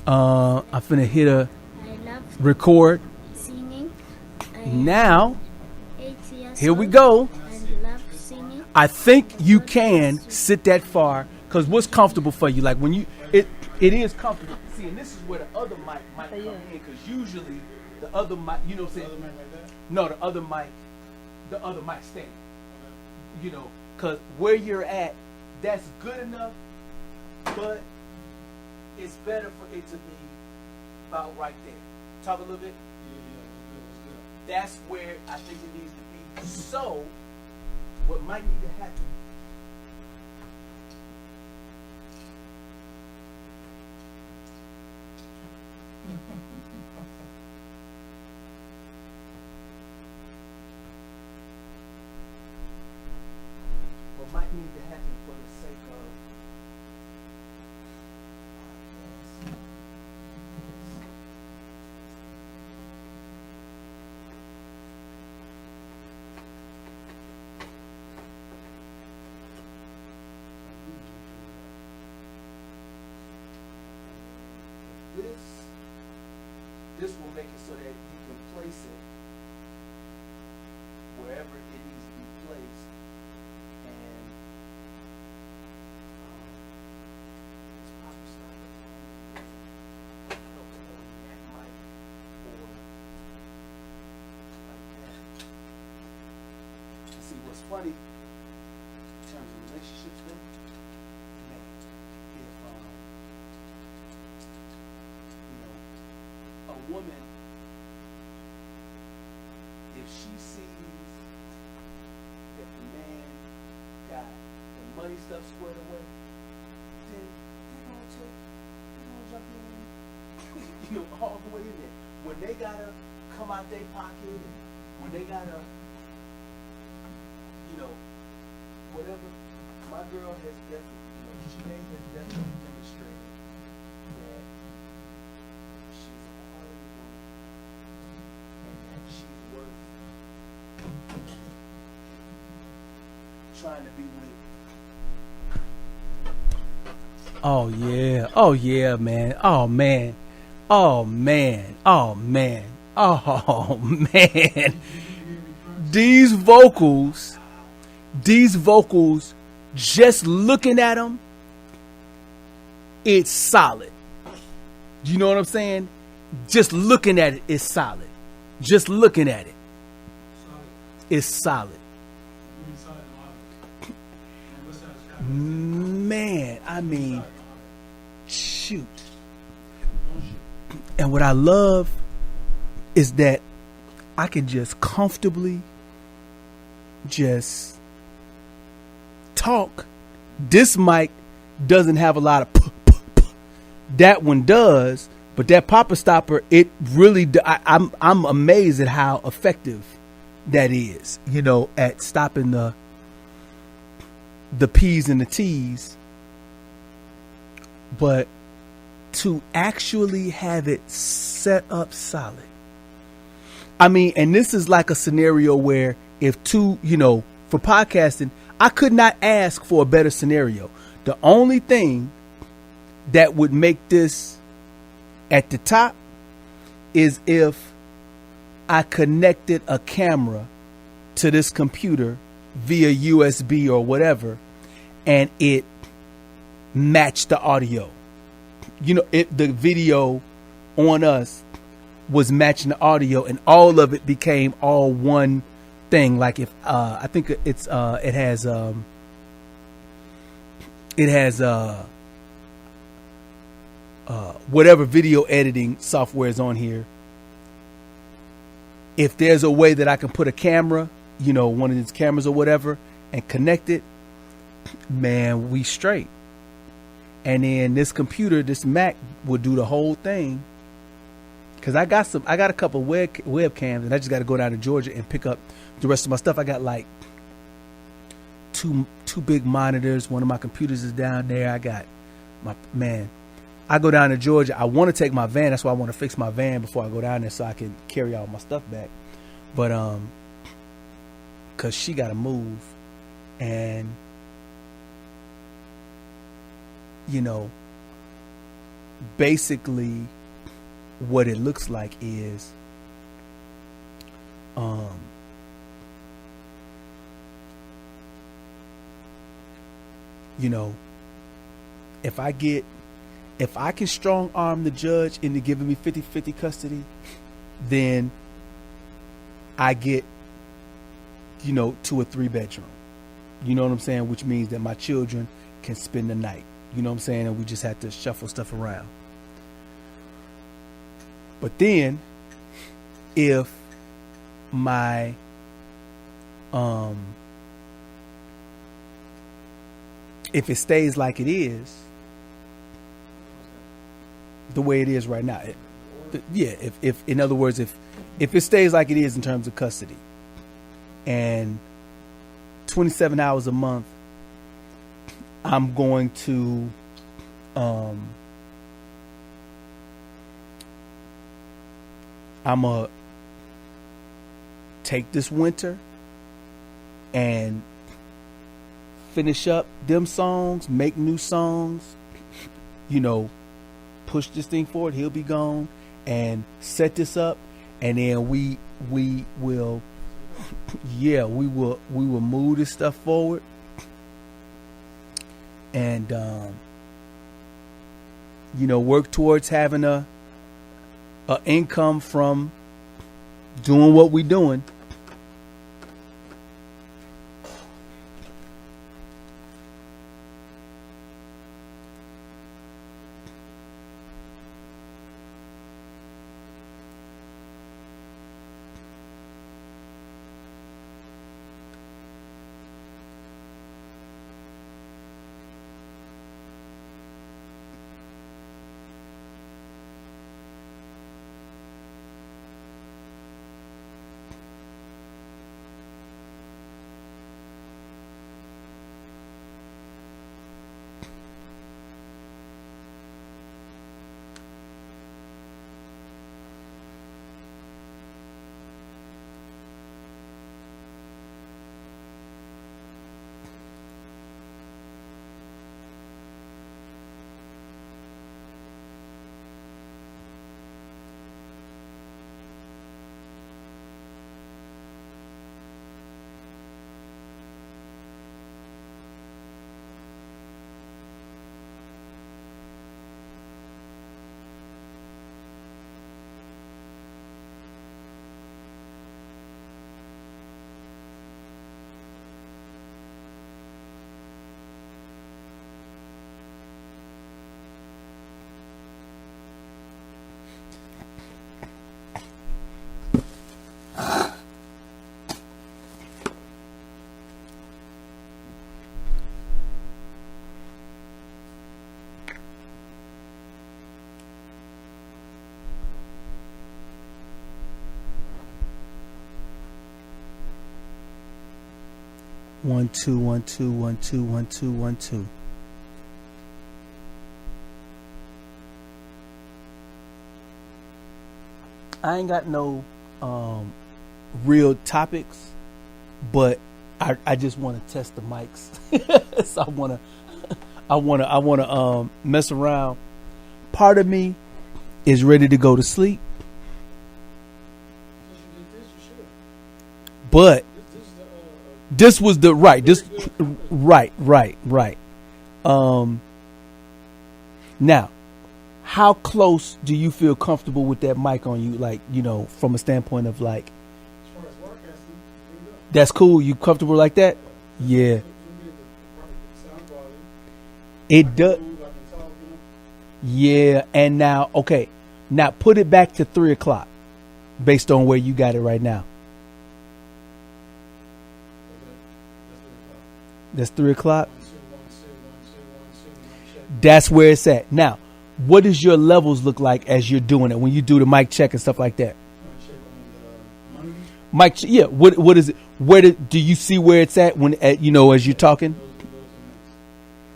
I'm finna hit a I love record. singing. I Now, 8 years here we old go. and love singing. I think you can sit that far because what's comfortable for you? Like when you, it is comfortable. See, and this is where the other mic might come in because usually the other mic, you know what I'm saying? No, the other mic stand. You know, because where you're at, that's good enough, but it's better for it to be about right there. Talk a little bit. That's where I think it needs to be. So, what might need to happen? What might need to happen for the sake of this will make it so that you can place it wherever it needs to be placed, and it's probably starting to that mic or like that. See what's funny in terms of relationships though, man, if a woman, if she sees that the man got the money stuff squared away, then they're gonna jump in, all the way in there. When they gotta come out their pocket, and when they gotta, whatever, my girl has definitely, she has definitely demonstrated that she's a quality woman and that she's worth trying to be with. Oh yeah. Oh yeah, man. Oh man. Oh man. Oh man. Oh man. These vocals, just looking at them, it's solid. You know what I'm saying? Just looking at it is solid. Just looking at it is solid. Man, I mean, shoot. And what I love is that I can just comfortably just talk. This mic doesn't have a lot of that one does, but that popper stopper, it really I'm amazed at how effective that is, at stopping the P's and the T's. But to actually have it set up solid, I mean, and this is like a scenario where if two, for podcasting, I could not ask for a better scenario. The only thing that would make this at the top is if I connected a camera to this computer via USB or whatever, and it matched the audio. The video on us was matching the audio, and all of it became all one thing. Like if I think it has whatever video editing software is on here. If there's a way that I can put a camera, one of these cameras or whatever, and connect it, man, we straight. And then this computer, this Mac, will do the whole thing. Cause I got a couple webcams, and I just got to go down to Georgia and pick up the rest of my stuff. I got like two big monitors. One of my computers is down there. I got I go down to Georgia. I want to take my van. That's why I want to fix my van before I go down there so I can carry all my stuff back. But cause she got to move, and basically what it looks like is you know, if I can strong arm the judge into giving me 50-50 custody, then I get, 2 or 3 bedroom. You know what I'm saying? Which means that my children can spend the night. You know what I'm saying? And we just have to shuffle stuff around. But then if my if it stays like it is, the way it is right now, if in other words, if it stays like it is in terms of custody, and 27 hours a month, I'm going to I'm gonna take this winter and finish up them songs, make new songs, push this thing forward. He'll be gone, and set this up, and then we will we will move this stuff forward, and work towards having a income from doing what we doing. One, two, 1, 2, 1, 2, 1, 2, 1, 2. I ain't got no real topics, but I just want to test the mics. So I want to mess around. Part of me is ready to go to sleep, but this was the right. Now, how close do you feel comfortable with that mic on you? Like, from a standpoint of like, As far as broadcasting, that's cool. You comfortable like that? Yeah. It does. Yeah. And now, okay. Now put it back to 3 o'clock based on where you got it right now. That's 3 o'clock. That's where it's at. Now, what does your levels look like as you're doing it when you do the mic check and stuff like that? Mic, yeah. What is it? Where do you see where it's at when as you're talking?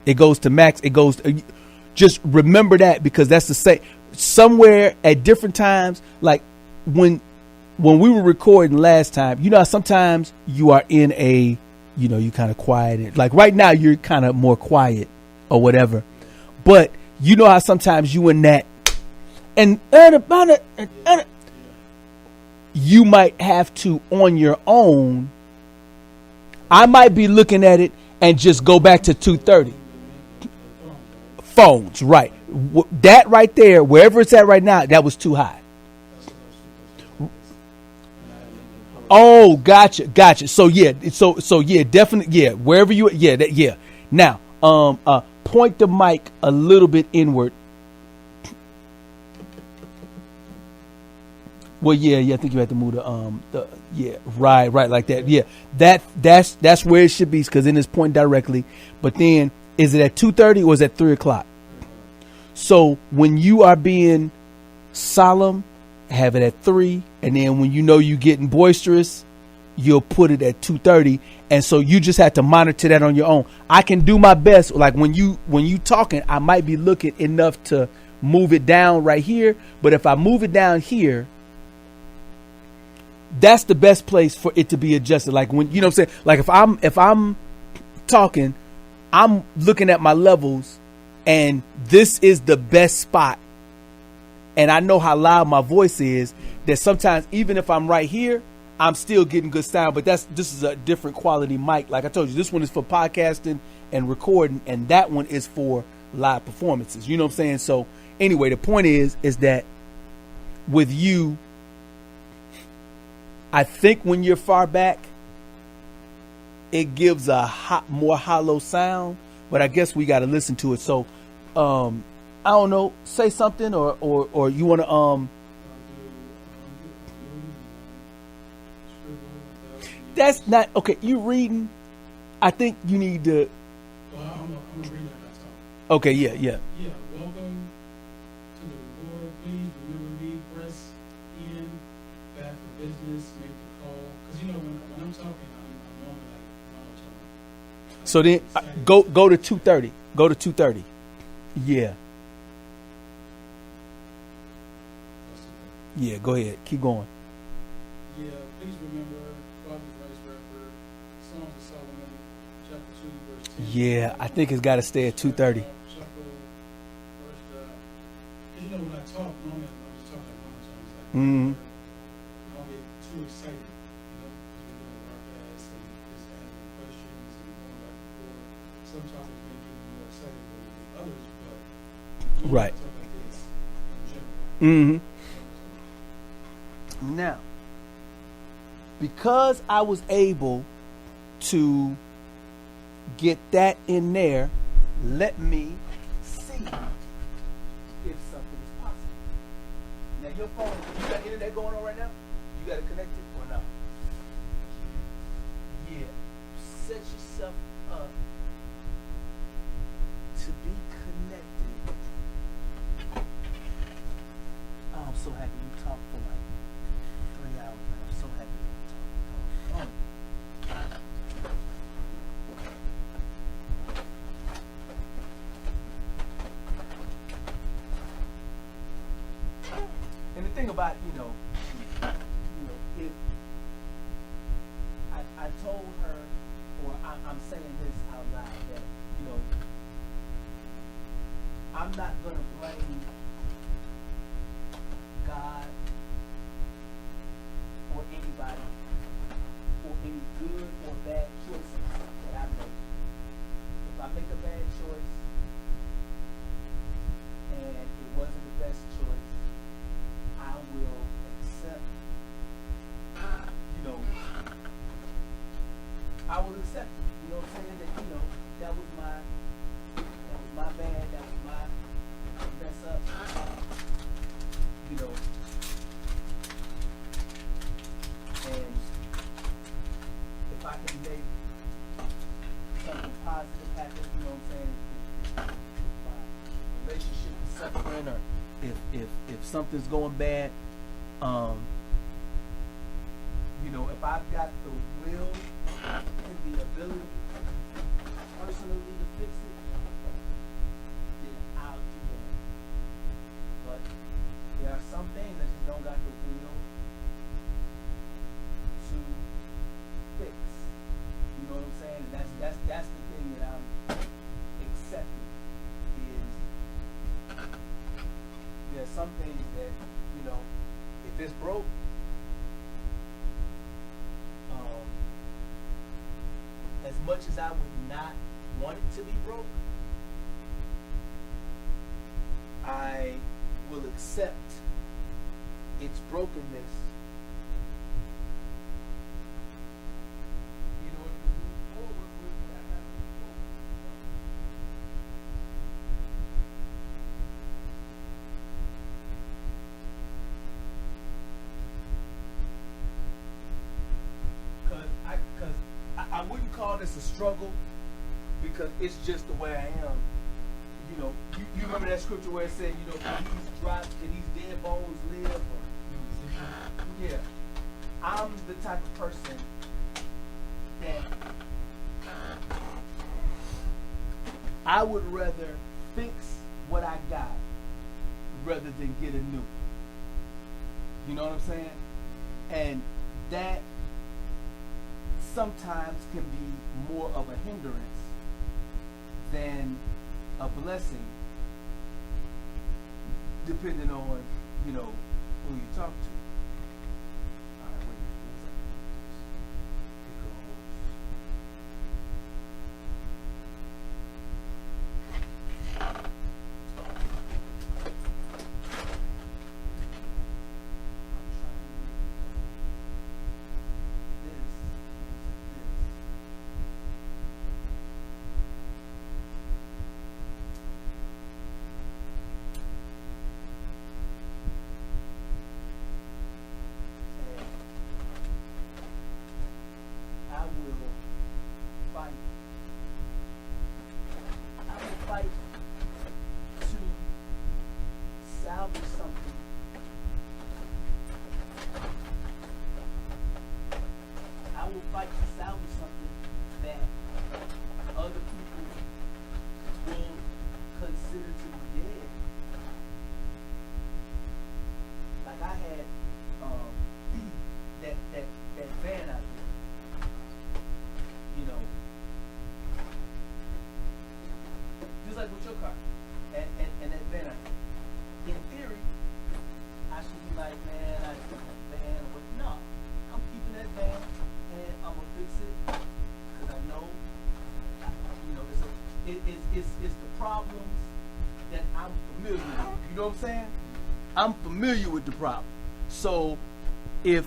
It goes to max. It goes. Just remember that, because that's the same. Somewhere at different times, like when we were recording last time, sometimes you are in a, you kind of quiet. Like right now, you're kind of more quiet or whatever. But You know how sometimes you in that, and you might have to on your own. I might be looking at it and just go back to 230. Phones, right? That right there, wherever it's at right now, that was too high. Oh, gotcha. So yeah, so yeah, definitely, yeah. Wherever you, yeah, yeah. Now, point the mic a little bit inward. Well, yeah. I think you have to move right, like that. Yeah, that's where it should be, because then it's pointing directly. But then, is it at 2:30 or is it at 3:00? So when you are being solemn, have it at 3, and then when you know you're getting boisterous, you'll put it at 2:30. And so you just have to monitor that on your own. I can do my best. Like when you talking, I might be looking enough to move it down right here. But if I move it down here, that's the best place for it to be adjusted. Like when, you know what I'm saying? Like if I'm talking, I'm looking at my levels, and this is the best spot. And I know how loud my voice is, that sometimes even if I'm right here, I'm still getting good sound. But this is a different quality mic. Like I told you, this one is for podcasting and recording, and that one is for live performances. You know what I'm saying? So anyway, the point is that with you, I think when you're far back, it gives a more hollow sound. But I guess we got to listen to it. So I don't know. Say something, or you want to That's not okay. You reading? I think you need to. Well, I'm reading it. That's Okay. Yeah. Yeah. Welcome to the Lord. Please remember me. Press in. Back for business. Make the call. Because you know when I'm talking, I'm normally like So then go to 2:30. Go to 2:30. Yeah. Yeah. Go ahead. Keep going. Yeah. Please remember. Songs of Solomon, chapter 2, verse 10. Yeah, I think it's got to stay at 2:30. Because you know when I talk, normally I'm just talking at monotones. Like, Mm-hmm. I don't get too excited, you know, because we're doing broadcasts and just asking questions and going back and forth. Some topics may get me more excited than others, but Right. talk like this in general. Mm-hmm. Now, because I was able to get that in there, let me see if something is possible. Now your phone, you got internet going on right now? You got it connected or not? Yeah. Set yourself up to be connected. Oh, I'm so happy we talked for like 3 hours now. I'm so happy we talked. And the thing about, if I told her, or I'm saying this out loud, that, I'm not going to blame God or anybody for any good or bad choices that I make. If I make a bad choice and it wasn't the best choice, I will accept, I will accept it. You know what I'm saying? That, that was my bad, that was my mess up. And if I can make something positive happen, you know what I'm saying? If my relationship is suffering, or if something's going bad, if I've got the will and the ability personally to fix it, then I'll do that. But there are some things that you don't got the will to fix. You know what I'm saying? And that's the thing that I'm accepting is some things that, if it's broke, as much as I would not want it to be broke, I will accept its brokenness in order to move forward with what I got to move forward. Because I wouldn't call this a struggle, because it's just the way I am. You remember that scripture where it said, can these drops, can these dead bones live? Or, yeah. I'm the type of person that I would rather fix what I got rather than get a new. You know what I'm saying? And that sometimes can be more of a hindrance than a blessing, depending on, who you talk to. All right, wait, what was that? It goes. I'm familiar with the problem. So if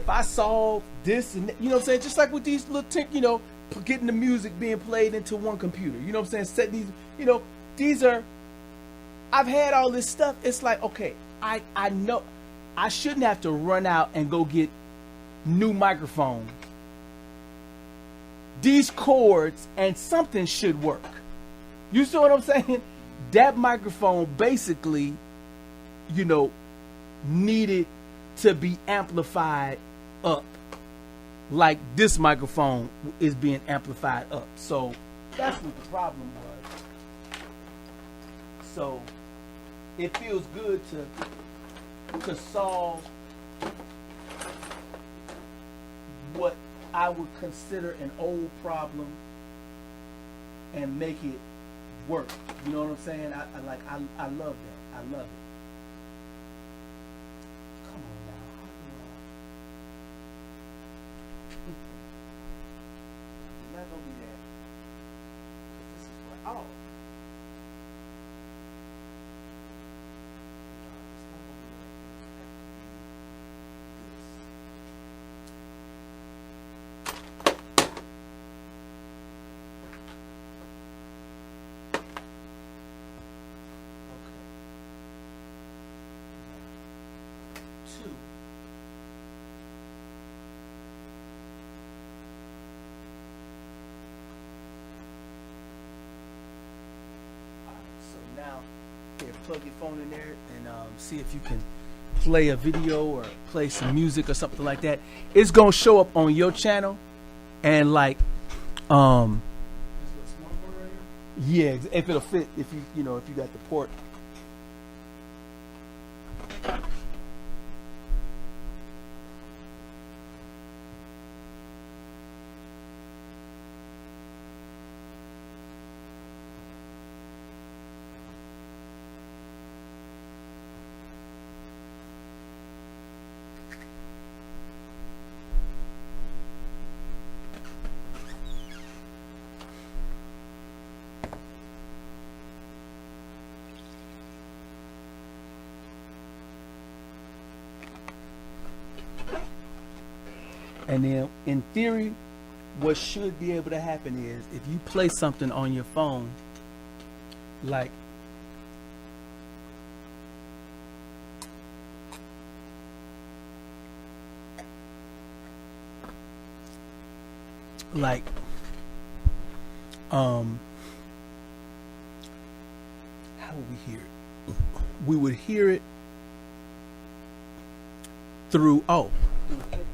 I solve this and just like with these little getting the music being played into one computer, set these, these are, I've had all this stuff. It's like, okay, I know I shouldn't have to run out and go get new microphones. These chords and something should work. You see what I'm saying? That microphone basically, needed to be amplified up like this microphone is being amplified up. So that's what the problem was. So it feels good to solve what I would consider an old problem and make it work. You know what I'm saying? I love that. I love it. Come on now. It's not gonna be that. This is what. Oh. It's not gonna be plug your phone in there and see if you can play a video or play some music or something like that. It's gonna show up on your channel, and like yeah, if it'll fit, if you if you got the port. And then in theory, what should be able to happen is if you play something on your phone, like like how would we hear it? We would hear it through through headphones.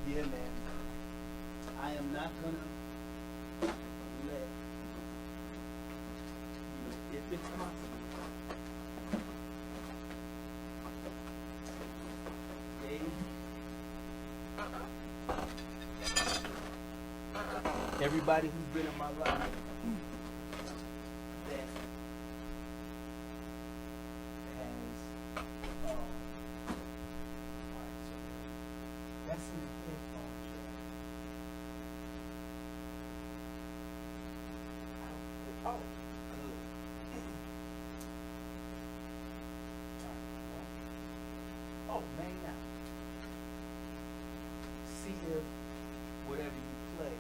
Yeah, man. I am not gonna let, if it's possible, everybody who's been in my life that has, alright, so that's in the headphone jack. Oh, good. Oh, man, now. See if whatever you play,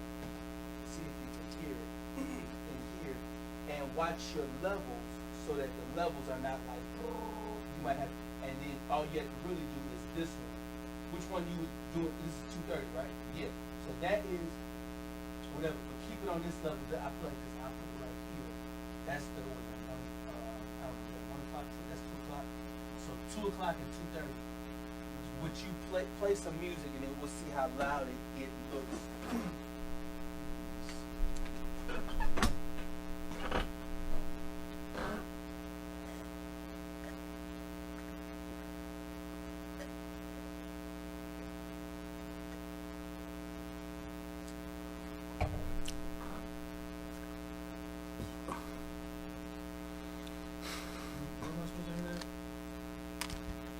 see if you can hear it in here, and watch your levels so that the levels are not like, you might have, and then all you have to really do is this one. Which one you was doing? This is 230, right? Yeah. So that is whatever. But keep it on this level. That I feel like this. I put it right here. That's the one. I don't know, 1 o'clock. That's 2 o'clock. So 2 o'clock and 2:30. Would you play some music and then we'll see how loud it looks.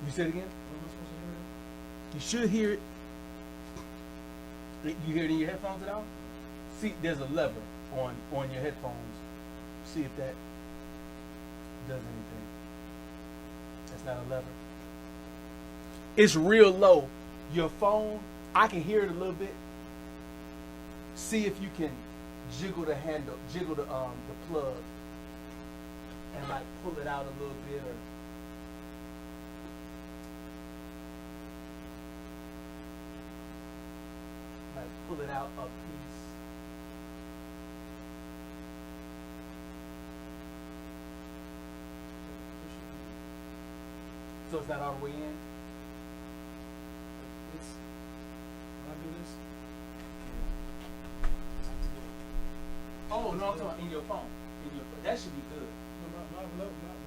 You said it again? You should hear it. You hear it in your headphones at all? See, there's a lever on your headphones. See if that does anything. That's not a lever. It's real low. Your phone, I can hear it a little bit. See if you can jiggle the handle, jiggle the plug, and like pull it out a little bit, or like pull it out a piece. So it's not all the way in? When I do this, Oh, no, I'm talking in your phone. That should be good.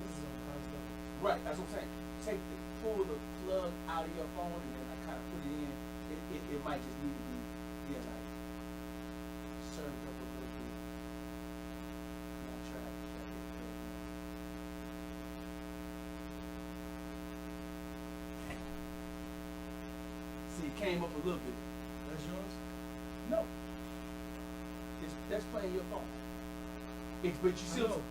this is on high stuff. Right, that's what I'm saying. Pull the plug out of your phone and then like kind of put it in. It might just need to be, like served up a little bit. Yeah, try to get it good. See, it came up a little bit. That's yours? No. That's playing your phone. But you still,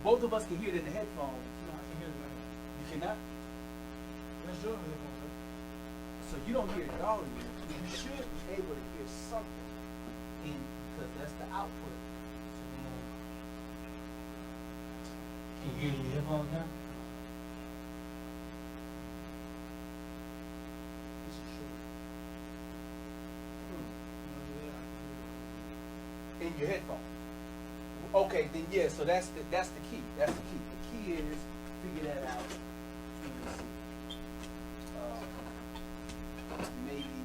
both of us can hear it in the headphones. No, I can hear it now. You cannot? That's your headphones, right? So you don't hear it at all in here. You should be able to hear something because that's the output. So then, can you hear your headphones now? This is true. In your headphone. Okay, then yeah, so that's the key. That's the key. The key is figure that out. Let me see. Maybe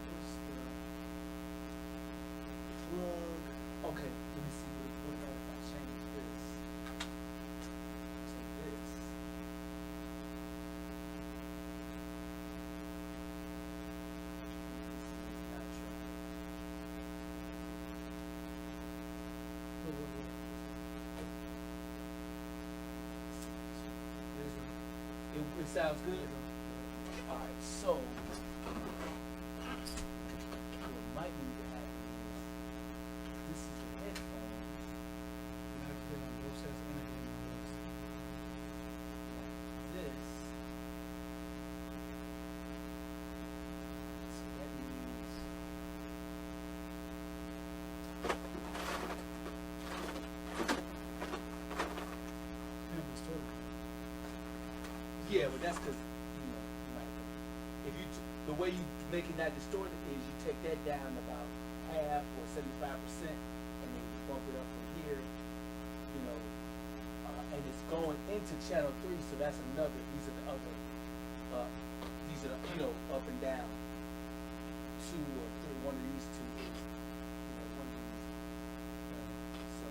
what's the plug? Okay, let me see what if I change this to this. It sounds good? All right, so what might need to happen is this is the headphone. You have to get on both sets and again on this. This. So that means Kind of distorted. yeah, but that's because like, if you the way you making that distorted is you take that down about half or 75%, and then you bump it up from here, and it's going into channel 3, so that's another. These are the other. These are the up and down 2 or 3. One of these two is one of these. So.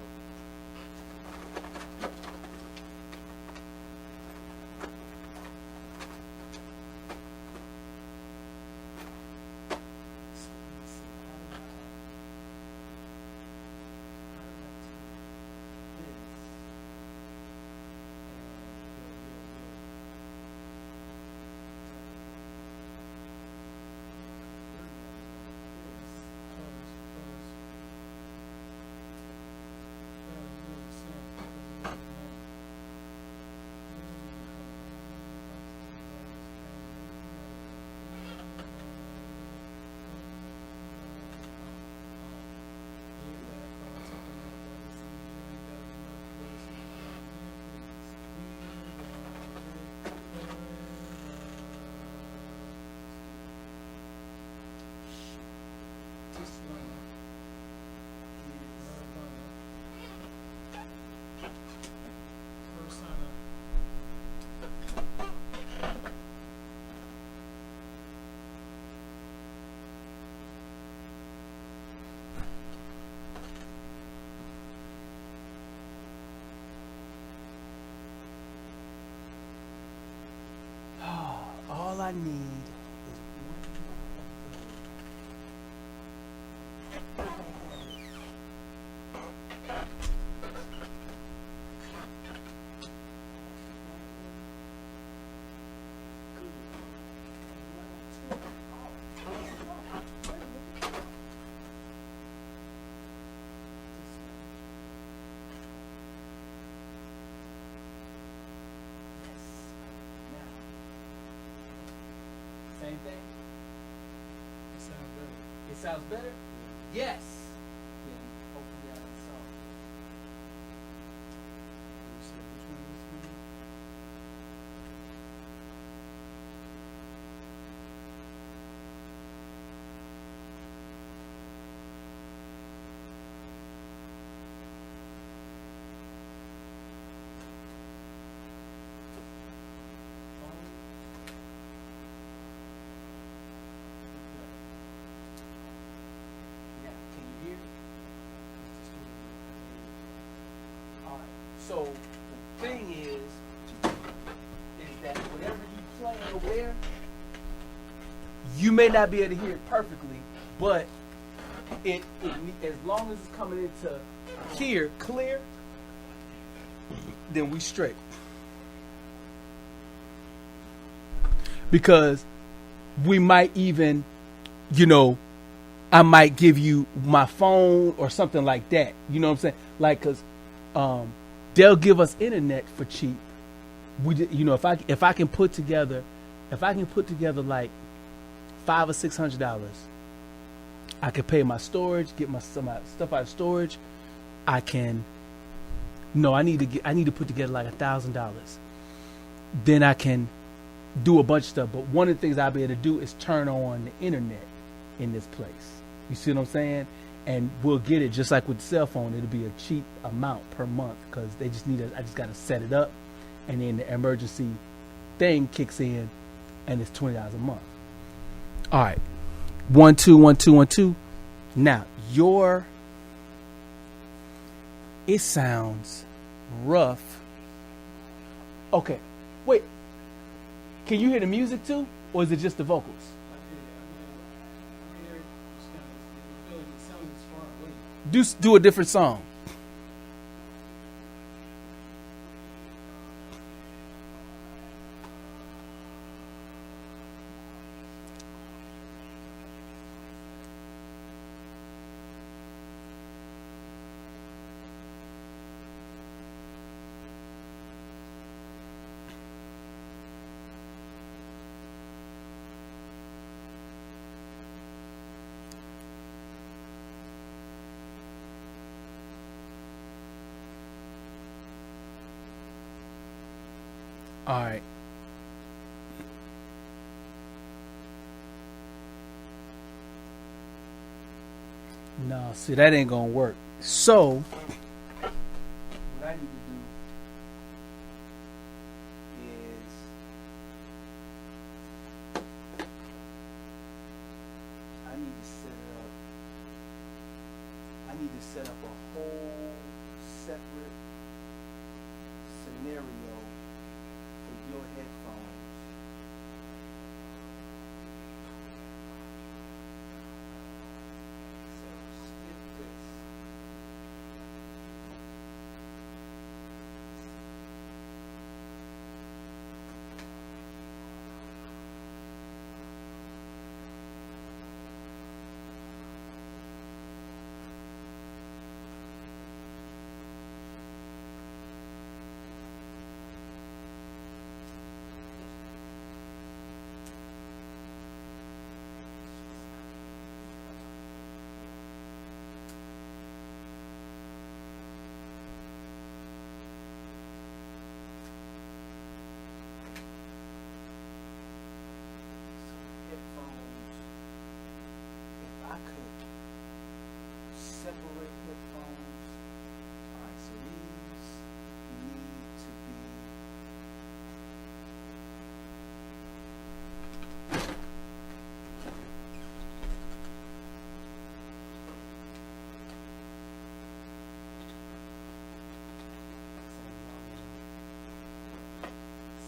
All I need is same thing. It sounds better. It sounds better? Yes. Then hopefully I can solve it. You said which one is this? Now, can you hear? All right. So the thing is that whatever you play over there, you may not be able to hear it perfectly, but it as long as it's coming into here clear, then we straight. Because we might even, I might give you my phone or something like that. You know what I'm saying? Like, cause they'll give us internet for cheap. If I can put together like $500 or $600, I can pay my storage, get my stuff out of storage. I can. No, I need to put together like $1,000. Then I can do a bunch of stuff. But one of the things I'll be able to do is turn on the internet in this place. You see what I'm saying? And we'll get it just like with the cell phone. It'll be a cheap amount per month because I just got to set it up, and then the emergency thing kicks in, and it's $20 a month. All right, 1 2 1 2 1 2. Now it sounds rough. Okay, wait. Can you hear the music too, or is it just the vocals? Do a different song. All right. No, see that ain't gonna work. So what I need to do is I need to set it up. I need to set up a whole separate scenario for your headphones. So skip this. Headphones. If I could separate headphones. Alright, so these need to be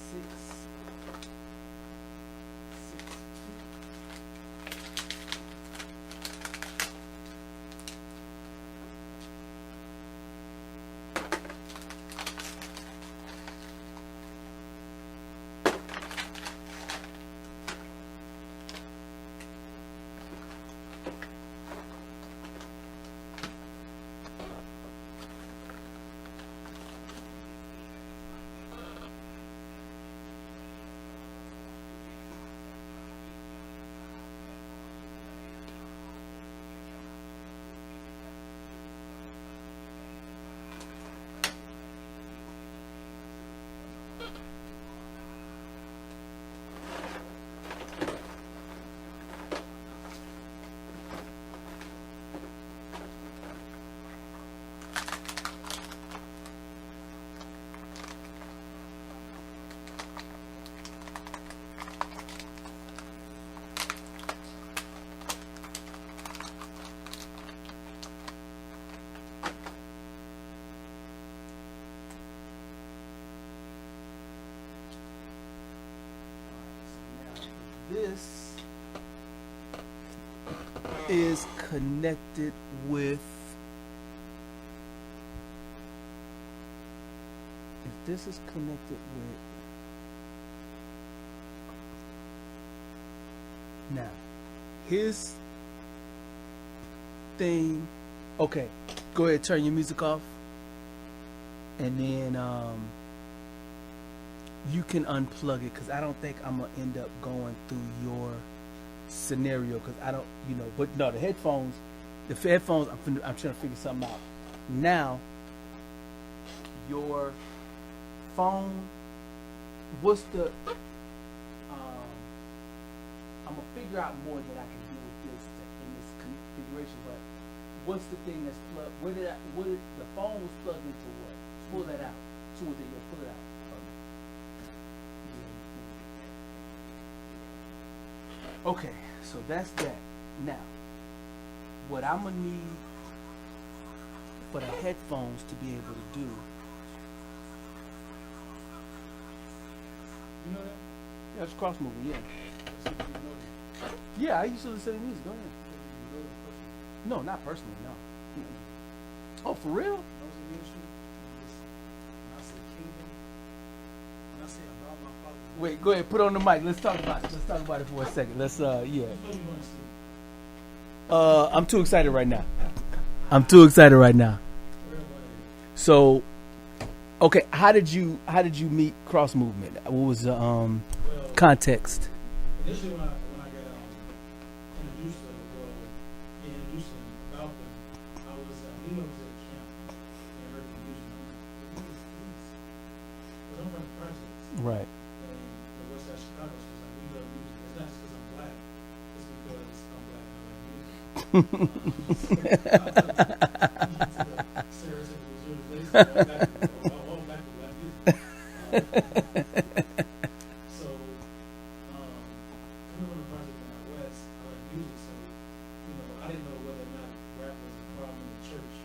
six. This is connected with, if this is connected with, now his thing, okay, go ahead, turn your music off, and then you can unplug it, because I don't think I'm gonna end up going through your scenario, because I don't, but no, the headphones, I'm trying to figure something out. Now, your phone, what's the, I'm gonna figure out more that I can do with this in this configuration, but what's the thing that's plugged, what did the phone was plugged into what? Pull that out. So what did you pull it out? Okay, so that's that. Now, what I'm gonna need for the headphones to be able to do. You know that? Yeah, it's cross moving, yeah. So you know that. Yeah, I used to listen to music, go ahead. You know that person. No, not personally, no. Oh, for real? I was in ministry. When I say kingdom, when I say about my father. Wait, go ahead, put on the mic. Let's talk about it. Let's talk about it for a second. Let's yeah. What do you want to see? I'm too excited right now. I'm too excited right now. So, okay, how did you meet Cross Movement? What was the context? Initially, when I got introduced to being introduced to them about them, I was he was at camp and heard the music. Because I'm from the projects. Right. So, coming on the project in out west, I like music, so I didn't know whether or not rap was a problem in the church.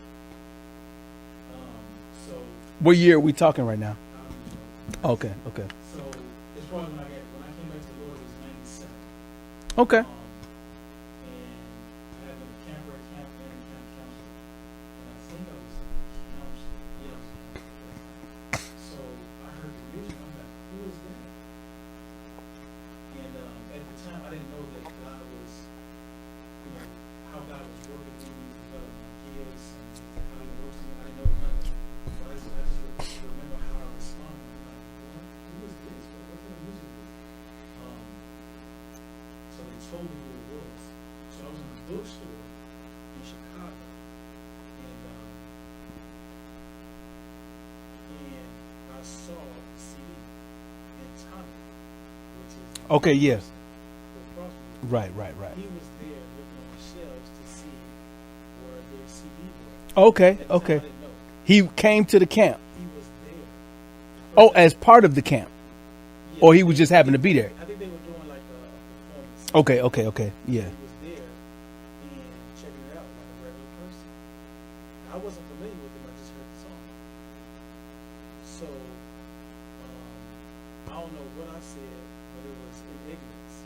So What year are we talking right now? I don't know. Okay, okay. So it's probably when I came back to the Lord, it was '97. Okay. And I had been a camper at Camp and Camp Counselor. And I think I was counselor. Yes. So I heard the music. I'm like, who is that? And at the time, I didn't know that God was, how God was working through me to develop my gifts and how He works in me. I didn't know nothing. But I just remember how I responded. I'm like, what? Who is this? What kind of music is this? So they told me who it was. So I was in a bookstore in Chicago, and I saw a CD in Tonic, which is Okay, yeah. across from me. Right. He was there looking on the shelves to see where their CD was. Okay, At the time, okay. I didn't know. He came to the camp. He was there. Oh, as part of the camp. Yeah, Or he was just happened to be there. I think they were doing like a performance. Okay. Yeah. He was there and checking it out like a regular person. I wasn't familiar with him. I just heard the song. So I don't know what I said, but it was in ignorance.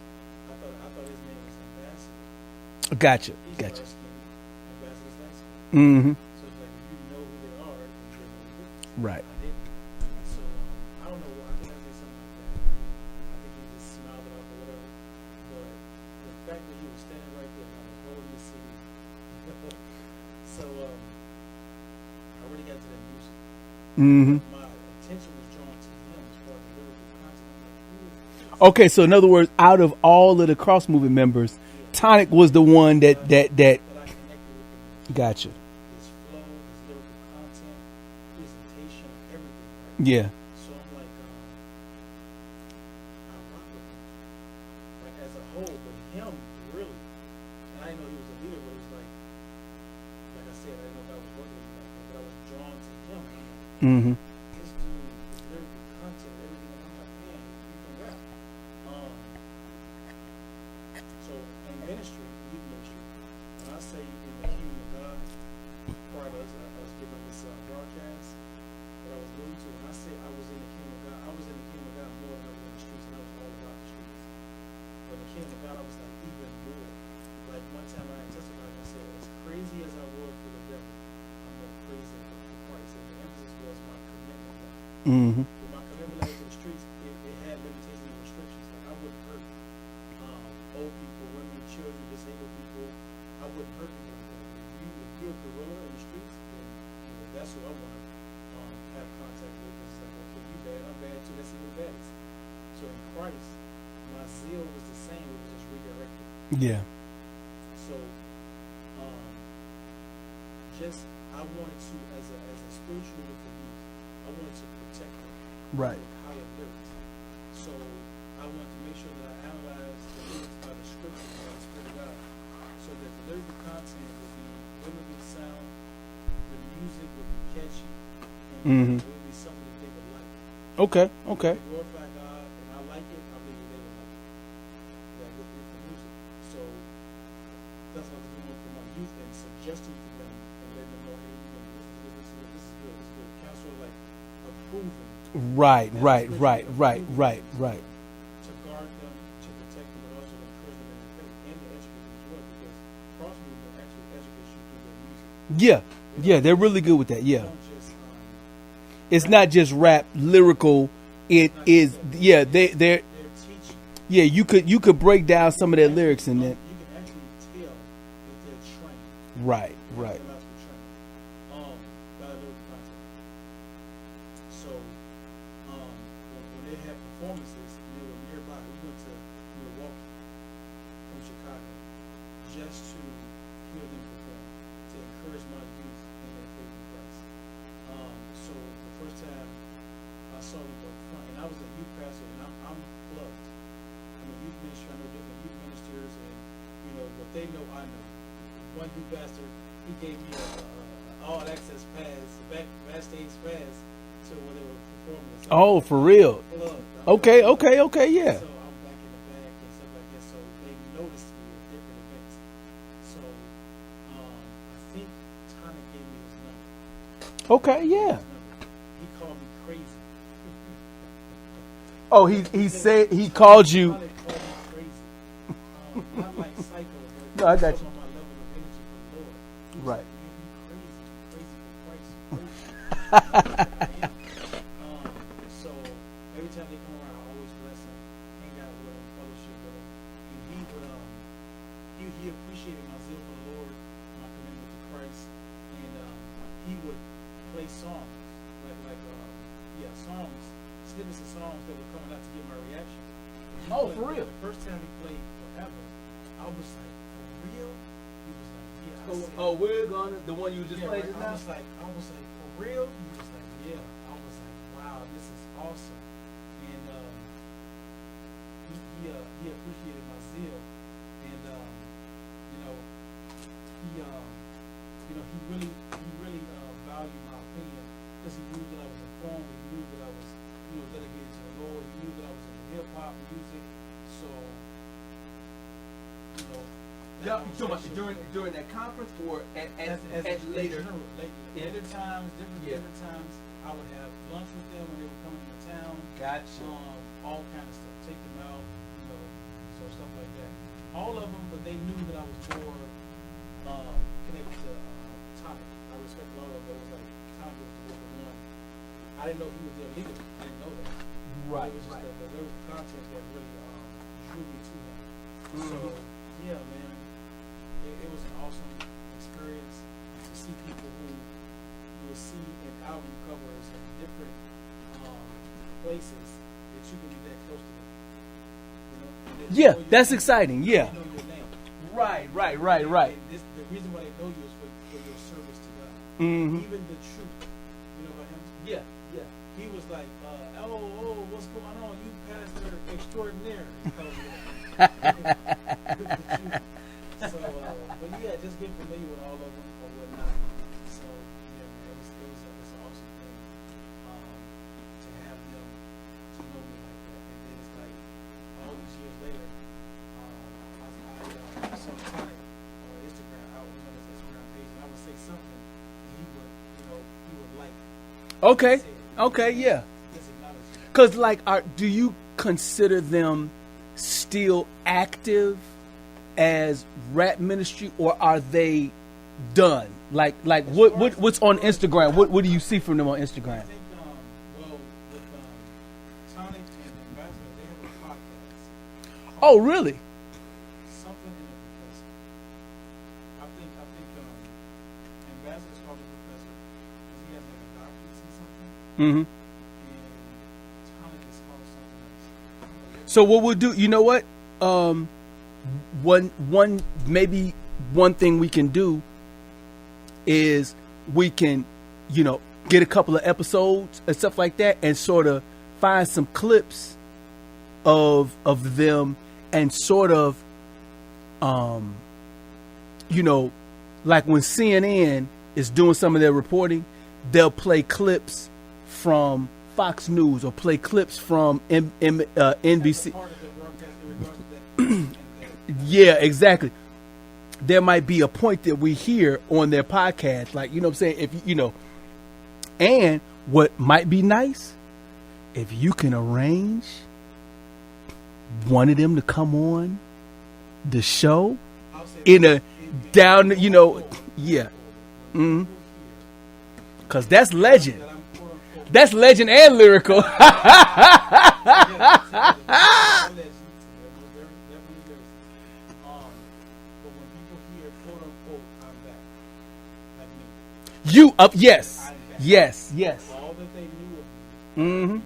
I thought his name was Ambassador. Gotcha. He's Gotcha. dark skinned. Ambassador's light skinned. Mm-hmm. So it's like if you know who they are, then you know who it is. Right. I didn't. So I don't know. I think I did something like that. I think he just smiled it off or whatever. But the fact that he was standing right there, I was holding the CD. So I really got to that music. Mm-hmm. My attention was drawn to him as far as the lyrical content. I'm like, who is this? Okay, so in other words, out of all of the cross movement members, Tonic was the one that That I connected with him. gotcha. His flow, his lyrical content, presentation, everything. Right? Yeah. So I'm like, I rock with him. Like as a whole, but him really. And I didn't know he was a leader, but it was like I said, I didn't know if I was working with him like that, but I was drawn to him. And I'm like, Mm-hmm. this dude, his lyrical content, everything. And I'm like, man, you can rap. So in ministry, youth ministry, when I say in the kingdom of God, prior to us giving this broadcast, what I was alluding to, when I say I was in the kingdom of God, I was in the kingdom of God more than I was in the streets, and I was all about the streets. But in the kingdom of God, I was like even more. Like one time I testified, I said, as crazy as I was for the devil, I'm more crazy for Christ. And the emphasis was my commitment to God. Mm-hmm. With my commitment life to the streets, it had limitations and restrictions. Like I wouldn't hurt old people, women, children, disabled people. I wouldn't hurt them like that. If you're a gorilla in the streets, then that's who I want to have contact with. It's like, okay, you bad, I'm bad too. Let's see who bad is. So in Christ, my zeal was the same. It was just redirected. Yeah. So I wanted to, as a spiritual youth, I wanted to protect them. Right. With higher lyrics. So I wanted to make sure that I analyzed the lyrics by the scripture by the Spirit of God, so that the lyrical content would be biblically sound, the music would be catchy, and it would be something that they would like. Okay. They glorify God, and I like it. I believe they would like it. Like with the music. So that's what I was doing for my youth and suggesting to them and letting them know, hey, this is good. This is good. Counsel like approving. Right. To guard them, to protect them, but also to encourage them in their faith and to educate them as well, because cross movement actually educates you through their music. Yeah, they're really good with that. They Yeah. don't just, It's not just rap, lyrical. It is. Yeah, they're. they're teaching. Yeah, you could break down some of their lyrics and then. You can actually tell that they're trained. Right. They're trained. By lyrical content. So when they had performances, they were nearby. We went to Milwaukee from Chicago just to hear them perform, to encourage my youth in their faith in Christ. So the first time I saw them up front, and I was a youth pastor, and I'm plugged. I'm a youth ministry. I know different youth ministers, and what they know, I know. one youth pastor, he gave me a all access pass, backstage pass to when they were performing. So Oh, for real? club. Okay, yeah. So I'm back in the back and stuff like that. So they noticed me at different events. So I think Tonic gave me his number. Okay, yeah. He called me crazy. Oh, he said he called you. Tonic called me crazy. Not like psycho, but No, I got on you. my level of energy for the Lord. He was Right. like, "Man, you crazy for Christ. So every time they come around, I always bless him, hang out with him, fellowship with him, and he appreciated my zeal for the Lord, my commitment to Christ, and he would play songs songs, snippets of songs that were coming out to get my reaction. Oh, for real? The first time he played Forever, I was like, for real? He was like, yeah. I said, we're gonna the one you just yeah, right. I was like, for real? He was like, yeah. I was like, wow, this is awesome. And he appreciated my zeal, and he really valued my opinion because he knew that I was informed. He knew that I was dedicated to the Lord. He knew that I was into hip hop music. So Yeah, you talking about during that conference or at later? Later times, different times, I would have lunch with them when they were coming into town. Gotcha. All kind of stuff. Take them out, so stuff like that. All of them, but they knew that I was more connected to Tonic. I respect all of them, but it was like Tonic was the one. I didn't know he was their leader. I didn't know that. Right. It was just the lyrical content that really drew me to him. So yeah, man. It was an awesome experience to see people who you will see in album covers and different places that you can be that close to them. Yeah, that's exciting. Yeah. They know your name. Right. And the reason why they know you is for your service to God. Mm-hmm. Even the truth, about him. Yeah. He was like, what's going on? You pastor extraordinaire. He called me that. So, but yeah, just get familiar with all of them or whatnot. So, yeah, man, it's an awesome thing to have them to know me like that. And then it's like all these years later, I saw Tonic on Instagram. I was on his Instagram page, and I would say something, and he would like. Okay, yeah. Because, do you consider them still active as rap ministry, or are they done? What's on Instagram? What do you see from them on Instagram? I think, with Tonic and Ambassador, they have a podcast. Oh, really? Something in the professor. I think Ambassador's called the professor because he has like a doctorate in something. Mm-hmm. And Tonic is called something else. So what we'll do, you know what? Maybe one thing we can do is we can, get a couple of episodes and stuff like that, and sort of find some clips of them, and sort of, like when CNN is doing some of their reporting, they'll play clips from Fox News or play clips from NBC. Part of the broadcast in regards to that. Yeah, exactly. There might be a point that we hear on their podcast, like, what I'm saying? If and what might be nice, if you can arrange one of them to come on the show in a down, yeah. Mm-hmm. Cause that's legend. That's legend and lyrical. You up? Yes. All that they knew of me, Mm-hmm.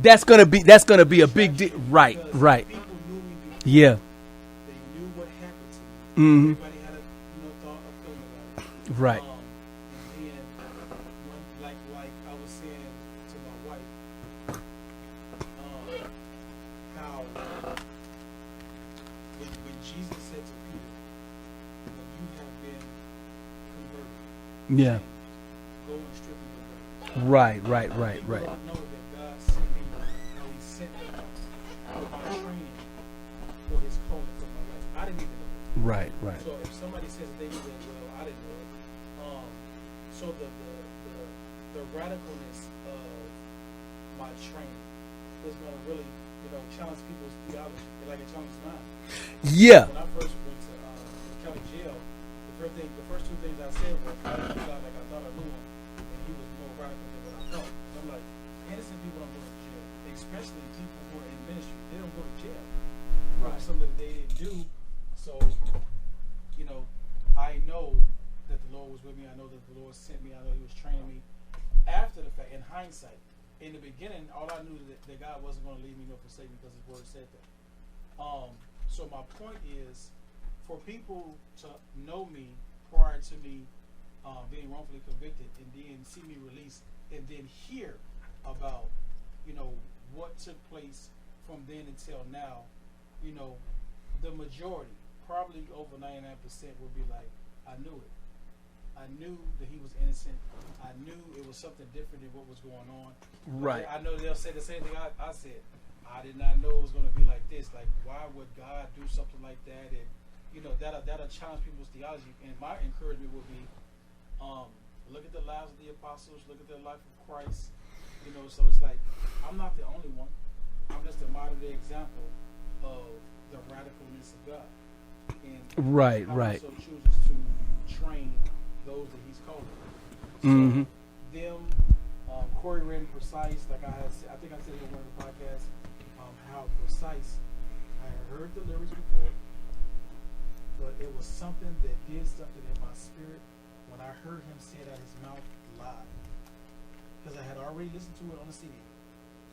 it's going to be That's gonna be a big deal. Right. people knew me before. Yeah. They knew what happened to me. Mm-hmm. Everybody had a thought or feeling about it. Right. And then, like I was saying to my wife, how when Jesus said to Peter, Yeah. Go and strictly the way. Right. People don't know that God sent me how He sent me for my training for His calling for my life. I didn't even know it. Right. So if somebody says they knew that, well, I didn't know it. So the radicalness of my training is going to really, challenge people's theology, like it challenges mine. Yeah. When I first went to the county jail, the first two things I said were, I didn't feel like I thought I knew him, and he was more radical than what I thought. So I'm like, innocent people don't go to jail, especially people who are in ministry. They don't go to jail. Right. Something that they didn't do. So, I know that the Lord was with me. I know that the Lord sent me. I know He was training me. After the fact, in hindsight, in the beginning, all I knew that God wasn't going to leave me nor forsake me because His Word said that. So my point is, for people to know me prior to me being wrongfully convicted, and then see me released, and then hear about, what took place from then until now, the majority, probably over 99%, would be like, I knew it. I knew that he was innocent. I knew it was something different than what was going on. Right. I know they'll say the same thing I said. I did not know it was going to be like this. Like, why would God do something like that? And, that'll challenge people's theology. And my encouragement would be, look at the lives of the apostles. Look at the life of Christ. So it's like, I'm not the only one. I'm just a modern day example of the radicalness of God. And Right. also chooses to train those that He's calling. So them, Corey Red Precise, like I think I said in one of the podcasts, how precise. I had heard the lyrics before, but it was something that did something in my spirit when I heard him say it out of his mouth live. Because I had already listened to it on the CD.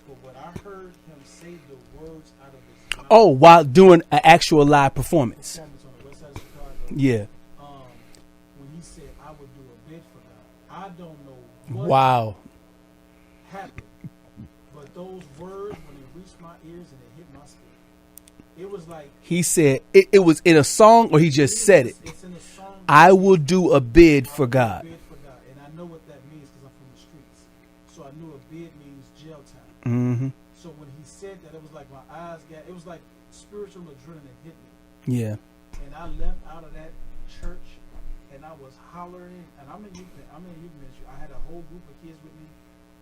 But when I heard him say the words out of his mouth. Oh, while doing an actual live performance. On the west side of Chicago. Yeah. When he said, I would do a bid for God. I don't know what happened. But those words, when they reached my ears and they hit my spirit, it was like. He said, it was in a song, or he just said it? It's in a song. I will do a bid for God. And I know what that means because I'm from the streets. So I knew a bid means jail time. Mm-hmm. So when he said that, it was like my eyes it was like spiritual adrenaline hit me. Yeah. And I left out of that church, and I was hollering. And I'm in youth ministry. I had a whole group of kids with me.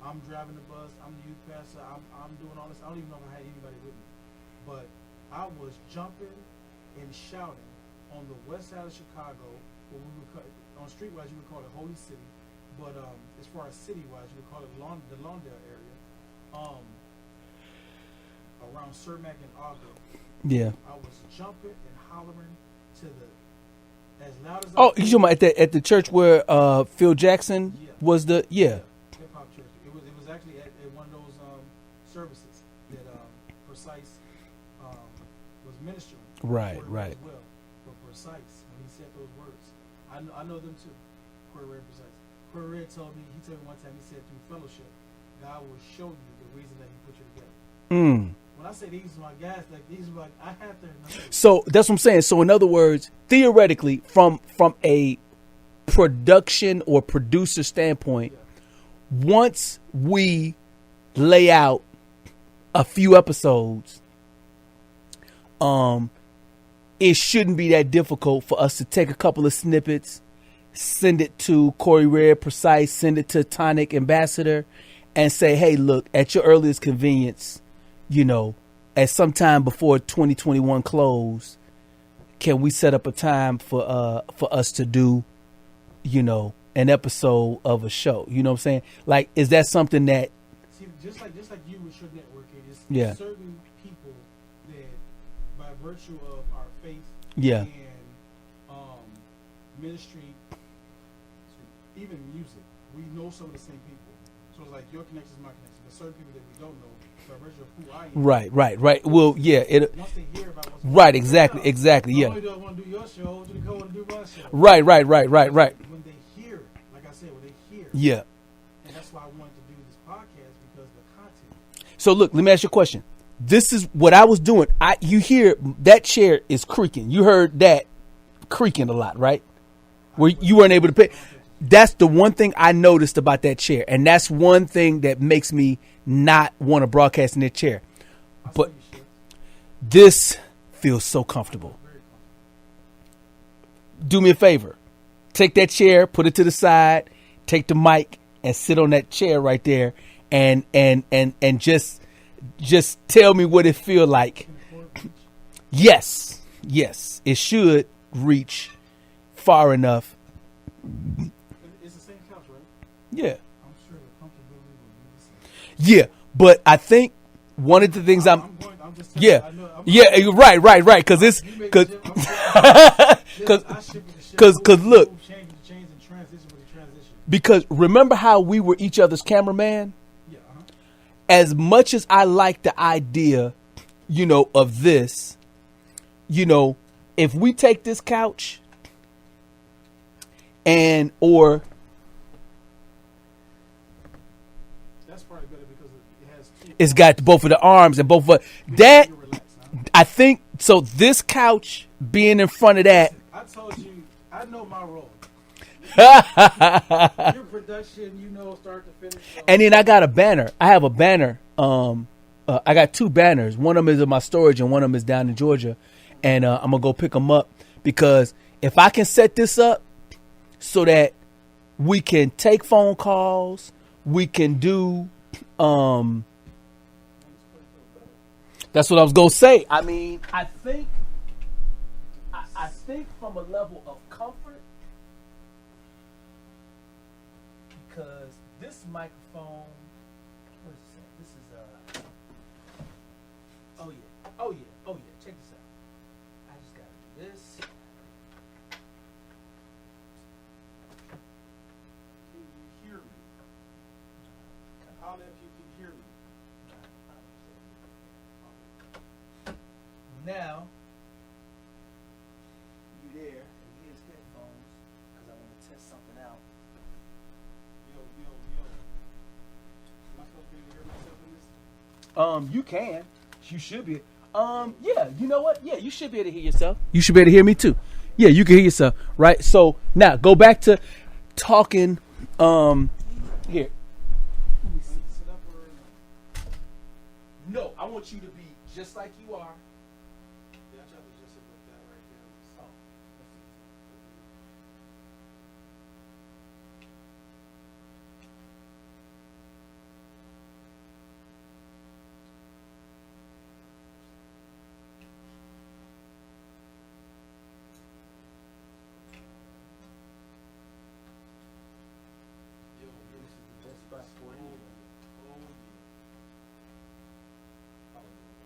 I'm driving the bus. I'm the youth pastor. I'm doing all this. I don't even know if I had anybody with me, but I was jumping and shouting on the west side of Chicago, what we would call, on streetwise you would call it Holy City, but as far as citywise you would call it the Lawndale area, around Cermak and Augur. Yeah. I was jumping and hollering to the as loud as I Oh, could. you talking about at the church where Phil Jackson was the hip hop church. It was actually at one of those services that Precise was ministering. Right. As well, but Precise when he said those words, I know them too. Corey Red Precise. Corey Red told me one time, he said through fellowship, God will show you the reason that He put you together. When I say these are my guys, like these are like I have to know. So that's what I'm saying. So in other words, theoretically, from a production or producer standpoint, once we lay out a few episodes, it shouldn't be that difficult for us to take a couple of snippets, send it to Corey Red Precise, send it to Tonic Ambassador, and say, hey, look, at your earliest convenience, at some time before 2021 close, can we set up a time for us to do, an episode of a show? You know what I'm saying? Like, is that something that? See, just like you with your networking, it's certain people that, by virtue of our faith, and ministry, even music, we know some of the same people. So it's like your connection is my connection, but certain people that we don't know, by virtue of who I am. Right. Well, yeah. Once they hear about what's right, exactly. Yeah. Not only do I want to do your show, do I want to do my show? Right. When they hear it, like I said, yeah. And that's why I wanted to do this podcast, because of the content. So look, let me ask you a question. This is what I was doing. You hear that chair is creaking. You heard that creaking a lot, right? Where you weren't able to pay. that's the one thing I noticed about that chair, and that's one thing that makes me not want to broadcast in that chair. But this feels so comfortable. Do me a favor. Take that chair, put it to the side, take the mic, and sit on that chair right there, and just tell me what it feel like. Yes, it should reach far enough. It's the same couch, right? Yeah. I'm sure the comfortability will be the same. Yeah, but I think one of the things I'm just yeah, I know, right, because it's because look, because remember how we were each other's cameraman. Yeah, As much as I like the idea, of this, if we take this couch or that's probably better because it has two. it's got both of the arms and both of that. I think so. This couch being in front of that. I told you, I know my role. Your production, start to finish. And then I got a banner. I have a banner. I got two banners. One of them is in my storage, and one of them is down in Georgia. And I'm gonna go pick them up because if I can set this up so that we can take phone calls, we can do. That's what I was gonna say. I mean, I think from a level of comfort, because this microphone. What is this? This is Oh yeah. Check this out. I just gotta do this. Can you hear me? How if you can hear me? Now, you there, and here's headphones, because I want to test something out. Yo. Am I supposed to be able to hear myself in this? You can. You should be. Yeah, you know what? Yeah, you should be able to hear yourself. You should be able to hear me too. Yeah, you can hear yourself, right? So, now, go back to talking, here. Sit up or No, I want you to be just like you are. yeah, I tried to just sit like that right there. Yo, this is the best spot for you. Oh yeah.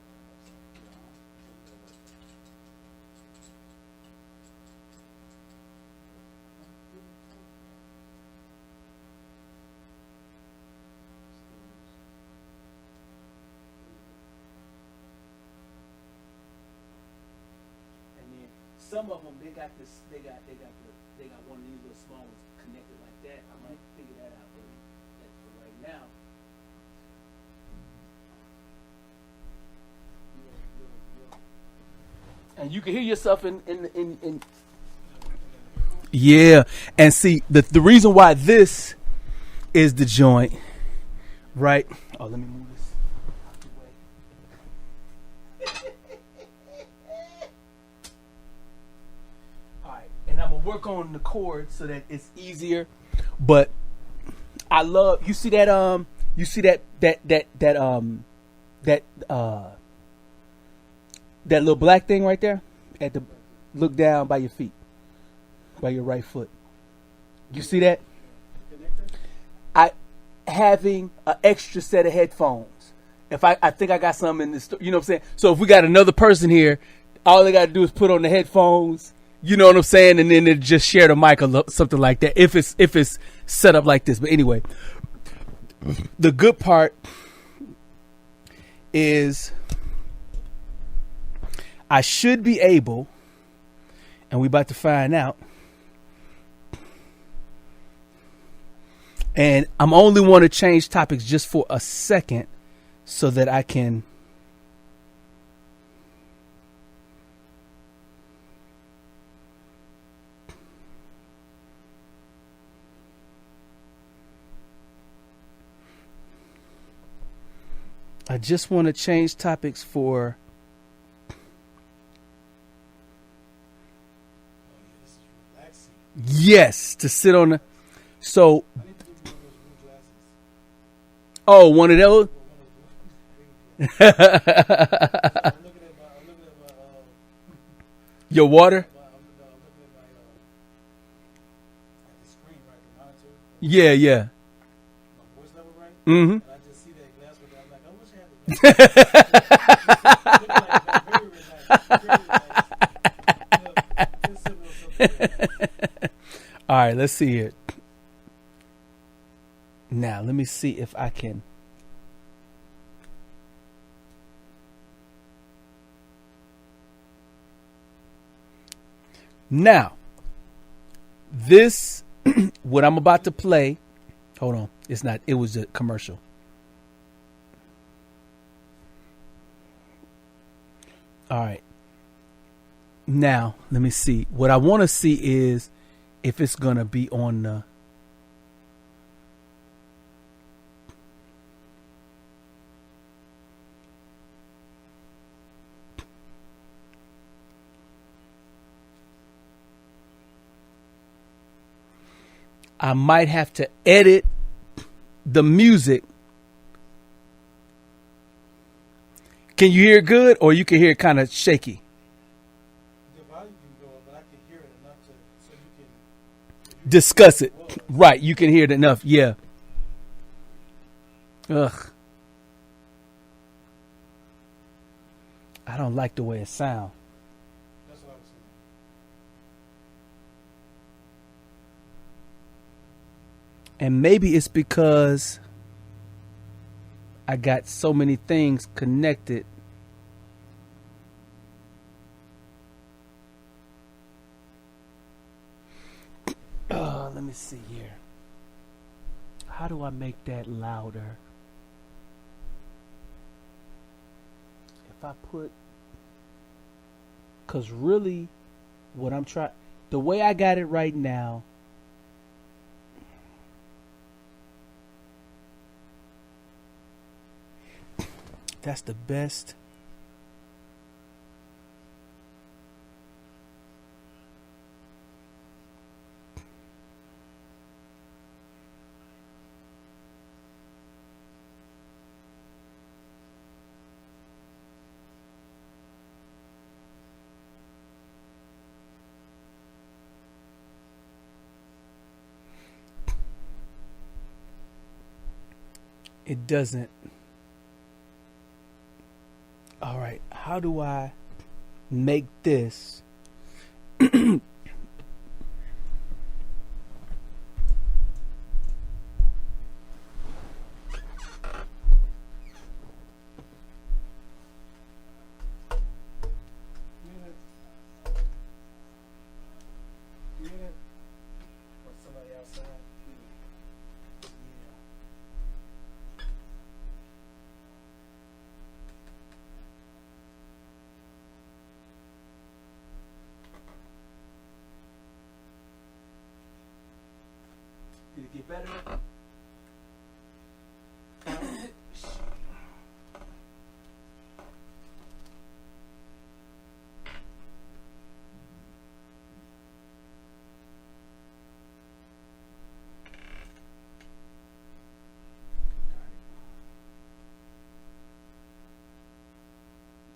And then some of them, they got one of these little small ones connected like that. I might figure that out for right now. And you can hear yourself in yeah. And see the reason why this is the joint, right? Oh, let me move this out the way. All right, and I'm gonna work on the chord so that it's easier. But I love you see that that little black thing right there at the look down by your feet, by your right foot. You see that? I having an extra set of headphones. If I think I got some in this, you know what I'm saying? So if we got another person here, all they got to do is put on the headphones, you know what I'm saying? And then they just share the mic or something like that. If it's set up like this. But anyway, the good part is I should be able, and we about to find out. And I'm only want to change topics just for a second so that I can I just want to change topics for. This is relaxing. Yes, to sit on the. So, I need to give you one of those blue glasses. oh, one of those. One of those blue glasses. I'm looking at my Your water? I'm looking at the screen, right, the monitor, Yeah, yeah. my voice level, right? Mm-hmm. And I just see that glass with that. I'm like, I wish I had the glass. Looking like very relaxed, very relaxed. All right, let's see it. Now, let me see if I can. Now, this, what I'm about to play, hold on, it's not, it was a commercial. All right. Now, let me see. What I want to see is if it's going to be on the. I might have to edit the music. Can you hear it good, or you can hear it kind of shaky? The volume can go up, but I can hear it enough so you can Discuss it. Right, you can hear it enough. Yeah. Ugh. I don't like the way it sounds. That's what I was saying. And maybe it's because I got so many things connected. Let me see here. How do I make that louder? If I put, because really what I'm trying, the way I got it right now, that's the best. It doesn't. All right, how do I make this? You hear that? Or somebody outside? Did it get better?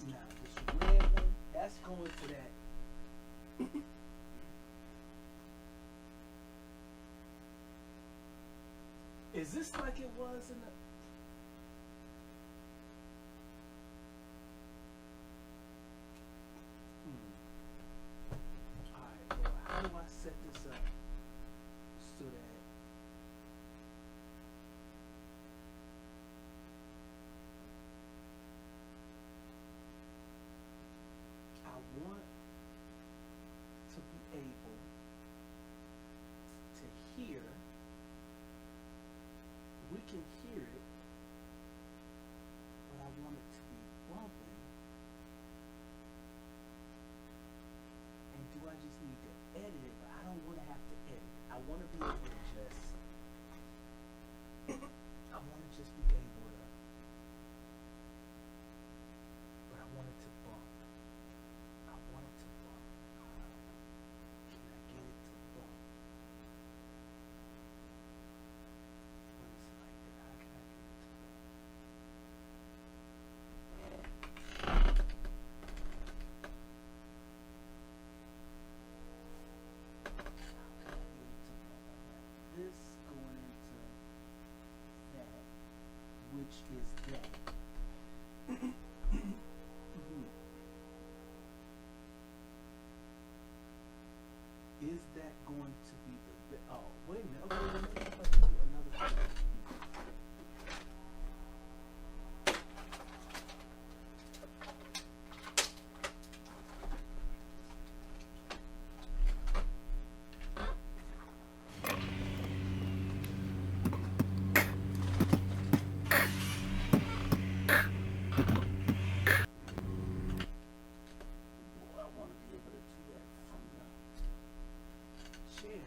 Now, this red one, that's going to that. Is this like it was in the? Alright, well, how do I set this up so that I want to be able to hear, we can hear it want to be able to do that from the chair.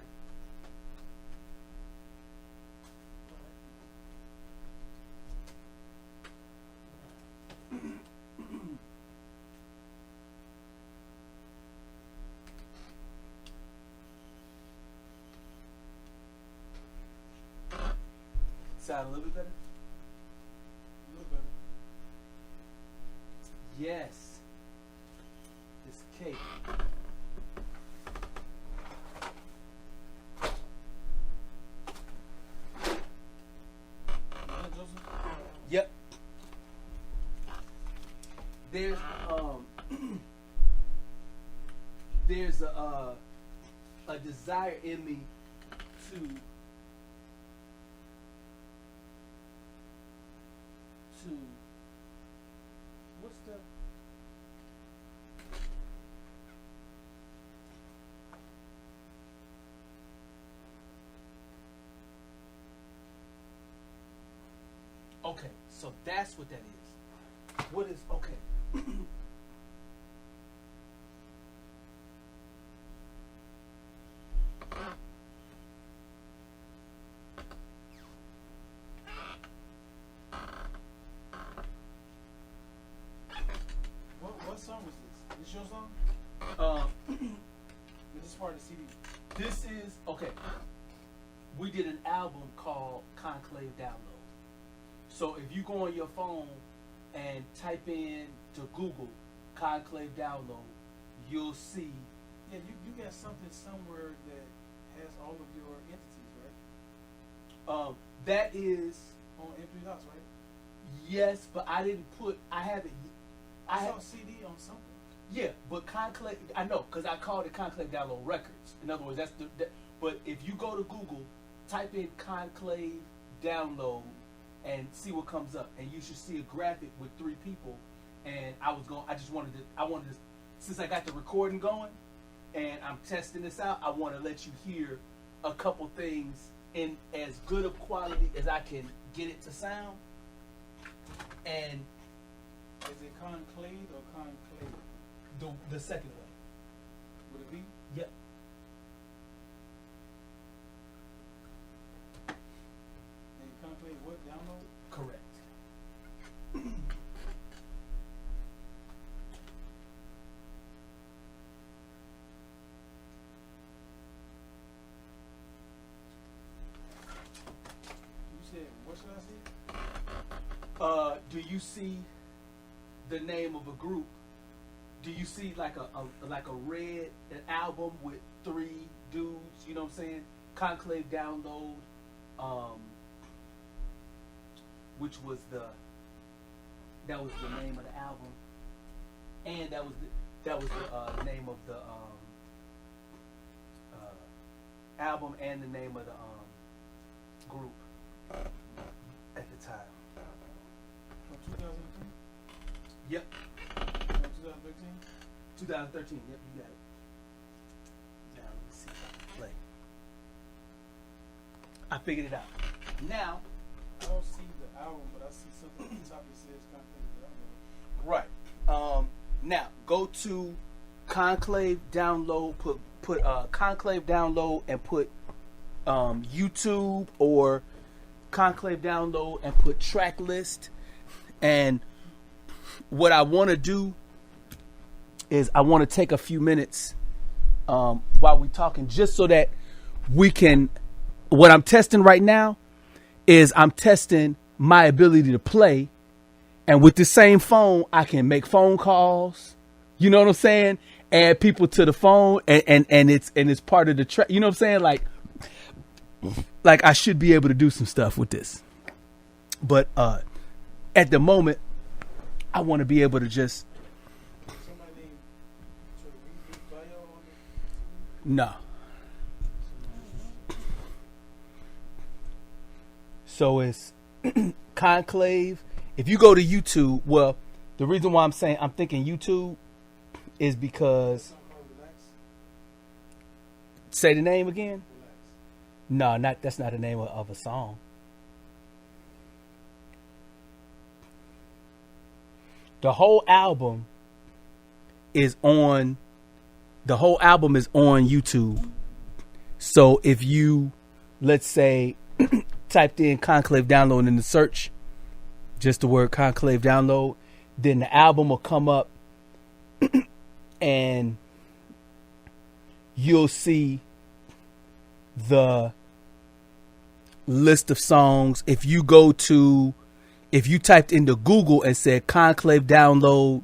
Sound a little bit better? A little better. Yes. This cake. Yeah, Joseph? Yep. There's there's a desire in me to what's the okay, so that's what that is. What is okay? What song was this? This your song? This is part of the CD. This is okay. We did an album called Conclave Download. So if you go on your phone and type in to Google Conclave Download, you'll see. Yeah, you got something somewhere that has all of your entities, right? That is On MP Dots, right? yes, but I didn't put. I haven't. I saw a CD on something. Yeah, but Conclave. I know because I called it Conclave Download Records. In other words, that's but if you go to Google, type in Conclave Download and see what comes up, and you should see a graphic with 3 people. And I wanted to, since I got the recording going, and I'm testing this out, I want to let you hear a couple things in as good of quality as I can get it to sound. And Is it conclave or conclave? the second way. Would it be? Yep. And conclave what? Download? Correct. You said, what should I see? Do you see the name of a group? Do you see like a red an album with 3 dudes? You know what I'm saying? Conclave Download, which was that was the name of the album, and that was the name of the album and the name of the group at the time. From 2003? Yep. From 2013? 2013. Yep, you got it. Now let me see if I can play. I figured it out. Now, I don't see the album, but I see something at the top that says conclave download. right. Now go to Conclave Download. Put Conclave Download and put YouTube or Conclave Download and put track list. And what I want to do is I want to take a few minutes while we're talking, just so that we can. What I'm testing right now is I'm testing my ability to play, and with the same phone, I can make phone calls. You know what I'm saying? Add people to the phone, and it's part of the track. You know what I'm saying? Like I should be able to do some stuff with this, but at the moment, I want to be able to just Somebody named Bio on it? no. So it's Conclave. If you go to YouTube, well, the reason why I'm thinking YouTube is because Something called Relax? say the name again. Relax. No, that's not the name of a song. The whole album is on YouTube. So if you, let's say, typed in Conclave Download in the search, just the word Conclave Download, then the album will come up and you'll see the list of songs. If you typed into Google and said Conclave Download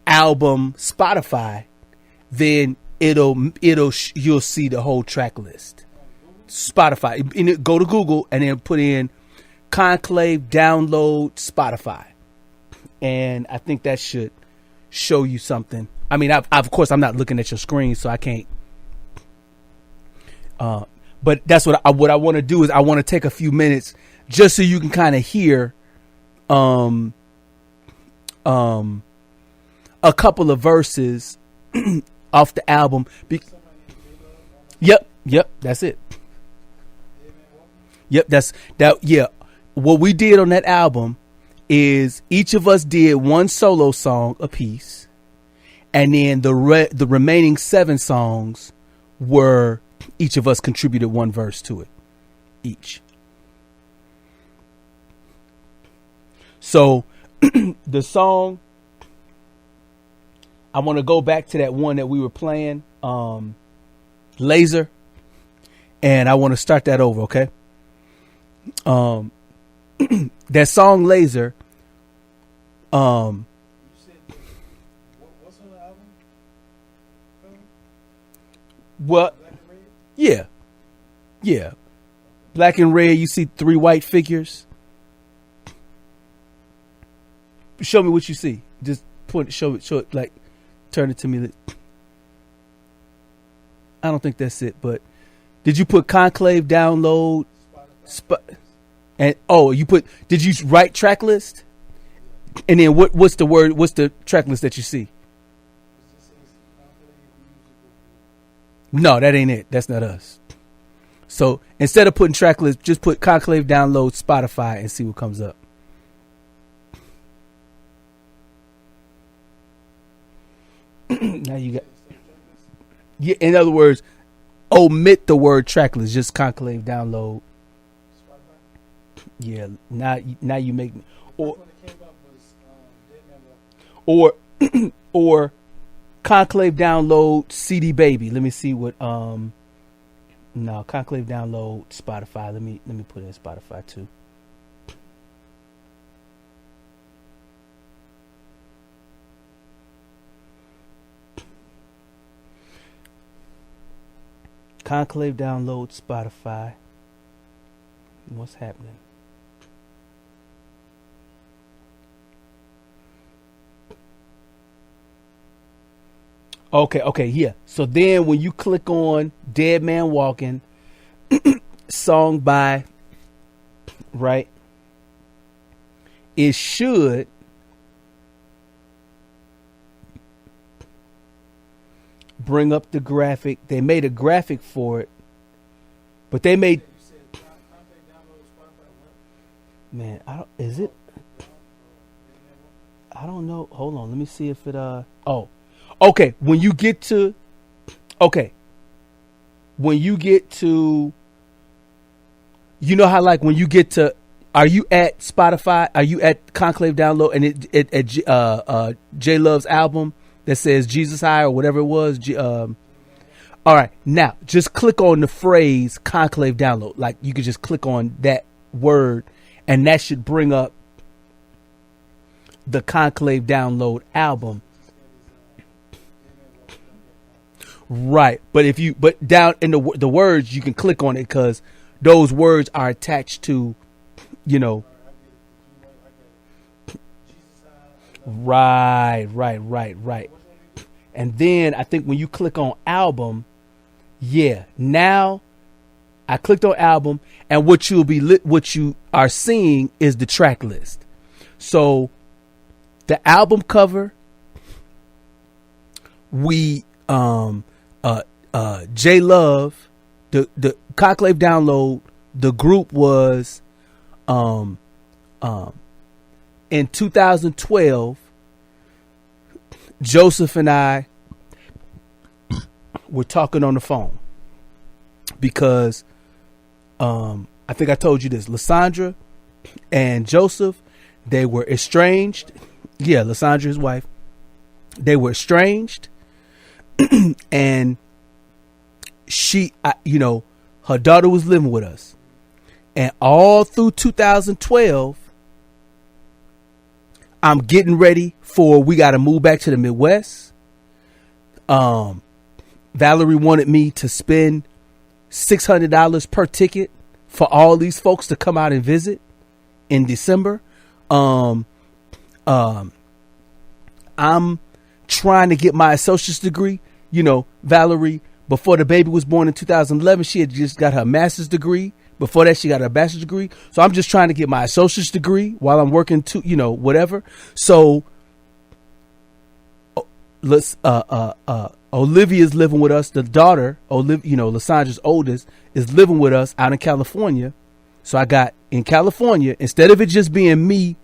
album Spotify, then you'll see the whole track list. Spotify. Go to Google and then put in Conclave Download Spotify, and I think that should show you something. I mean, of course, I'm not looking at your screen, so I can't. But that's what I want to do is I want to take a few minutes just so you can kind of hear a couple of verses off the album. Yep, that's it. Yep, yeah. What we did on that album is each of us did one solo song a piece, and then the remaining 7 songs were each of us contributed one verse to it each. So the song, I want to go back to that one that we were playing, Laser, and I want to start that over, okay? That song Laser, You said what's on the album? what? Black and Red? Yeah. Black and red, you see 3 white figures. Show me what you see. Just show it, like, turn it to me. I don't think that's it, but did you put Conclave Download? And did you write track list? And then what's the track list that you see? No, that ain't it. That's not us. So instead of putting track list, just put Conclave Download Spotify and see what comes up. Now you got, yeah. In other words, omit the word track list. Just Conclave Download. Yeah. Now you make me or Conclave Download CD Baby. Let me see what no, Conclave Download Spotify. Let me put in Spotify too. Conclave Download Spotify. What's happening? Okay, yeah. So then when you click on Dead Man Walking, song by, right, it should bring up the graphic. They made a graphic for it, but they made, man, is it? I don't know. Hold on. Let me see if it, okay. When you get to, you know how, like, when you get to, are you at Spotify? Are you at Conclave Download and it at J Love's album that says Jesus High or whatever it was? All right. Now just click on the phrase Conclave Download. Like, you could just click on that word and that should bring up the Conclave Download album. Right. But down in the words, you can click on it because those words are attached to, you know. Right. And then I think when you click on album, yeah, now I clicked on album, and what you are seeing is the track list. So the album cover, we J Love, the Conclave Download, the group was in 2012, Joseph and I were talking on the phone because I think I told you this. Lysandra and Joseph, they were estranged. Yeah, Lysandra, his wife. They were estranged. And her daughter was living with us. And all through 2012, I'm getting ready we got to move back to the Midwest. Valerie wanted me to spend $600 per ticket for all these folks to come out and visit in December. I'm trying to get my associate's degree. Valerie, before the baby was born in 2011, she had just got her master's degree. Before that, she got her bachelor's degree. So I'm just trying to get my associate's degree while I'm working whatever. So Olivia's living with us. The daughter, Lysandra's oldest, is living with us out in California. So I got in California, instead of it just being me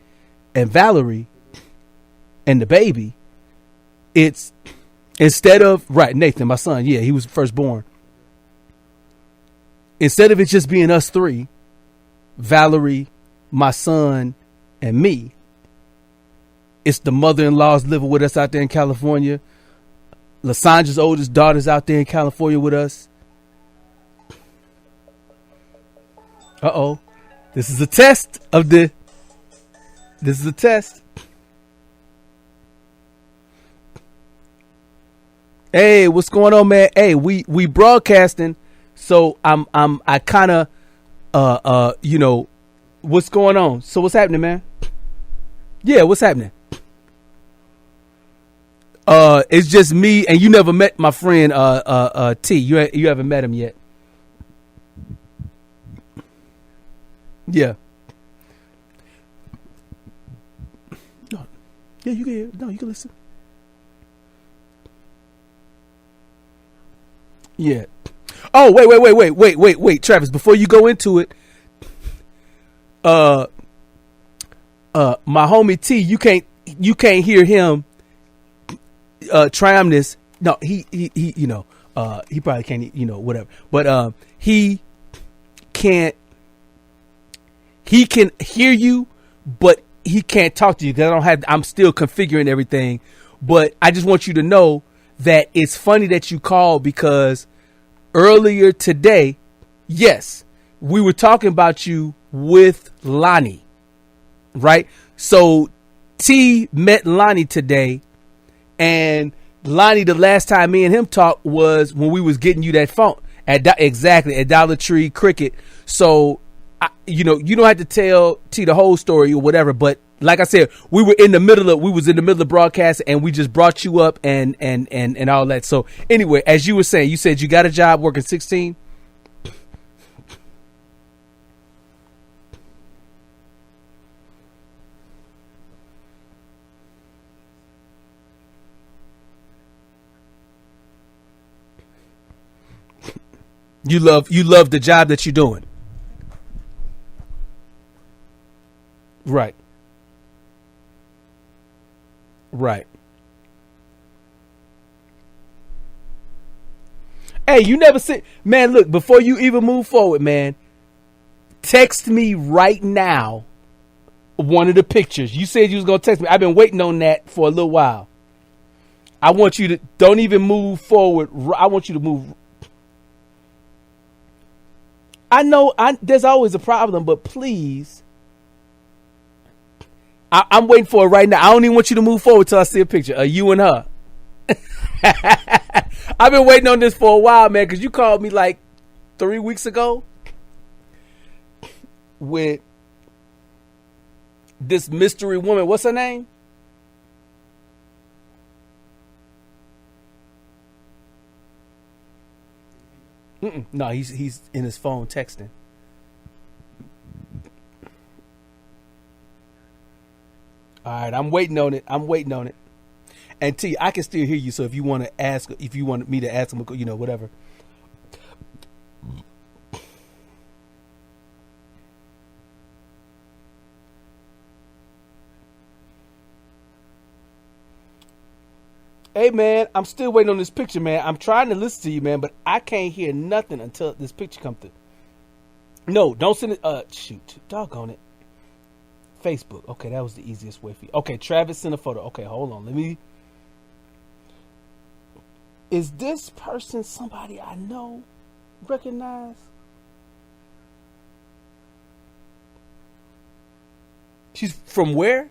and Valerie and the baby, it's instead of Nathan, my son. Yeah, he was firstborn. Instead of it just being us three, Valerie, my son, and me, it's the mother-in-laws living with us out there in California. Lysandra's oldest daughter's out there in California with us. Uh-oh. This is a test. Hey, what's going on, man? Hey, we broadcasting. So I kind of, what's going on? So what's happening, man? Yeah, what's happening? It's just me, and you never met my friend, T. You haven't met him yet. Yeah. No. Yeah, you can. No, you can listen. Yeah. Oh, wait, Travis, before you go into it, my homie T, you can't hear him tram this. No, he probably can't, whatever. But he can hear you, but he can't talk to you because I'm still configuring everything. But I just want you to know that it's funny that you called because earlier today, yes, we were talking about you with Lonnie, right? So T met Lonnie today, and Lonnie, the last time me and him talked was when we was getting you that phone at Dollar Tree Cricket. So you don't have to tell T the whole story or whatever, but like I said, we was in the middle of broadcast, and we just brought you up and all that. So anyway, as you were saying, you said you got a job working 16. You love the job that you're doing. Right. Hey, you never said, man, look, before you even move forward, man, text me right now one of the pictures. You said you was going to text me. I've been waiting on that for a little while. I want you to, don't even move forward. I want you to move. I know there's always a problem, but please. I'm waiting for it right now. I don't even want you to move forward till I see a picture of you and her. I've been waiting on this for a while, man, because you called me like 3 weeks ago with this mystery woman. What's her name? No, he's in his phone texting. All right, I'm waiting on it. And T, I can still hear you. So if you want me to ask him, whatever. Hey man, I'm still waiting on this picture, man. I'm trying to listen to you, man, but I can't hear nothing until this picture comes through. No, don't send it. Shoot, doggone it. Facebook. Okay, that was the easiest way for you. Okay, Travis sent a photo. Okay, hold on. Let me. Is this person somebody I know, recognize? She's from where?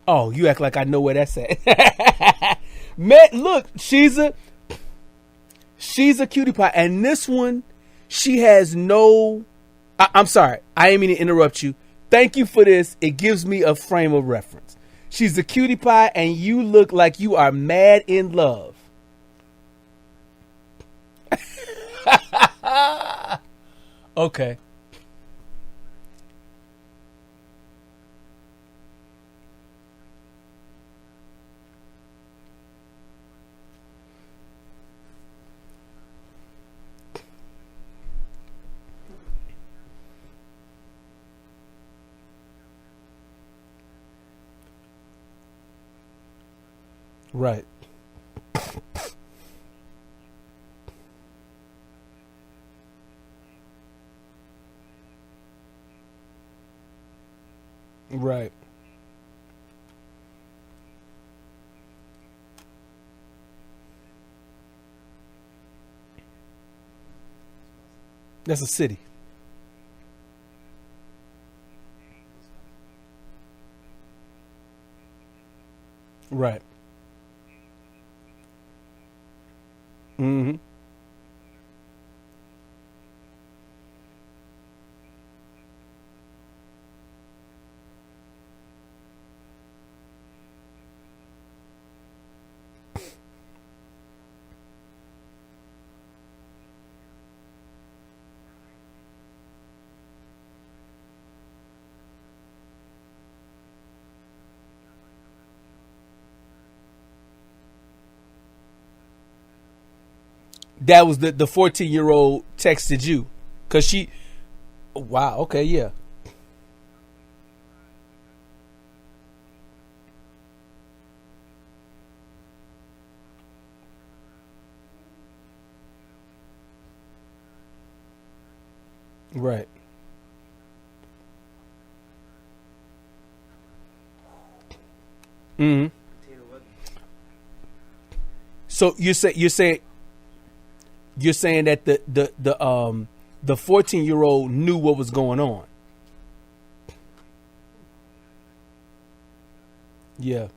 Oh, you act like I know where that's at. Man, look, she's a cutie pie, and this one, she has no. I'm sorry, I didn't mean to interrupt you. Thank you for this. It gives me a frame of reference. She's a cutie pie, and you look like you are mad in love. Okay. Right. Right. That's a city. Right. Mm-hmm. That was the 14-year-old texted you because she. Wow. Okay. Yeah. Right. Mm-hmm. So you're saying that the 14-year-old knew what was going on. Yeah.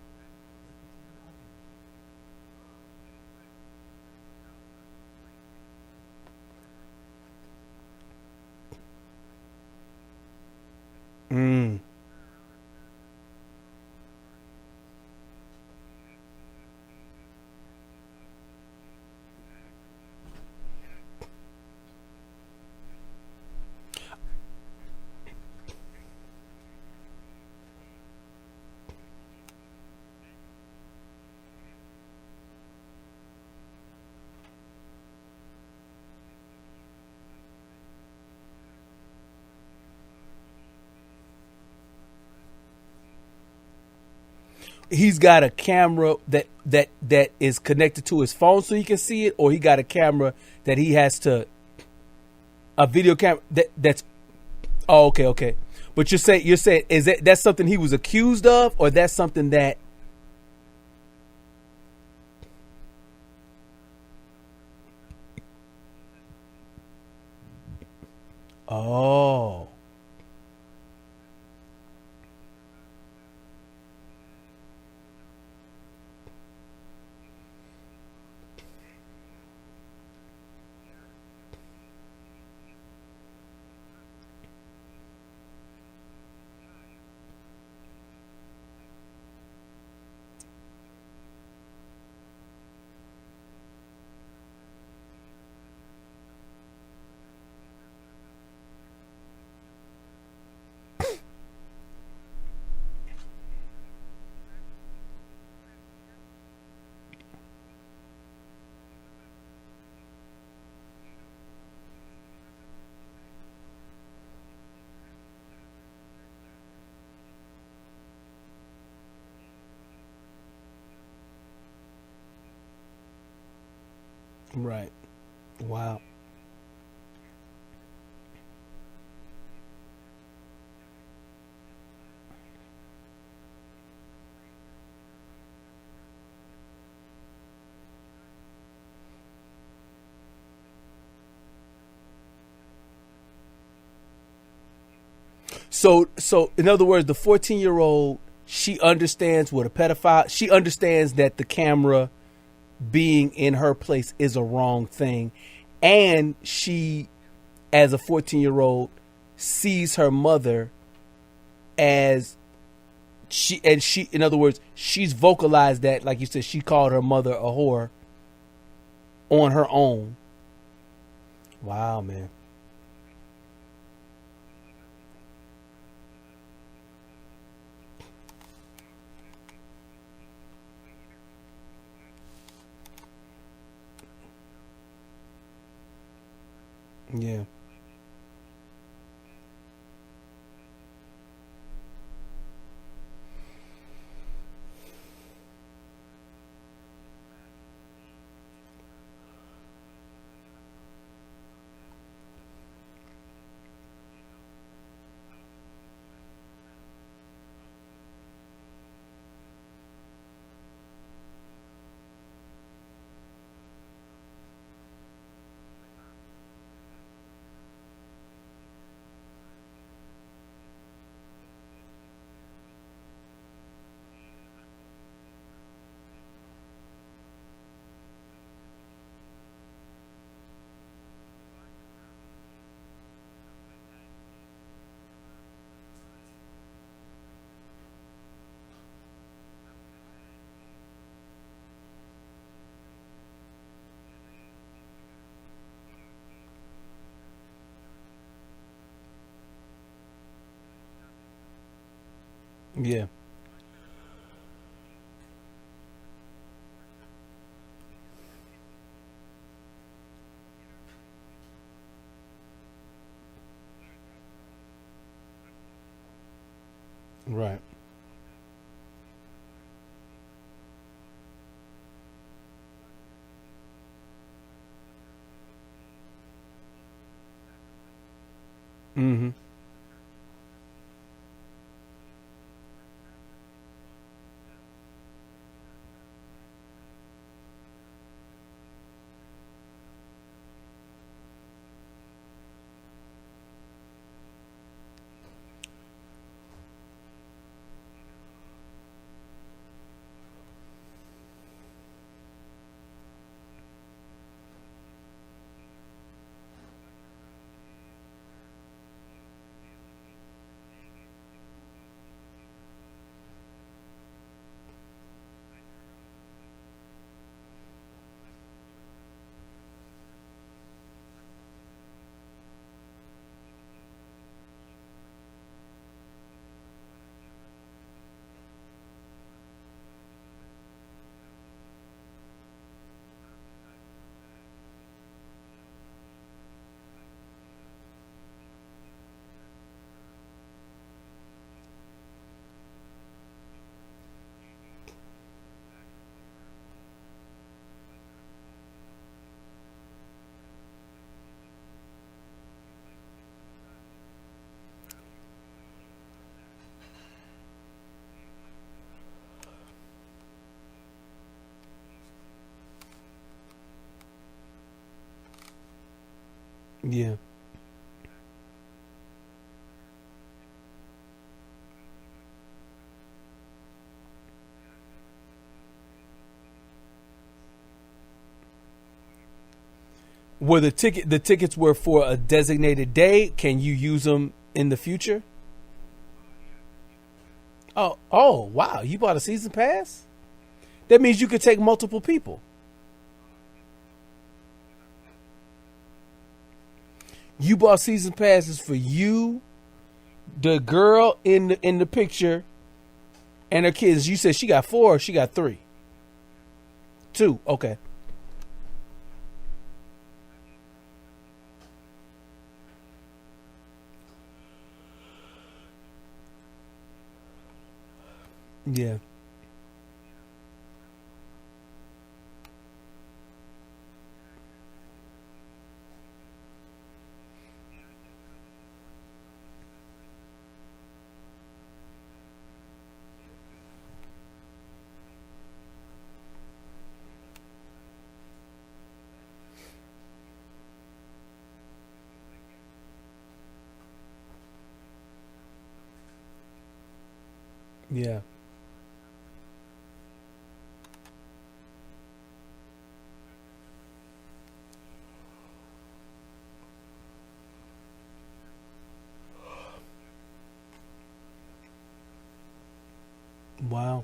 Mm. He's got a camera that is connected to his phone so he can see it, or he got a camera that he has to a video camera that's. Oh, okay, okay. But you're saying is that's something he was accused of, or that's something that. Oh. Right. Wow. So in other words, the 14-year-old, she understands what a pedophile. She understands that the camera being in her place is a wrong thing, and she, as a 14-year-old, sees her mother as she in other words, she's vocalized that, like you said, she called her mother a whore on her own. Wow, man. Yeah. Yeah. Right. Mm-hmm. Yeah. Were the tickets were for a designated day? Can you use them in the future? Oh, wow! You bought a season pass. That means you could take multiple people. You bought season passes for you, the girl in the picture, and her kids. You said she got four. Or she got three. Two. Okay. Yeah. Yeah. Wow.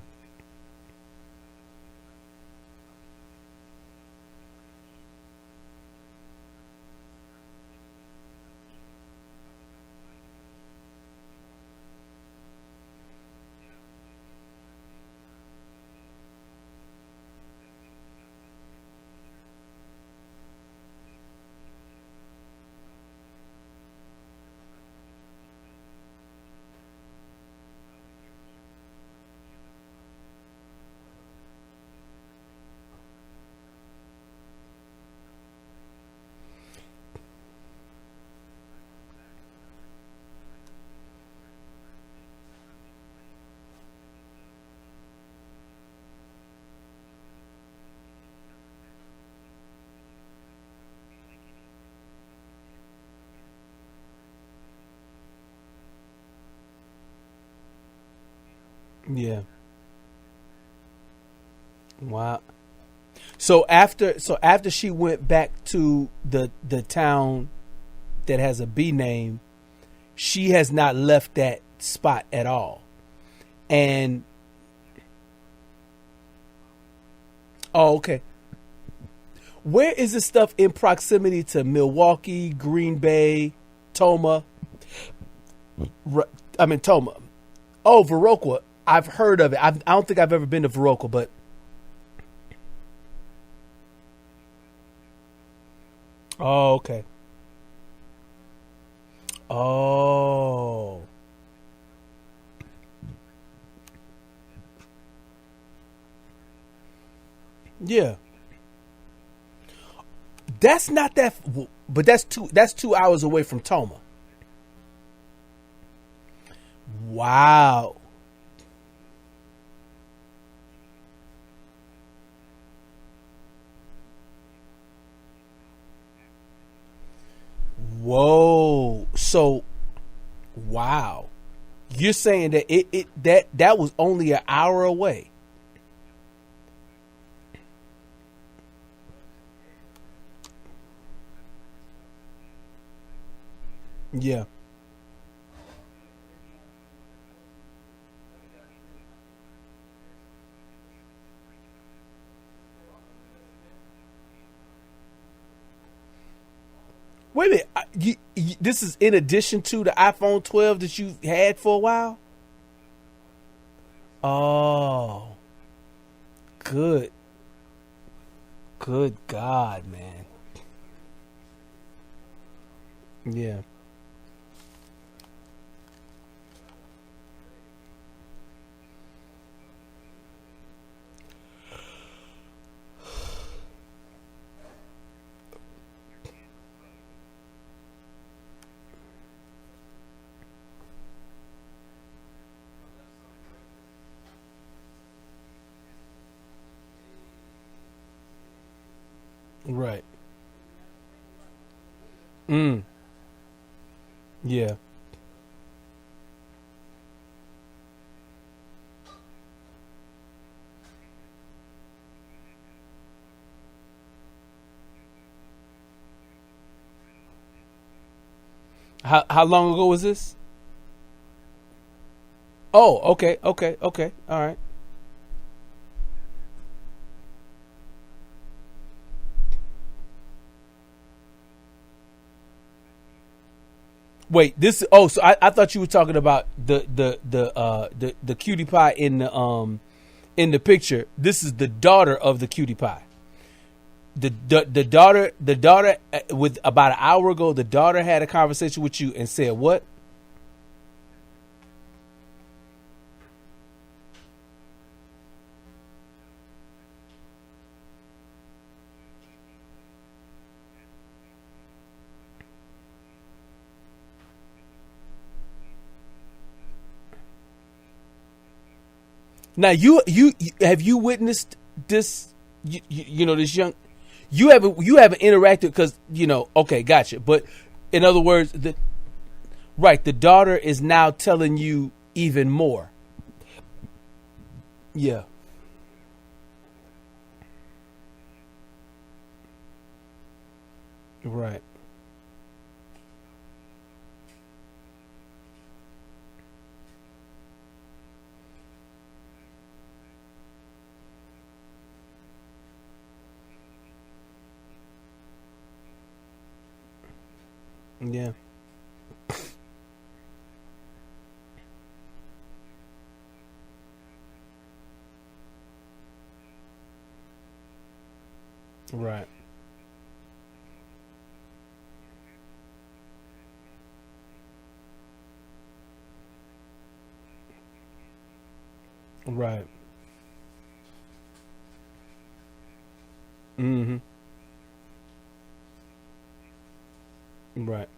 Yeah. Wow. So after she went back to the town that has a B name, she has not left that spot at all. And oh, okay. Where is this stuff in proximity to Milwaukee, Green Bay, Toma? I mean Toma. Oh, Viroqua. I've heard of it. I don't think I've ever been to Viroqua, but oh, okay. Oh, yeah. That's not that, but that's 2 hours away from Toma. Wow. Whoa. So wow. You're saying that that was only an hour away. Yeah. Wait a minute. This is in addition to the iPhone 12 that you had for a while? Oh, good. Good God, man. Yeah. Right. Mm. Yeah. How long ago was this? Oh, okay, okay, okay. All right. Wait, this. Oh, so I thought you were talking about the cutie pie in the picture. This is the daughter of the cutie pie. The daughter with about an hour ago. The daughter had a conversation with you and said what? Now you have you witnessed this? You know this young. You haven't interacted because okay, gotcha. But in other words, the daughter is now telling you even more. Yeah. Right. Yeah. Right. Right. Mm-hmm. Right.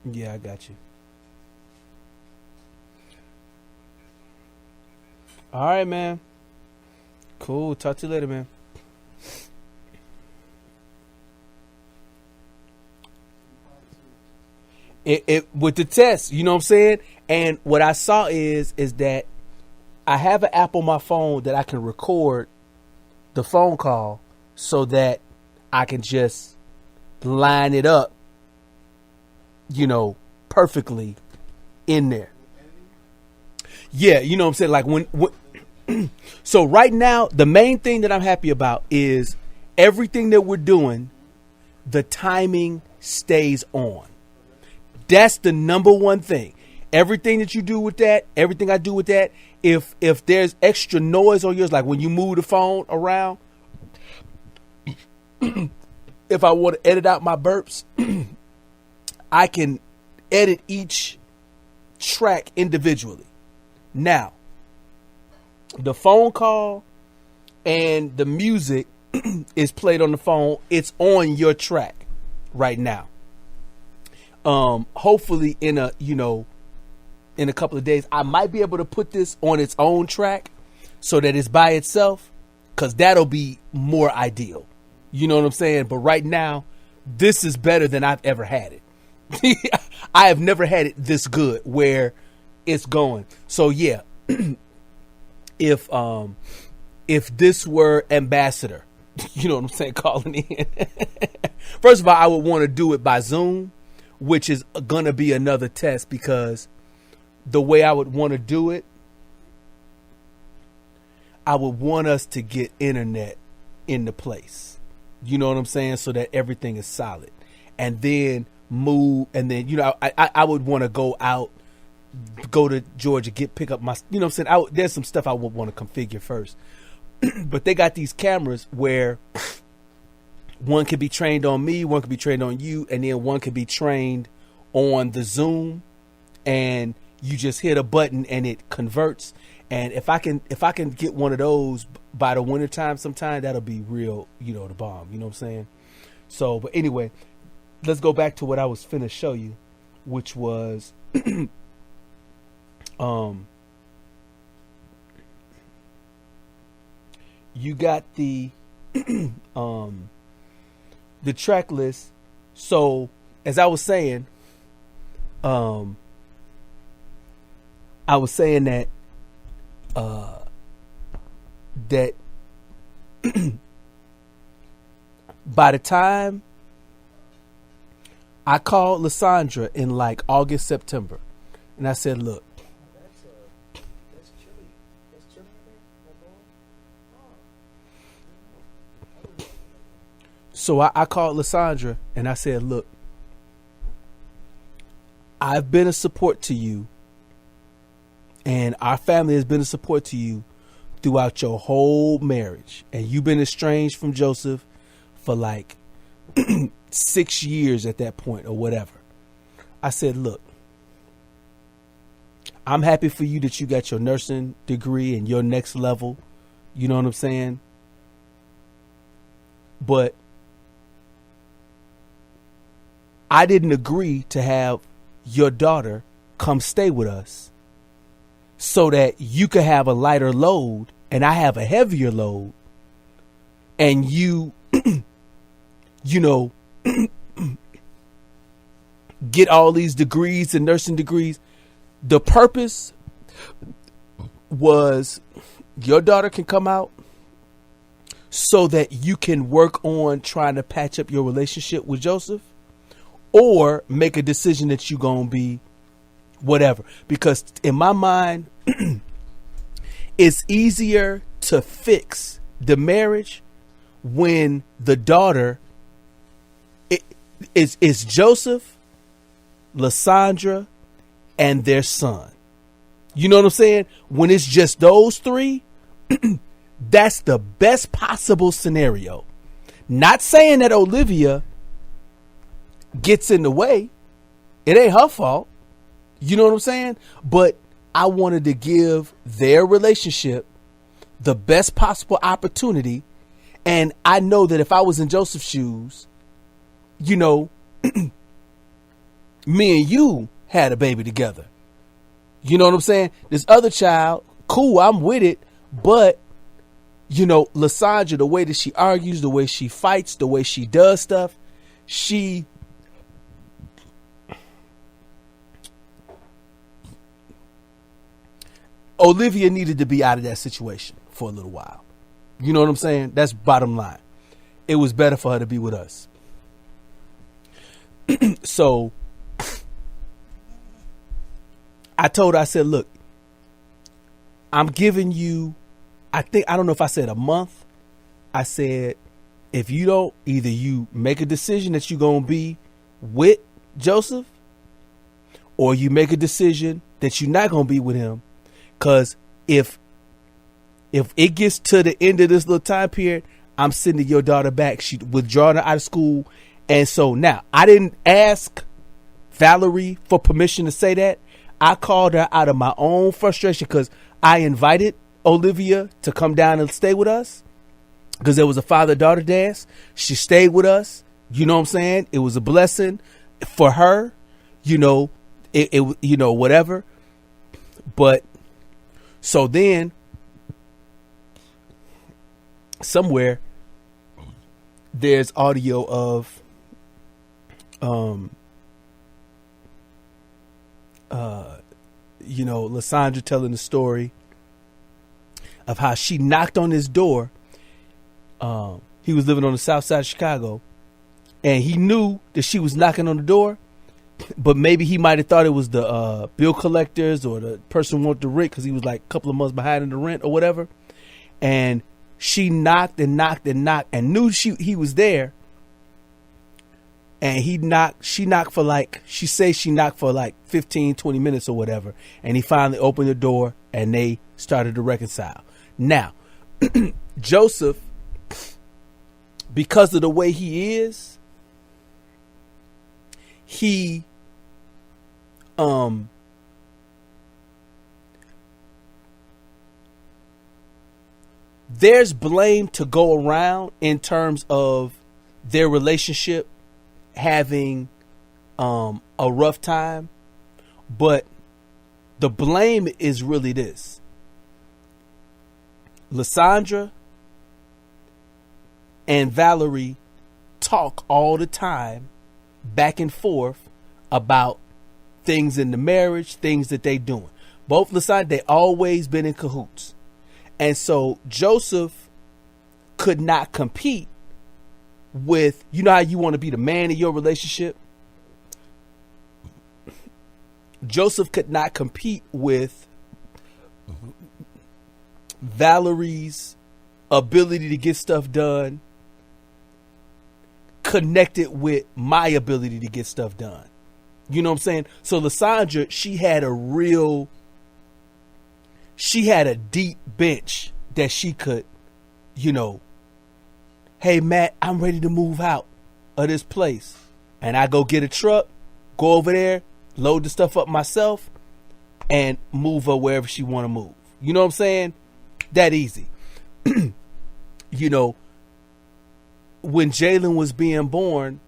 Yeah, I got you. All right, man. Cool. Talk to you later, man. It with the test, you know what I'm saying? And what I saw is that I have an app on my phone that I can record the phone call so that I can just line it up, you know, perfectly in there. Yeah, you know what I'm saying? Like so right now, the main thing that I'm happy about is everything that we're doing, the timing stays on. That's the number one thing. Everything that you do with that, everything I do with that, if there's extra noise on yours, like when you move the phone around, if I want to edit out my burps, I can edit each track individually. Now, the phone call and the music is played on the phone. It's on your track right now. Hopefully in a couple of days, I might be able to put this on its own track so that it's by itself, because that'll be more ideal. You know what I'm saying? But right now, this is better than I've ever had it. I have never had it this good where it's going. So yeah, if this were Ambassador, you know what I'm saying, calling in. First of all, I would want to do it by Zoom, which is gonna be another test, because the way I would want to do it, I would want us to get internet into place. You know what I'm saying? So that everything is solid. And then move, and then, you know, I would want to go out, go to Georgia, pick up my, you know what I'm saying? There's some stuff I would want to configure first. But they got these cameras where one could be trained on me, one could be trained on you, and then one could be trained on the Zoom, and you just hit a button and it converts. And if I can get one of those by the winter time sometime, that'll be real, you know, the bomb. You know what I'm saying? So, but anyway, let's go back to what I was finna show you, which was you got the track list. So as I was saying, that that by the time I called Lysandra in like August, September, and I said, look, That's chilly. That's chilly in there? so I called Lysandra and I said, look, I've been a support to you, and our family has been a support to you throughout your whole marriage. And you've been estranged from Joseph for like 6 years at that point or whatever. I said, look, I'm happy for you that you got your nursing degree and your next level. You know what I'm saying? But I didn't agree to have your daughter come stay with us so that you could have a lighter load and I have a heavier load, and you, you know, get all these degrees and nursing degrees. The purpose was your daughter can come out so that you can work on trying to patch up your relationship with Joseph, or make a decision that you're going to be whatever. Because in my mind, it's easier to fix the marriage when the daughter is Joseph, Lysandra, and their son. You know what I'm saying? When it's just those three, that's the best possible scenario. Not saying that Olivia gets in the way. It ain't her fault. You know what I'm saying? But I wanted to give their relationship the best possible opportunity. And I know that if I was in Joseph's shoes, you know, me and you had a baby together. You know what I'm saying? This other child, cool, I'm with it. But, you know, Lysandra, the way that she argues, the way she fights, the way she does stuff, Olivia needed to be out of that situation for a little while. You know what I'm saying? That's bottom line. It was better for her to be with us. So I told her, I said, look, I'm giving you, I don't know if I said a month. I said, if you don't, either you make a decision that you're going to be with Joseph, or you make a decision that you're not going to be with him. Because if it gets to the end of this little time period, I'm sending your daughter back. She withdrawing her out of school. And so now, I didn't ask Valerie for permission to say that. I called her out of my own frustration because I invited Olivia to come down and stay with us because there was a father-daughter dance. She stayed with us. You know what I'm saying? It was a blessing for her. You know, it you know, whatever. But so then somewhere there's audio of you know, Lysandra telling the story of how she knocked on his door. He was living on the south side of Chicago, and he knew that she was knocking on the door, but maybe he might have thought it was the bill collectors or the person who wanted the rent because he was like a couple of months behind in the rent or whatever. And she knocked and knocked and knocked and knew he was there. And she knocked for like 15, 20 minutes or whatever. And he finally opened the door and they started to reconcile. Now, Joseph, because of the way he is, there's blame to go around in terms of their relationship having a rough time, but the blame is really this. Lysandra and Valerie talk all the time back and forth about things in the marriage, things that they doing. Both Lysandra, they always been in cahoots. And so Joseph could not compete with, you know how you want to be the man in your relationship? Joseph could not compete with Valerie's ability to get stuff done connected with my ability to get stuff done. You know what I'm saying? So Lysandra, she had a deep bench that she could, you know, hey, Matt, I'm ready to move out of this place. And I go get a truck, go over there, load the stuff up myself, and move her wherever she want to move. You know what I'm saying? That easy. You know, when Jalen was being born,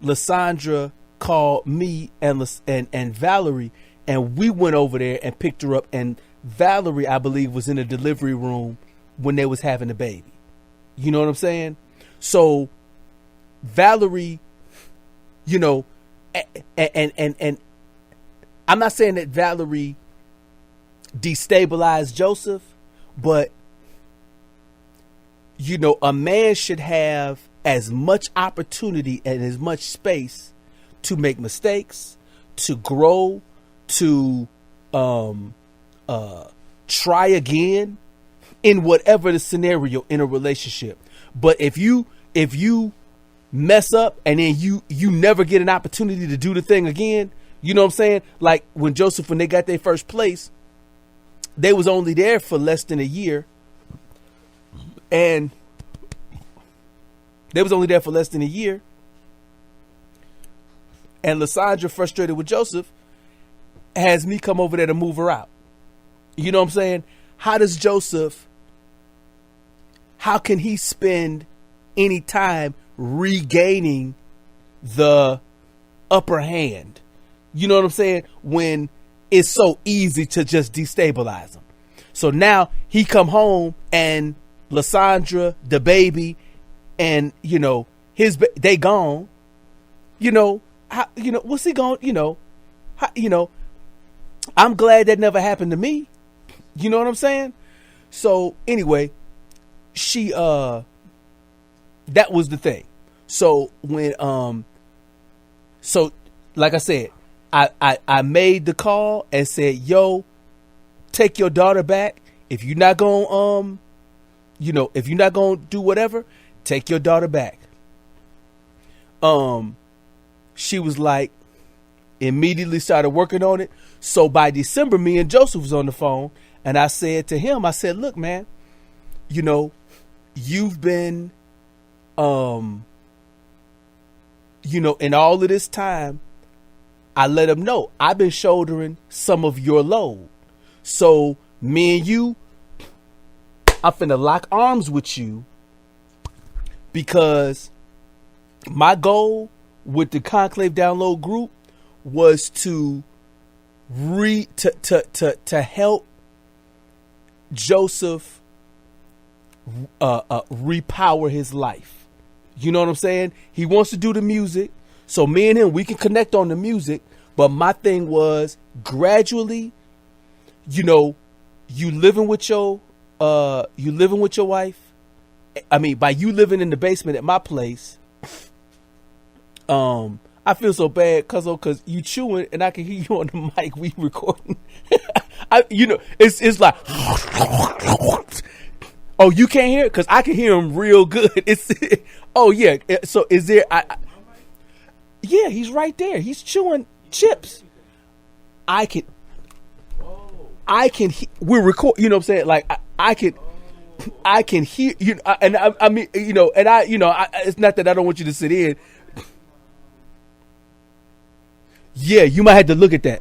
Lysandra called me and Valerie, and we went over there and picked her up. And Valerie, I believe, was in the delivery room when they was having the baby. You know what I'm saying? So Valerie, you know, and I'm not saying that Valerie destabilized Joseph, but you know, a man should have as much opportunity and as much space to make mistakes, to grow, to try again in whatever the scenario in a relationship. But if you mess up and then you never get an opportunity to do the thing again, you know what I'm saying? Like when Joseph, when they got their first place, they was only there for less than a year. And they was only there for less than a year. And Lysandra, frustrated with Joseph, has me come over there to move her out. You know what I'm saying? How does Joseph, how can he spend any time regaining the upper hand? You know what I'm saying? When it's so easy to just destabilize him. So now he come home and Lysandra, the baby, and you know they gone. You know how, you know what's he going? You know, how, you know. I'm glad that never happened to me. You know what I'm saying? So anyway, she that was the thing. So when so like I said, I made the call and said, yo, take your daughter back. If you're not gonna you know, if you're not gonna do whatever, take your daughter back. She was like, immediately started working on it. So by December, me and Joseph was on the phone, and I said to him, I said, look, man, you know, you've been, you know, in all of this time, I let him know I've been shouldering some of your load. So me and you, I'm finna lock arms with you, because my goal with the Conclave Download group was to help Joseph repower his life. You know what I'm saying? He wants to do the music, so me and him, we can connect on the music. But my thing was gradually, you know, you living with your wife. I mean, by you living in the basement at my place, I feel so bad, cause you chewing and I can hear you on the mic. We recording. You know, it's like, oh, you can't hear it? Cause I can hear him real good. It's, oh yeah. So is there? Yeah, he's right there. He's chewing chips. I can. We're record. You know what I'm saying? Like I can hear you. And I mean, you know, and it's not that I don't want you to sit in. Yeah, you might have to look at that.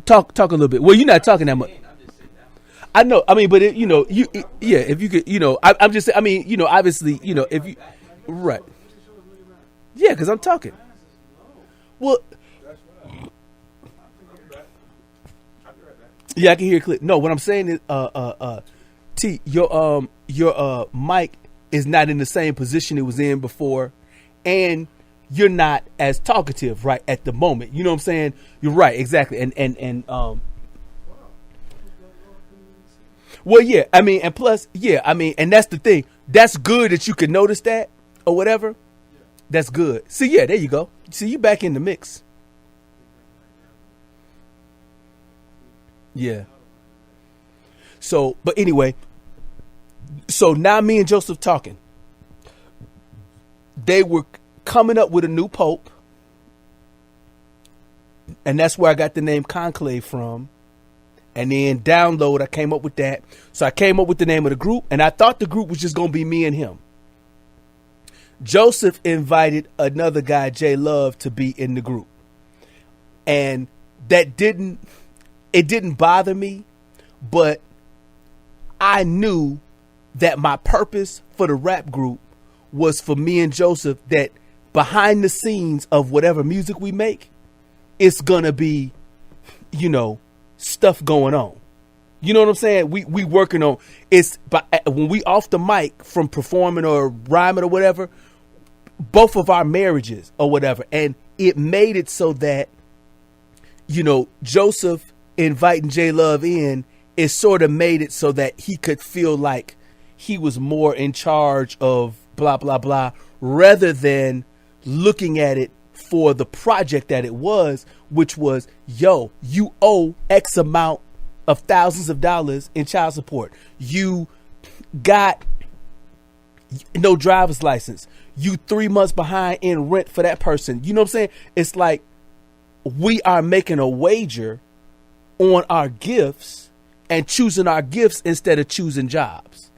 Talk a little bit. Well, you're not talking that much. I know. I mean, but it, you know, yeah. If you could, you know, I'm just. I mean, you know, obviously, you know, if you, right. Yeah, because I'm talking. Well. Yeah, I can hear it clear. No, what I'm saying is, T, your mic is not in the same position it was in before, and you're not as talkative right at the moment. You know what I'm saying? You're right, exactly. And well, yeah, I mean, and plus, yeah, I mean, and that's the thing. That's good that you can notice that or whatever. That's good. See, yeah, there you go. See, you back in the mix. Yeah. So, but anyway, so now me and Joseph talking. They were coming up with a new pope, and that's where I got the name Conclave from. And then Download, I came up with that. So I came up with the name of the group, and I thought the group was just going to be me and him. Joseph invited another guy, J Love, to be in the group. And it didn't bother me, but I knew that my purpose for the rap group was for me and Joseph, that behind the scenes of whatever music we make, it's gonna be, you know, stuff going on. You know what I'm saying? We working on it's, but when we off the mic from performing or rhyming or whatever, both of our marriages or whatever, and it made it so that, you know, Joseph inviting J Love in, it sort of made it so that he could feel like he was more in charge of blah, blah, blah, rather than looking at it for the project that it was, which was, yo, you owe X amount of thousands of dollars in child support. You got no driver's license. You 3 months behind in rent for that person. You know what I'm saying? It's like we are making a wager on our gifts and choosing our gifts instead of choosing jobs.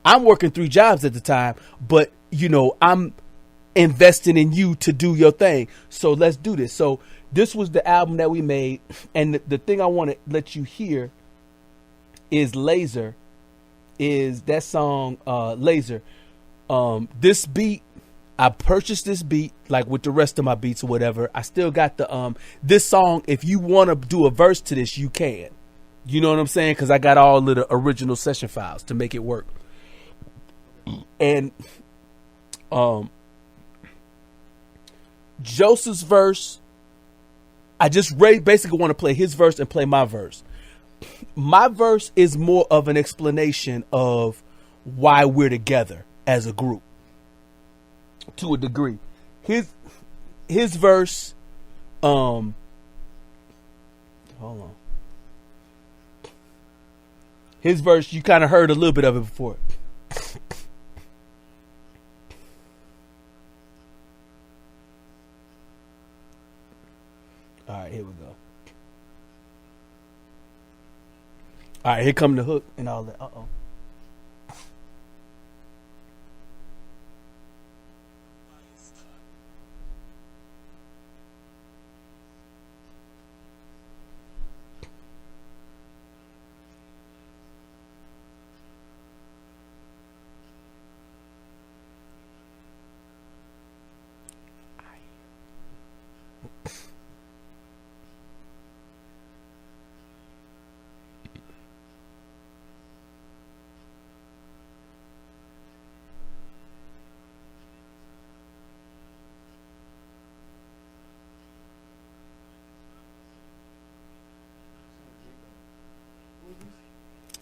I'm working 3 jobs at the time, but, you know, I'm investing in you to do your thing. So let's do this. So this was the album that we made. And the thing I want to let you hear is Laser, is that song, Laser. This beat, I purchased this beat like with the rest of my beats or whatever. I still got the, this song, if you want to do a verse to this, you can. You know what I'm saying? Because I got all of the original session files to make it work. And Joseph's verse, I just basically want to play his verse and play my verse. My verse is more of an explanation of why we're together as a group, to a degree. His verse, hold on. His verse, you kind of heard a little bit of it before. All right, here we go. All right, here come the hook and all that. Uh-oh.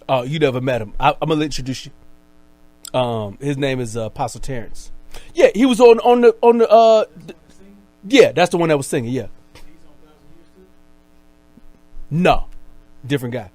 Oh, you never met him. I'm gonna introduce you. His name is Apostle Terrence. Yeah, he was on the yeah, that's the one that was singing. Yeah. No, different guy.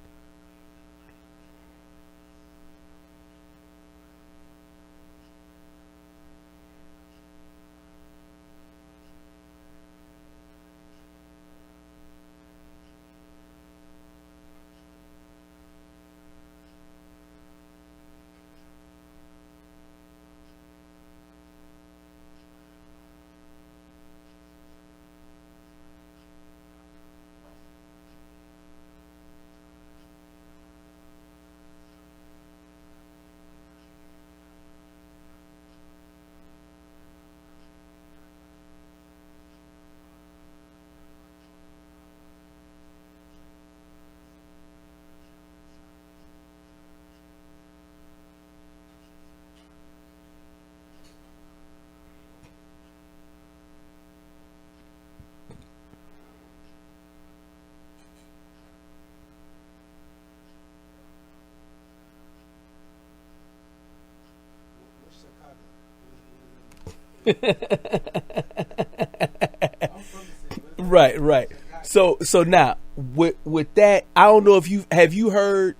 Right. So now with that, I don't know if you heard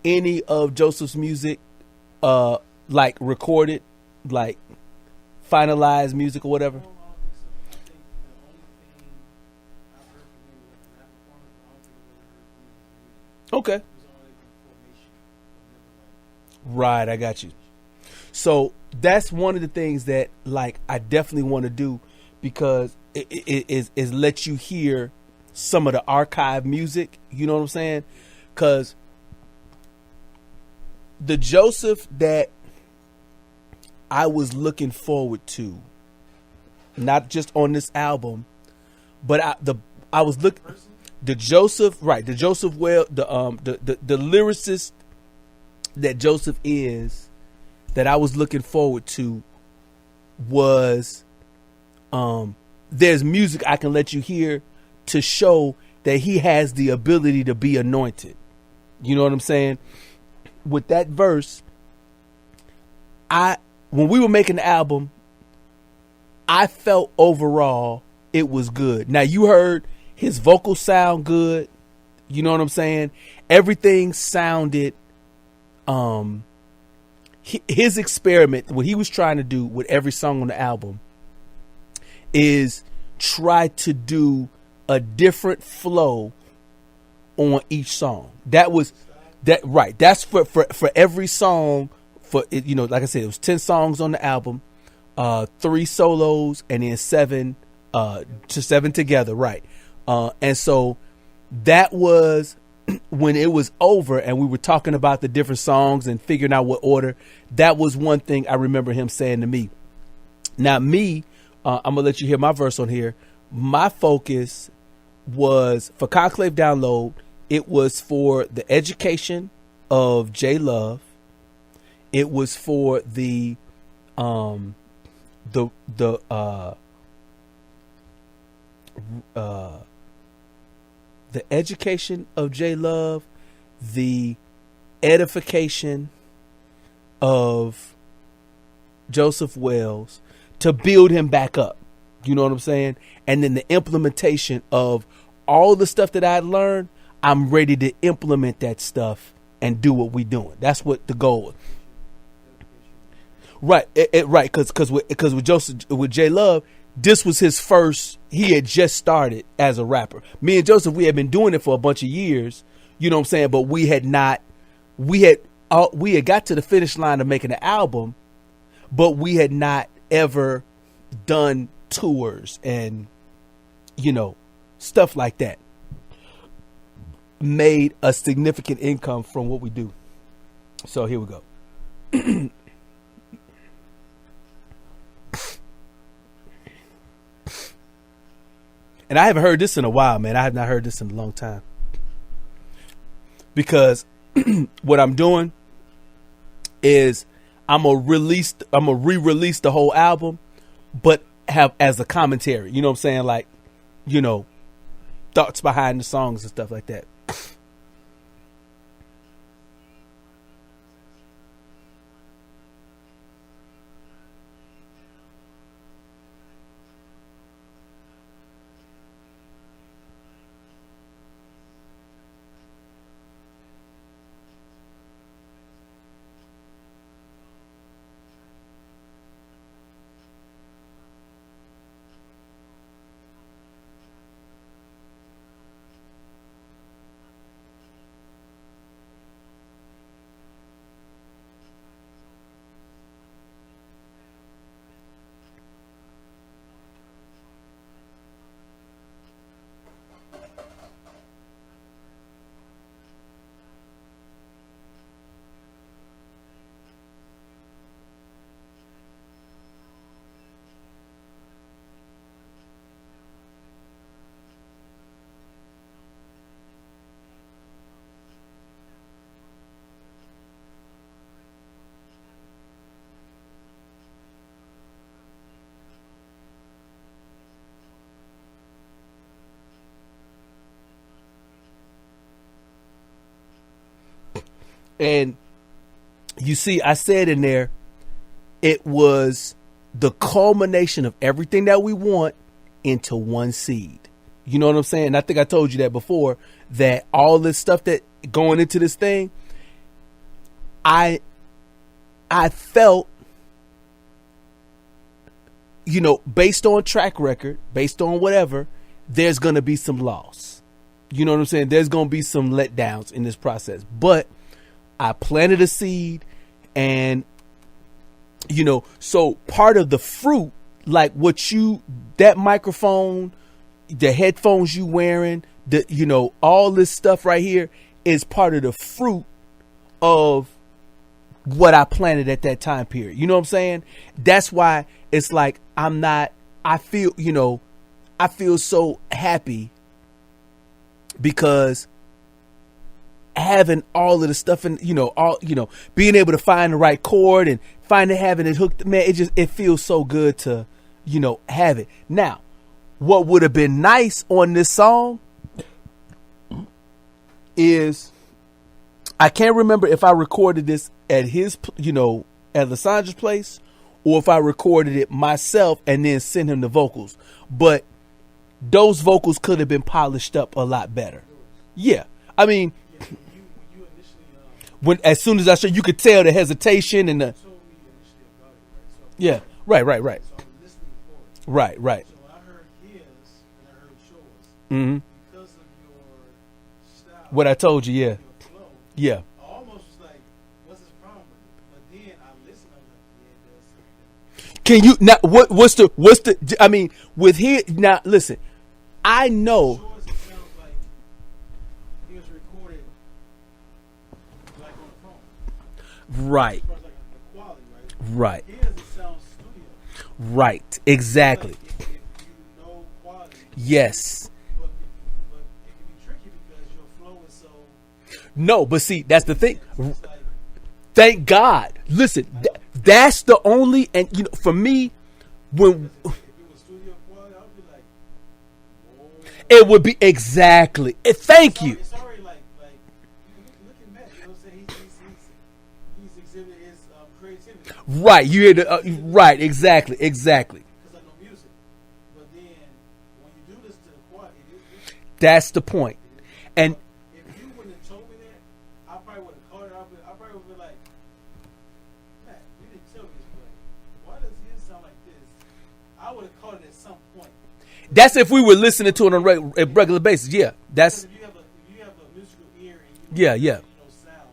any of Joseph's music, like recorded, like finalized music or whatever. Okay. Right, I got you. So that's one of the things that like I definitely want to do, because it is let you hear some of the archive music. You know what I'm saying? Because the Joseph that I was looking forward to, not just on this album, but I was looking the Joseph, right? The Joseph, well, the lyricist that Joseph is, that I was looking forward to was there's music I can let you hear to show that he has the ability to be anointed. You know what I'm saying? With that verse, when we were making the album, I felt overall it was good. Now you heard his vocals sound good. You know what I'm saying? Everything sounded, his experiment, what he was trying to do with every song on the album is try to do a different flow on each song. Right. That's for every song. For it, like I said, it was 10 songs on the album, 3 solos, and then 7 together. Right. And so that was when it was over and we were talking about the different songs and figuring out what order. That was one thing I remember him saying to me. Now me, I'm gonna let you hear my verse on here. My focus was for Conclave Download. It was for the education of J Love. It was for the education of J Love, the edification of Joseph Wells, to build him back up. You know what I'm saying? And then the implementation of all the stuff that I learned. I'm ready to implement that stuff and do what we doing. That's what the goal is. Right. Right. Cause with Joseph, with J Love, this was his first, he had just started as a rapper. Me and Joseph, we had been doing it for a bunch of years, you know what I'm saying? But we had got to the finish line of making an album, but we had not ever done tours and, stuff like that. Made a significant income from what we do. So here we go. And I haven't heard this in a while, man. I have not heard this in a long time. Because what I'm doing is I'm gonna re-release the whole album, but have as a commentary. You know what I'm saying? Like, thoughts behind the songs and stuff like that. And you see, I said in there, it was the culmination of everything that we want into one seed. You know what I'm saying? I think I told you that before, that all this stuff that going into this thing, I felt, based on track record, based on whatever, there's going to be some loss. You know what I'm saying? There's going to be some letdowns in this process. But I planted a seed and, so part of the fruit, like that microphone, the headphones you wearing, all this stuff right here is part of the fruit of what I planted at that time period. You know what I'm saying? That's why it's like, I feel so happy because having all of the stuff and being able to find the right chord and having it hooked, man, it feels so good to have it. Now what would have been nice on this song is, I can't remember if I recorded this at his, at Lasandra's place, or if I recorded it myself and then sent him the vocals. But those vocals could have been polished up a lot better. Yeah. I mean, Yeah, when you initially when as soon as I showed, you could tell the hesitation and the, told me initially about it, right? So yeah, right. so I'm listening for it. Right. So I heard his and I heard yours hmm because of your style, What I told you, yeah. your flow. Yeah. I almost was like, what's his problem with it? But then I listened, I'm like, yeah, it does something. Can you now what's the I mean with here now listen, I know Yours, it sounds like it was recorded like on the phone. right, As far as like the quality, right? right, His, it sounds studio. right, exactly. Like if you know quality, Yes. but it can be tricky because your flow is so. No, but see, that's the thing. It's like, Thank God. Listen, that's the only, and for me, when if it was studio quality, I would be like, whoa. it would be exactly. Thank you. It's already like look at Matt. You know what I'm saying? He's exhibited his creativity. Right, you hear the right, exactly. Because I know music. But then when you do listen to the quality, it is. That's the point. And If you wouldn't have told me that, I probably would have called it out. I probably would have been like, Matt, you didn't tell me this, but why does his sound like this? I would have caught it at some point. that's if we were listening to it on a regular basis. Yeah, that's Because if you have a musical ear and you Yeah. sound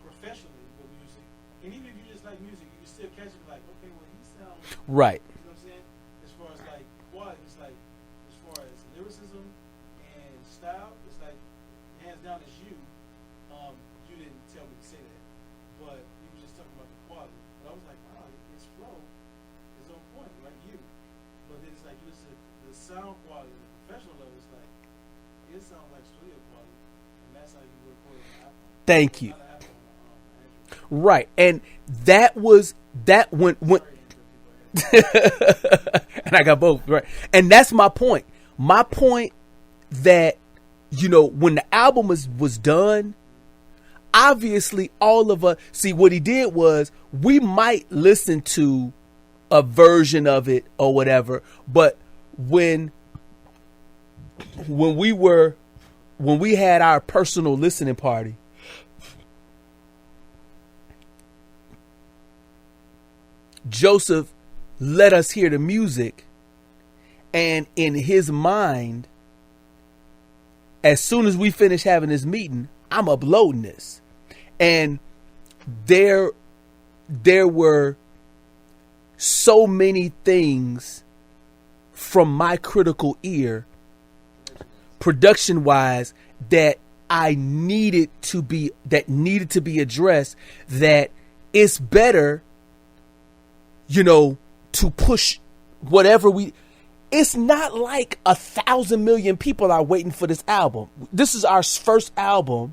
professionally with music, and even if you just like music, you can still catch it like, okay, well he sounds. right. You know what I'm saying? As far as like quality, it's like as far as lyricism and style, it's like hands down it's you. You didn't tell me to say that, but you were just talking about the quality. But I was like, wow, his flow is on point, like you. But then it's like you listen to the sound quality, the professional level. It's like it sounds like studio quality, and that's how you record it on iPhone. Thank you. Not an iPhone, Android. Right, and that was that when Sorry, people. and I got both right, and that's my point. My point that when the album was done, obviously all of us see what he did was we might listen to a version of it or whatever, but when we had our personal listening party, Joseph let us hear the music, and in his mind, as soon as we finish having this meeting, I'm uploading this. And there were so many things from my critical ear, production wise, that needed to be addressed, that it's better, to push whatever it's not like 1,000 million people are waiting for this album. This is our first album.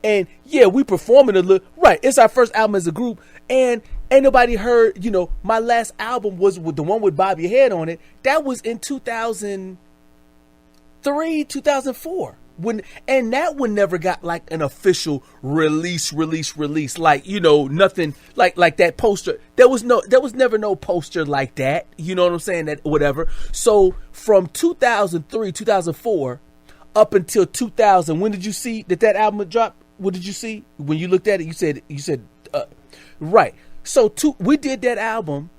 And yeah, we performing a little, right. It's our first album as a group, and ain't nobody heard, my last album was with the one with Bob Your Head on it. That was in 2003, 2004. And that one never got like an official release. Like, nothing like that poster. There was never no poster like that. You know what I'm saying? That whatever. So from 2003, 2004 up until 2000, when did you see that album dropped? What did you see when you looked at it? You said, right. So we did that album.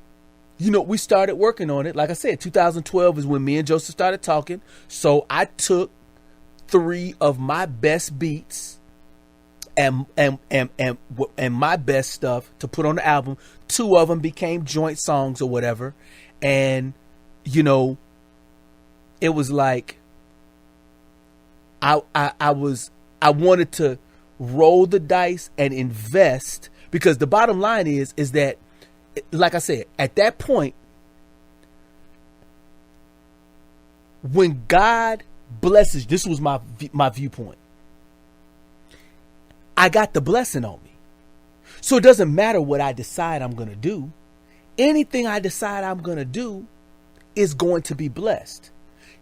We started working on it. Like I said, 2012 is when me and Joseph started talking. So I took 3 of my best beats and my best stuff to put on the album. 2 of them became joint songs or whatever. And, it was like, I wanted to roll the dice and invest, because the bottom line is that, like I said, at that point, when God blesses, this was my viewpoint, I got the blessing on me. So it doesn't matter what I decide I'm going to do. Anything I decide I'm going to do is going to be blessed.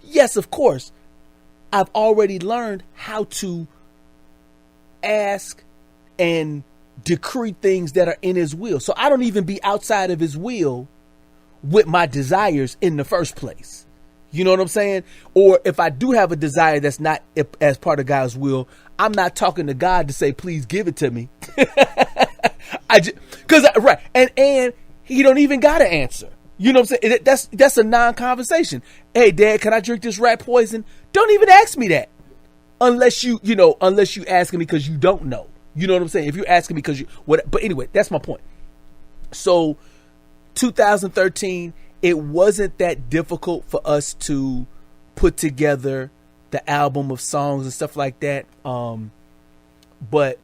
Yes, of course, I've already learned how to ask and decree things that are in his will. So I don't even be outside of his will with my desires in the first place. You know what I'm saying? Or if I do have a desire that's not as part of God's will, I'm not talking to God to say, please give it to me. Right. And he don't even got to answer. You know what I'm saying? That's a non-conversation. Hey, Dad, can I drink this rat poison? Don't even ask me that. Unless you asking me because you don't know. You know what I'm saying? If you're asking me because but anyway, that's my point. So 2013, it wasn't that difficult for us to put together the album of songs and stuff like that. But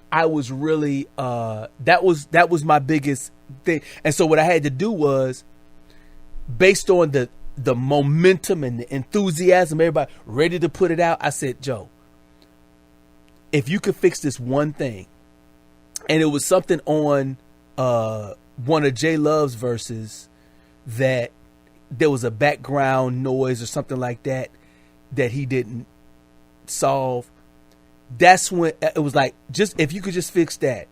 I was really, that was my biggest thing. And so what I had to do was, based on the momentum and the enthusiasm, everybody ready to put it out, I said, Joe, if you could fix this one thing, and it was something on one of J Love's verses that there was a background noise or something like that he didn't solve. That's when it was like, just if you could just fix that,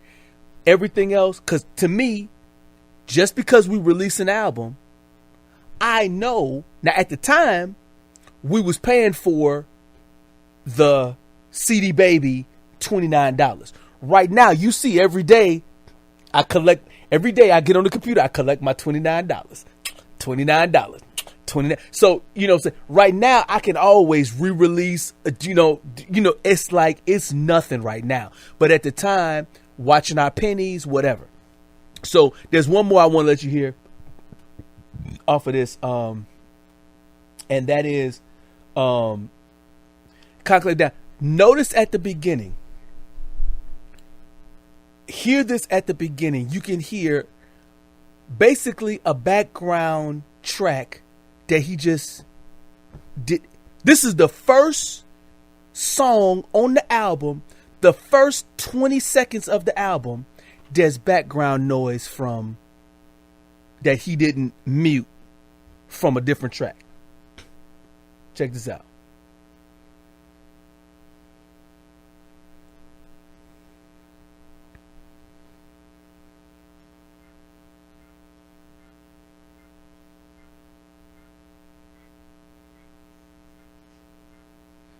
everything else. Because to me, just because we release an album, I know now at the time we was paying for the CD Baby $29. Right now, you see every day I get on the computer, I collect my $29. $29. So, you know what I'm saying? Right now, I can always re-release, it's like, it's nothing right now. But at the time, watching our pennies, whatever. So there's one more I want to let you hear off of this. And that is, calculate down. Notice at the beginning, hear this at the beginning. You can hear basically a background track that he just did. This is the first song on the album, the first 20 seconds of the album, there's background noise from that he didn't mute from a different track. Check this out.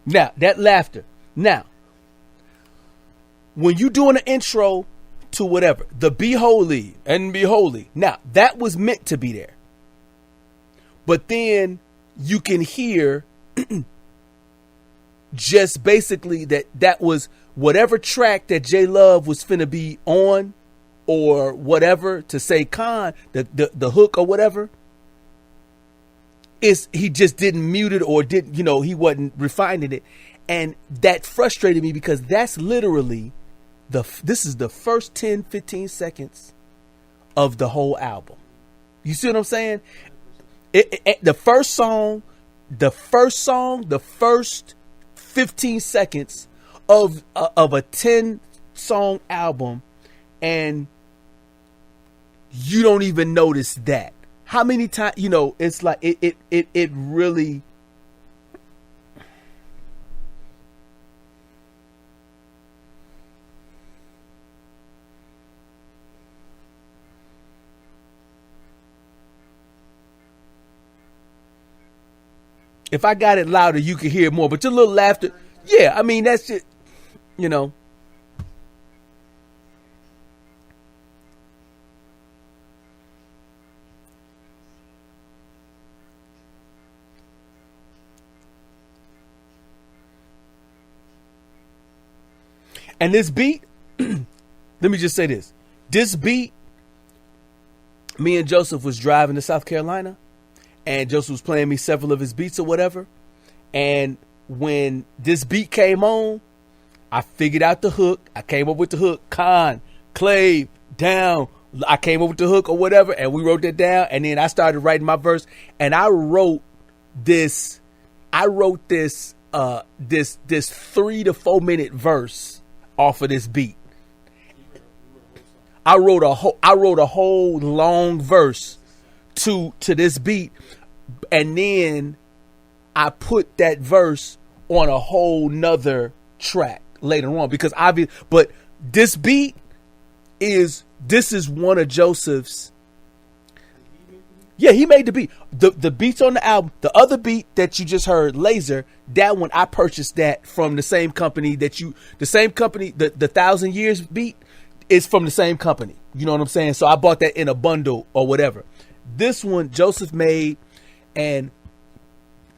Now, that laughter. Now, when you doing an intro to whatever, the be holy and be holy. Now, that was meant to be there. But then you can hear just basically that was whatever track that J Love was finna be on or whatever to say Khan, the hook or whatever. He just didn't mute it or didn't, he wasn't refining it. And that frustrated me because that's literally this is the first 10, 15 seconds of the whole album. You see what I'm saying? The first 15 seconds of a 10 song album, and you don't even notice that. How many times, it's like it really. If I got it louder, you could hear more, but your little laughter. Yeah, I mean, that's just, And this beat, let me just say this. This beat, me and Joseph was driving to South Carolina, and Joseph was playing me several of his beats or whatever. And when this beat came on, I figured out the hook. I came up with the hook. Con, Clave, down. I came up with the hook or whatever, and we wrote that down. And then I started writing my verse, and I wrote this 3 to 4 minute verse off of this beat. I wrote a whole long verse to this beat And then I put that verse on a whole nother track later on because but this is one of Joseph's. Yeah, he made the beat. The beats on the album, the other beat that you just heard, Laser, that one I purchased that from the same company the 1,000 Years beat is from the same company. You know what I'm saying? So I bought that in a bundle or whatever. This one Joseph made, and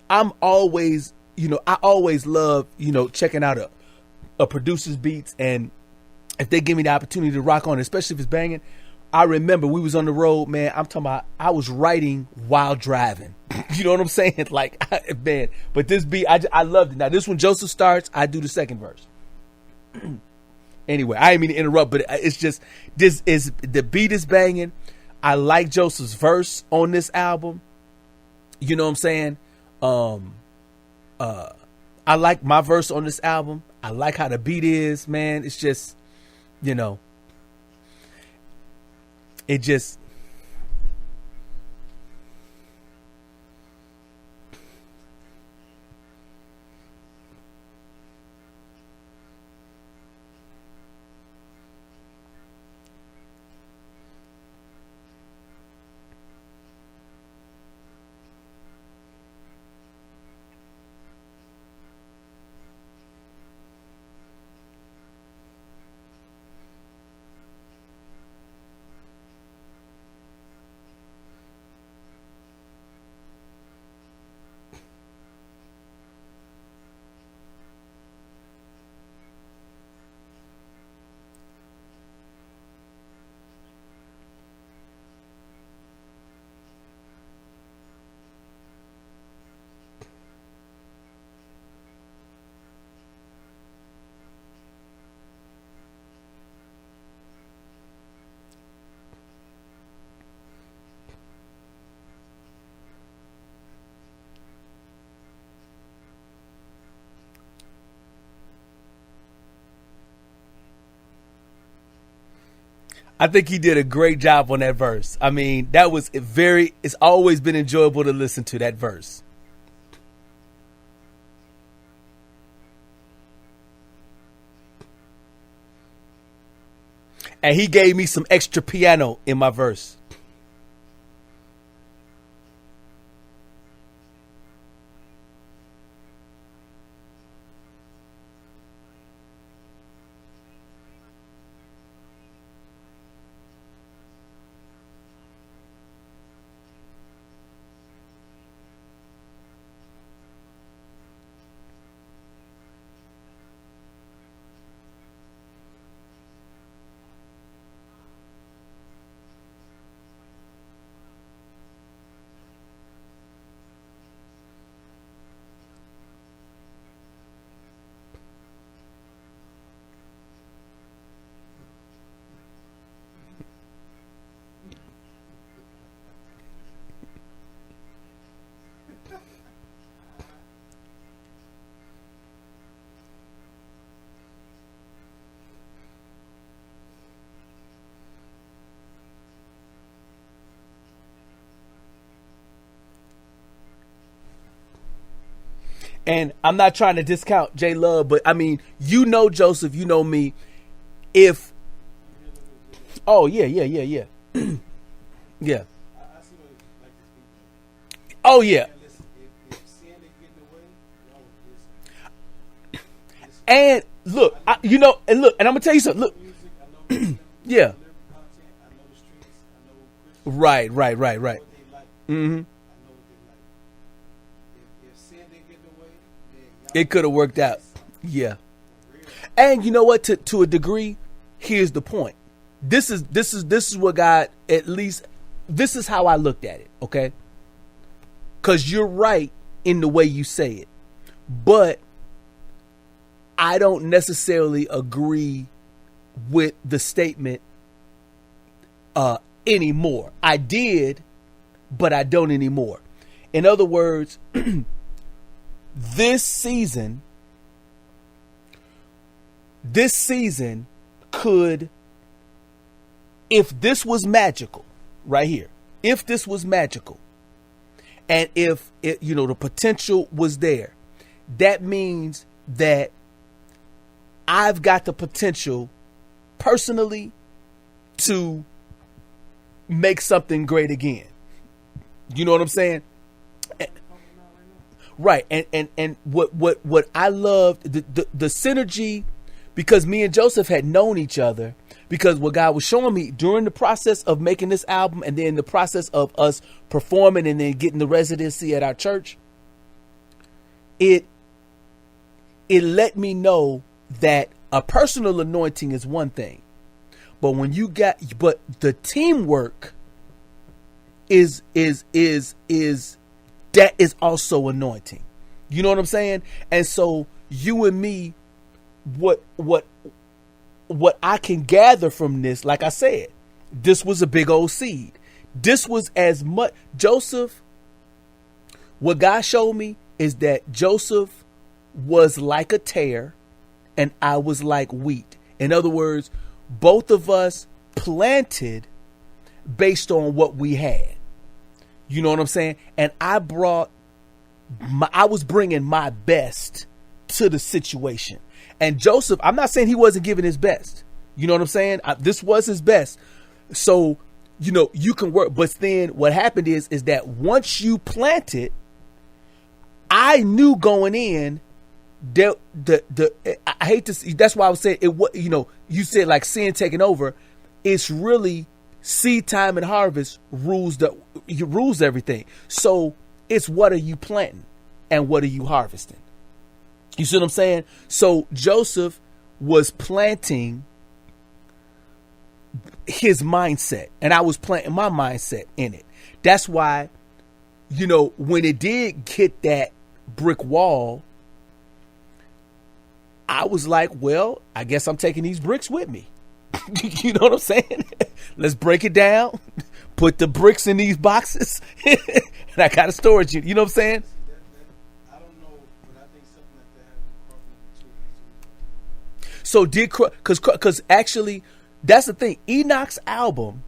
I always love, checking out a producer's beats, and if they give me the opportunity to rock on it, especially if it's banging. I remember we was on the road, man. I'm talking about I was writing while driving. You know what I'm saying? Like, man. But this beat, I loved it. Now, this one Joseph starts, I do the second verse. Anyway, I didn't mean to interrupt, but it's just, the beat is banging. I like Joseph's verse on this album. You know what I'm saying? I like my verse on this album. I like how the beat is, man. It's just, it just, I think he did a great job on that verse. I mean, that was it's always been enjoyable to listen to that verse. And he gave me some extra piano in my verse. And I'm not trying to discount J Love, but I mean, Joseph, you know me. Oh yeah. Yeah. Oh yeah. And look, and I'm gonna tell you something. Look, yeah. Right. Mm-hmm. It could have worked out. Yeah. And you know what? To a degree, here's the point. This is what God, at least, this is how I looked at it, okay? Because you're right in the way you say it. But I don't necessarily agree with the statement anymore. I did, but I don't anymore. In other words, this season could, if this was magical right here, if this was magical And if it, the potential was there, that means that I've got the potential personally to make something great again. You know what I'm saying? Right. And what I loved, the synergy, because me and Joseph had known each other, because what God was showing me during the process of making this album, and then the process of us performing and then getting the residency at our church, it let me know that a personal anointing is one thing, but but the teamwork is that is also anointing. You know what I'm saying? And so you and me, what I can gather from this, like I said, this was a big old seed. This was as much Joseph. What God showed me is that Joseph was like a tare and I was like wheat. In other words, both of us planted based on what we had. You know what I'm saying? And I was bringing my best to the situation. And Joseph, I'm not saying he wasn't giving his best. You know what I'm saying? This was his best. So, you can work. But then what happened is that once you planted, I knew going in that I hate to see, that's why I was saying it. What you said, like sin taking over. It's really seed time and harvest rules everything. So it's, what are you planting and what are you harvesting? You see what I'm saying? So Joseph was planting his mindset and I was planting my mindset in it. That's why, when it did hit that brick wall, I was like, well, I guess I'm taking these bricks with me. You know what I'm saying? Let's break it down, put the bricks in these boxes, and I got a storage unit. You know what I'm saying? I don't know, but I think something like that happened. So because actually, that's the thing. Enoch's album,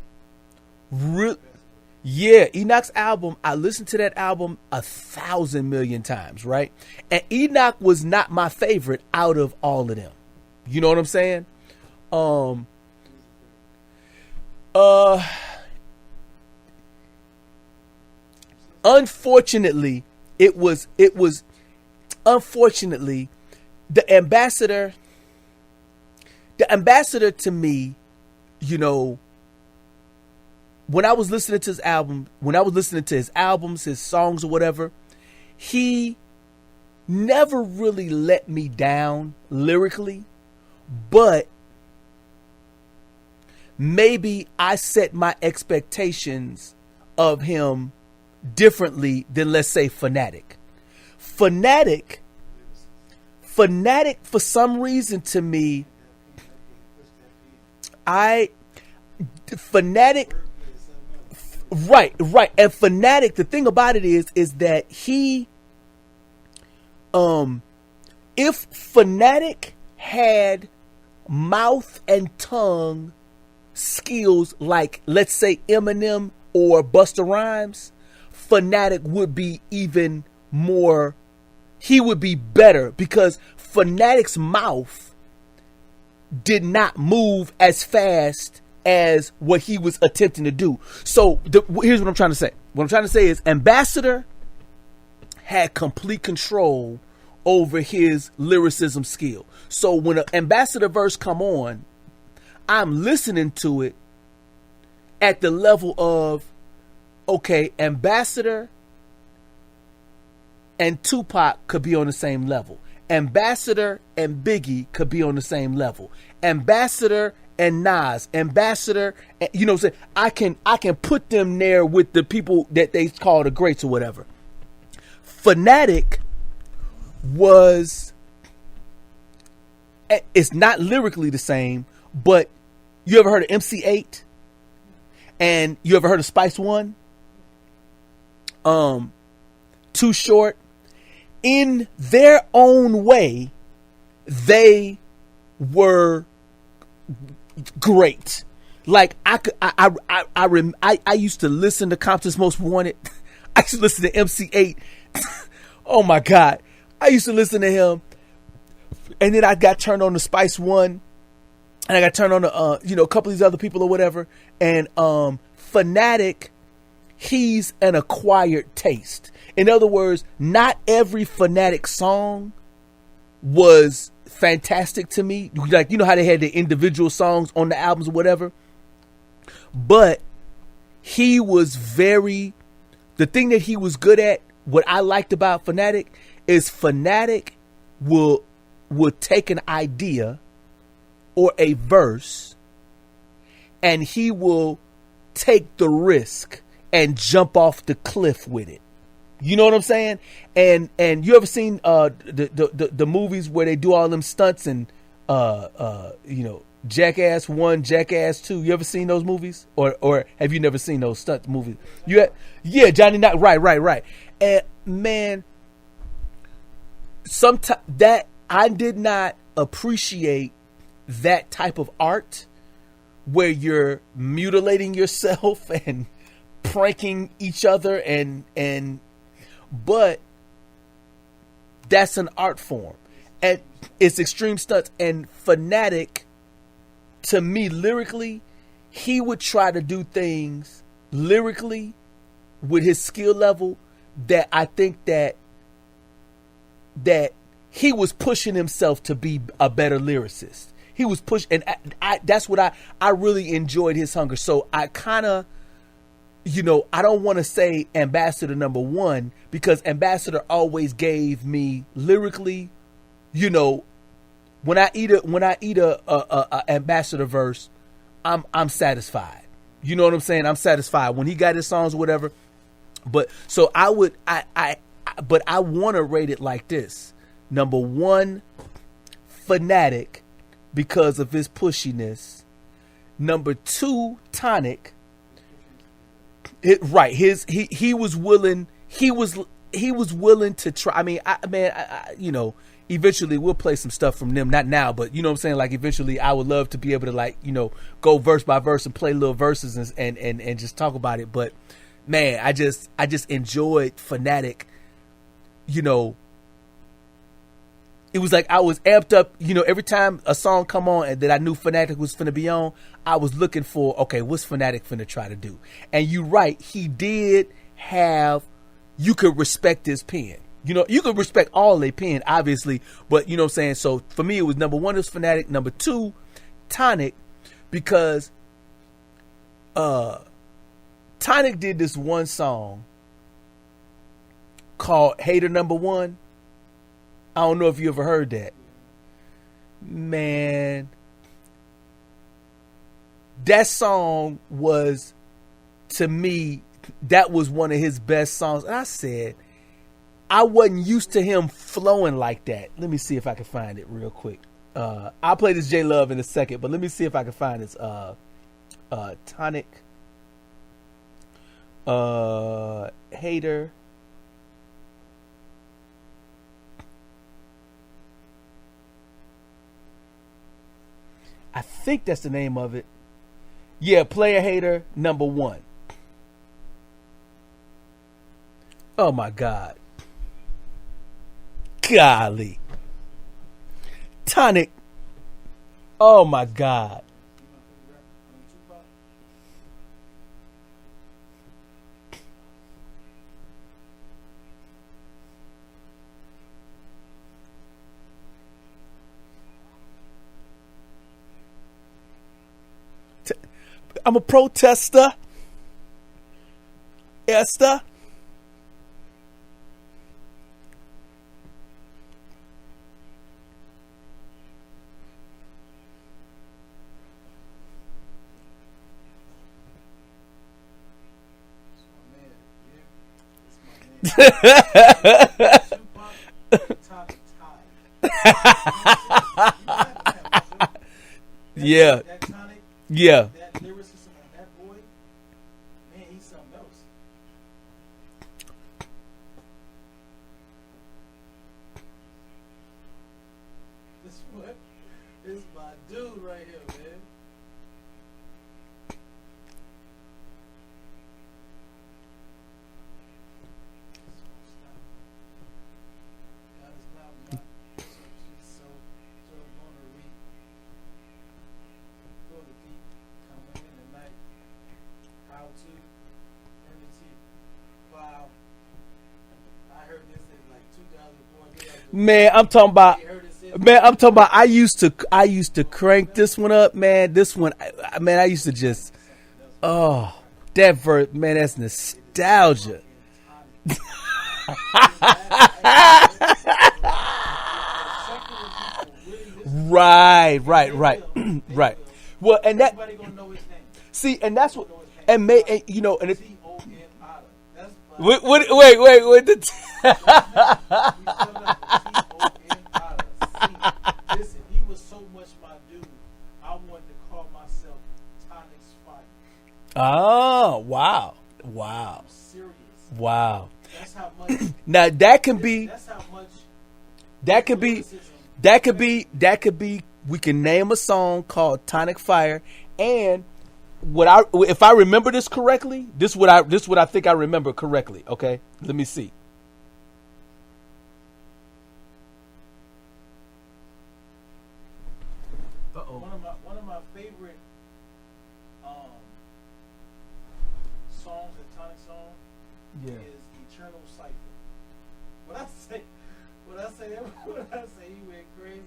Enoch's album, I listened to that album 1,000 million times, right? And Enoch was not my favorite out of all of them. You know what I'm saying? Unfortunately, it was unfortunately the ambassador to me, when I was listening to his album, his songs or whatever, he never really let me down lyrically, but maybe I set my expectations of him differently than, let's say, Fanatic. Fanatic, for some reason to me, Fanatic, right. And Fanatic, the thing about it is that he, if Fanatic had mouth and tongue skills like, let's say, Eminem or Busta Rhymes, Fanatic would be even more, he would be better, because Fanatic's mouth did not move as fast as what he was attempting to do. So here's what I'm trying to say. What I'm trying to say is Ambassador had complete control over his lyricism skill. So when an Ambassador verse come on, I'm listening to it at the level of, okay, Ambassador and Tupac could be on the same level. Ambassador and Biggie could be on the same level. Ambassador and Nas, Ambassador, you know what I'm saying? I can put them there with the people that they call the greats or whatever. Fanatic was, it's not lyrically the same, but you ever heard of MC8? And you ever heard of Spice One? Too Short? In their own way, they were great. Like I used to listen to Compton's Most Wanted. I used to listen to MC8. Oh my God. I used to listen to him. And then I got turned on to Spice One. And I got turned on to, a couple of these other people or whatever. And Fanatic, he's an acquired taste. In other words, not every Fanatic song was fantastic to me. Like, you know how they had the individual songs on the albums or whatever. But he was the thing that he was good at, what I liked about Fanatic is Fanatic will take an idea or a verse and he will take the risk and jump off the cliff with it. You know what I'm saying? And you ever seen the movies where they do all them stunts and Jackass 1, Jackass 2. You ever seen those movies? Or have you never seen those stunt movies? Yeah, Johnny Knox. Right. And man, sometimes that I did not appreciate that type of art where you're mutilating yourself and pranking each other but that's an art form and it's extreme stunts. And Fanatic, to me, lyrically, he would try to do things lyrically with his skill level that I think that he was pushing himself to be a better lyricist. He was and that's what I really enjoyed his hunger. So I kind of, I don't want to say Ambassador number one because Ambassador always gave me lyrically, when I eat a Ambassador verse, I'm satisfied. You know what I'm saying? I'm satisfied when he got his songs or whatever. But so I want to rate it like this. Number one, Fanatic, because of his pushiness. Number two, Tonic. He was willing to try. I mean, eventually we'll play some stuff from them. Not now, but you know what I'm saying? Like eventually I would love to be able to go verse by verse and play little verses and just talk about it. But man, I just enjoyed Fanatic, it was like I was amped up, every time a song come on and that I knew Fanatic was finna be on, I was looking for, okay, what's Fanatic finna try to do? And you right, he did have, you could respect his pen. You could respect all their pen, obviously, but you know what I'm saying? So for me, it was number one, it was Fanatic. Number two, Tonic, because Tonic did this one song called Hater Number One. I don't know if you ever heard that. Man, that song was, to me, that was one of his best songs. And I said, I wasn't used to him flowing like that. Let me see if I can find it real quick. I'll play this J Love in a second, but let me see if I can find this Tonic Hater. I think that's the name of it. Yeah, Player Hater Number One. Oh my God. Golly. Tonic. Oh my God. I'm a protester. Esther. Yeah. Yeah. That lyricism on that boy, man, he's something else. This is my dude right here, man. Man, I'm talking about. Man, I'm talking about. I used to crank this one up, man. This one, man, I used to just. Oh, that verse, man, that's nostalgia. Right. Right. Well, and that. Everybody gonna know his name. See, and that's what, and may, and, you know, and it, T-O-N Otter. That's wait, the. we still T-O-N Otter. See, listen, he was so much my dude. I wanted to call myself Tonic's Fire. Oh, wow. I'm serious. Wow. That's how much. Now that can be, That's how much. that could be, that could be. We can name a song called "Tonic Fire," and if I remember this correctly, this what I think I remember correctly. Okay, let me see. One of my favorite songs, the Tonic song, is Eternal Cipher. When I say he went crazy,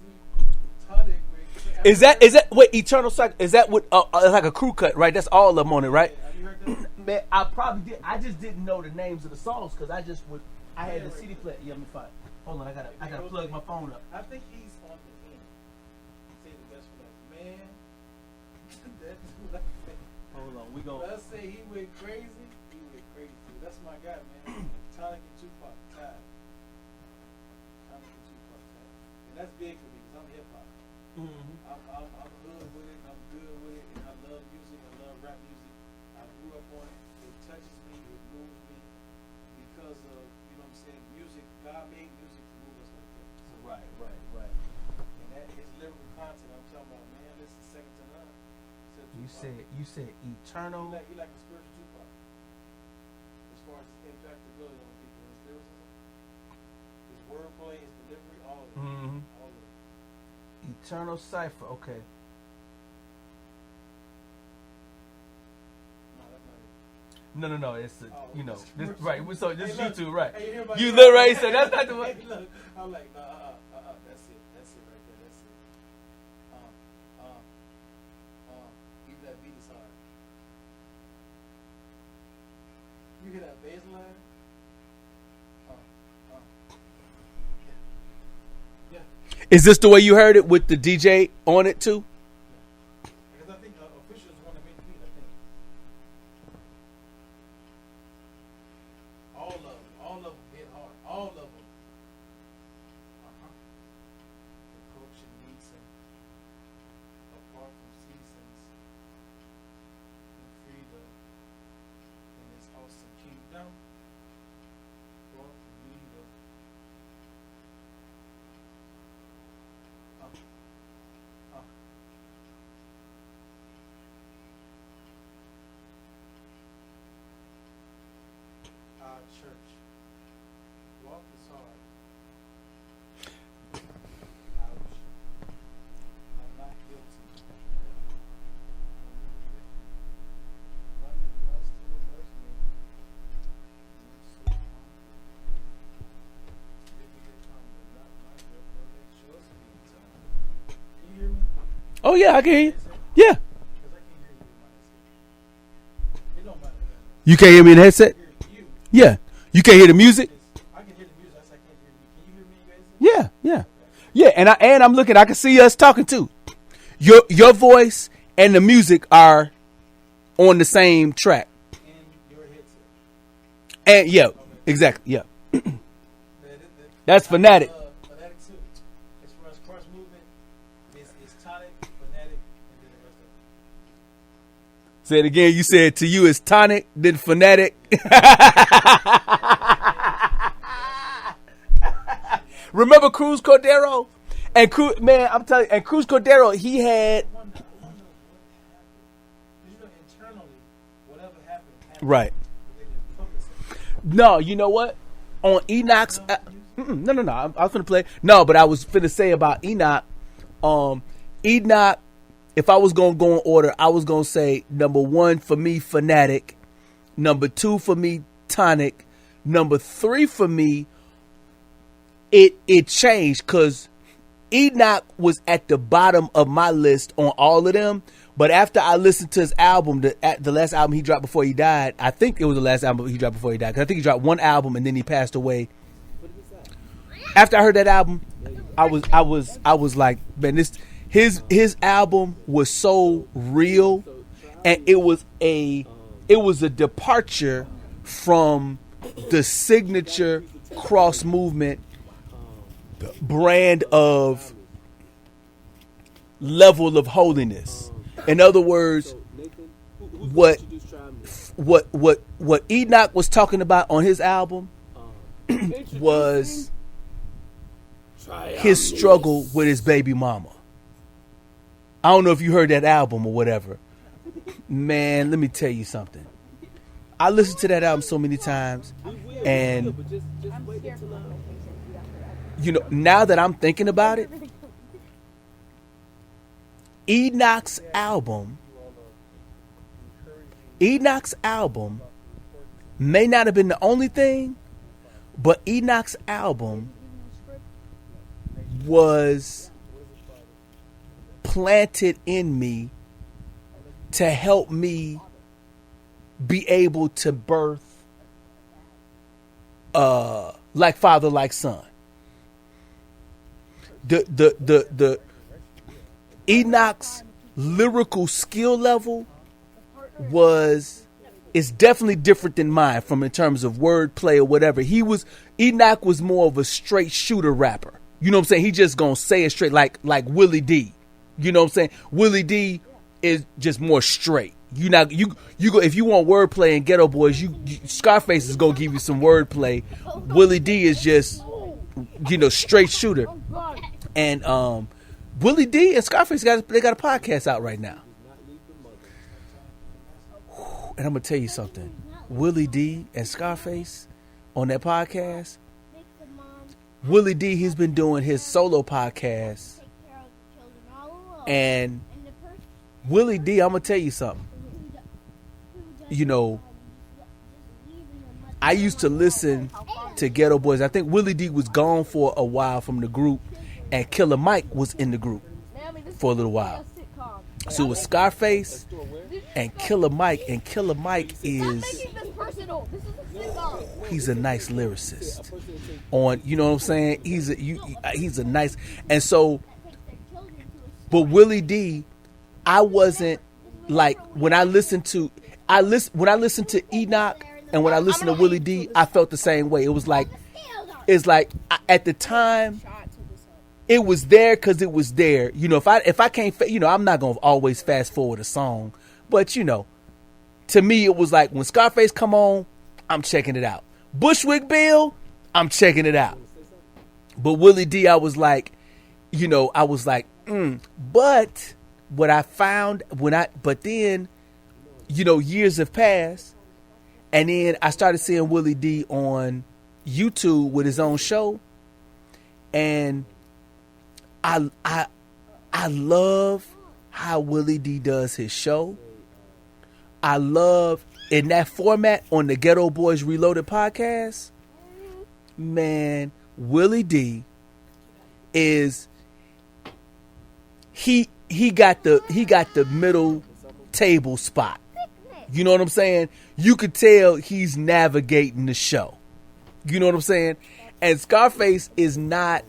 Tonic went crazy. Is that wait, Eternal Cycle? Is that what? It's like a crew cut, right? That's all of them on it, right? Have you heard that? Man, I probably did. I just didn't know the names of the songs because I had the CD player. Yeah, let me find. Hold on, I gotta plug my phone up. I think he's on the end. Say the best for last. Man, that's what I think. Hold on, we go. Let's say he went crazy. He went crazy. That's my guy, man. Tonic and Tupac tied. Tonic and Tupac tied. And that's big for me because I'm hip hop. I'm hood with it. I'm good with it. And I love music. I love rap music. I grew up on it. It touches me. It moves me because of, you know what I'm saying, music. God made music to move us like that. So, Right. and that his lyrical content, I'm talking about, man, this is second to none. You said Eternal. He like a spiritual Tupac. As far as his impact to really on people, his lyricism, his wordplay, his delivery, all of it. All of it. Eternal Cipher. Okay. No, that's not it. No. It's Oh, this, it's right. So this Hey, look. YouTube, right? Hey, you hear about You that? look right. So that's not the one. Hey, look, I'm like, that's it. That's it right there. That's it. Even that beat is hard. You hear that bass line? Yeah. Is this the way you heard it with the DJ on it too? Because I think Official is the one that made the beat, I think. All of them hit hard. All of them. The coach needs him. Apart from seasons. And freedom. In this awesome kingdom. Far from leader. Our church. Walk is hard. Ouch. I'm not guilty. Abundant love still loves me. I'm so hungry. Give me your tongue, but not my will, but let yours be done. Can you hear me? Oh yeah, I can hear you. Yeah. Because I can't hear you in my headset. It don't matter. You can't hear me in the headset? I can hear you. Yeah. You can't hear the music? I can hear the music. I just can't hear you. Can you hear me, you guys? Yeah. And I'm looking. I can see us talking too. Your voice and the music are on the same track. And your headset. And yeah, exactly. Yeah. That's Fanatic. Fanatic too. As far as cross movement, it's Tonic, Fanatic, and then the rest of it. Say it again. You said to you it's Tonic, then Fanatic. Remember Cruz Cordero? And man, I'm telling you, and Cruz Cordero, he had I wonder what happened. You know, internally, whatever happened. right. They didn't publicize it. No, you know what? On Enoch's, no. I was gonna play. No, but I was finna say about Enoch. Enoch. If I was gonna go in order, I was gonna say number 1 for me, Fanatic. Number 2 for me, Tonic. Number 3 for me, it changed because Enoch was at the bottom of my list on all of them. But after I listened to his album, the last album he dropped before he died, I think it was the last album he dropped before he died. Because I think he dropped one album and then he passed away. After I heard that album, I was like, man, his album was so real, and it was a departure from the signature cross movement brand of level of holiness. In other words, what Enoch was talking about on his album was his struggle with his baby mama. I don't know if you heard that album or whatever. Man, let me tell you something. I listened to that album so many times, and now that I'm thinking about it, Enoch's album may not have been the only thing, but Enoch's album was planted in me to help me be able to birth like father, like son. The Enoch's lyrical skill level is definitely different than mine from in terms of wordplay or whatever. Enoch was more of a straight shooter rapper. You know what I'm saying? He just gonna say it straight like Willie D. You know what I'm saying? Willie D is just more straight. You go if you want wordplay in Ghetto Boys, Scarface is gonna give you some wordplay. Willie D is just straight shooter. And Willie D and Scarface they got a podcast out right now. And I'm gonna tell you something. Willie D and Scarface on that podcast. Willie D, he's been doing his solo podcast. And Willie D, I'm gonna tell you something. I used to listen to Ghetto Boys. I think Willie D was gone for a while from the group, and Killer Mike was in the group for a little while. So it was Scarface and Killer Mike, and Killer Mike he's a nice lyricist. You know what I'm saying? He's a nice, and so, but Willie D, I wasn't like when I listened to Enoch and when I listened to Willie D, I felt the same way. It was like, at the time, it was there because it was there. If I can't, I'm not gonna always fast forward a song, but to me it was like when Scarface come on, I'm checking it out. Bushwick Bill, I'm checking it out. But Willie D, I was like, But what I found but then, years have passed, and then I started seeing Willie D on YouTube with his own show, and I love how Willie D does his show. I love in that format on the Ghetto Boys Reloaded podcast. Man, Willie D is he got the middle table spot. You know what I'm saying? You could tell he's navigating the show. You know what I'm saying? And Scarface is not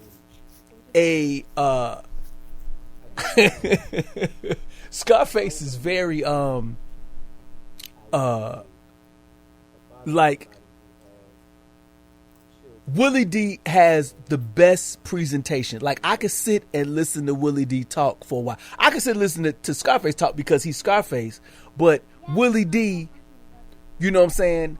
a Scarface is very like Willie D has the best presentation. Like I could sit and listen to Willie D talk for a while. I could sit and listen to Scarface talk because he's Scarface, but Willie D, you know what I'm saying?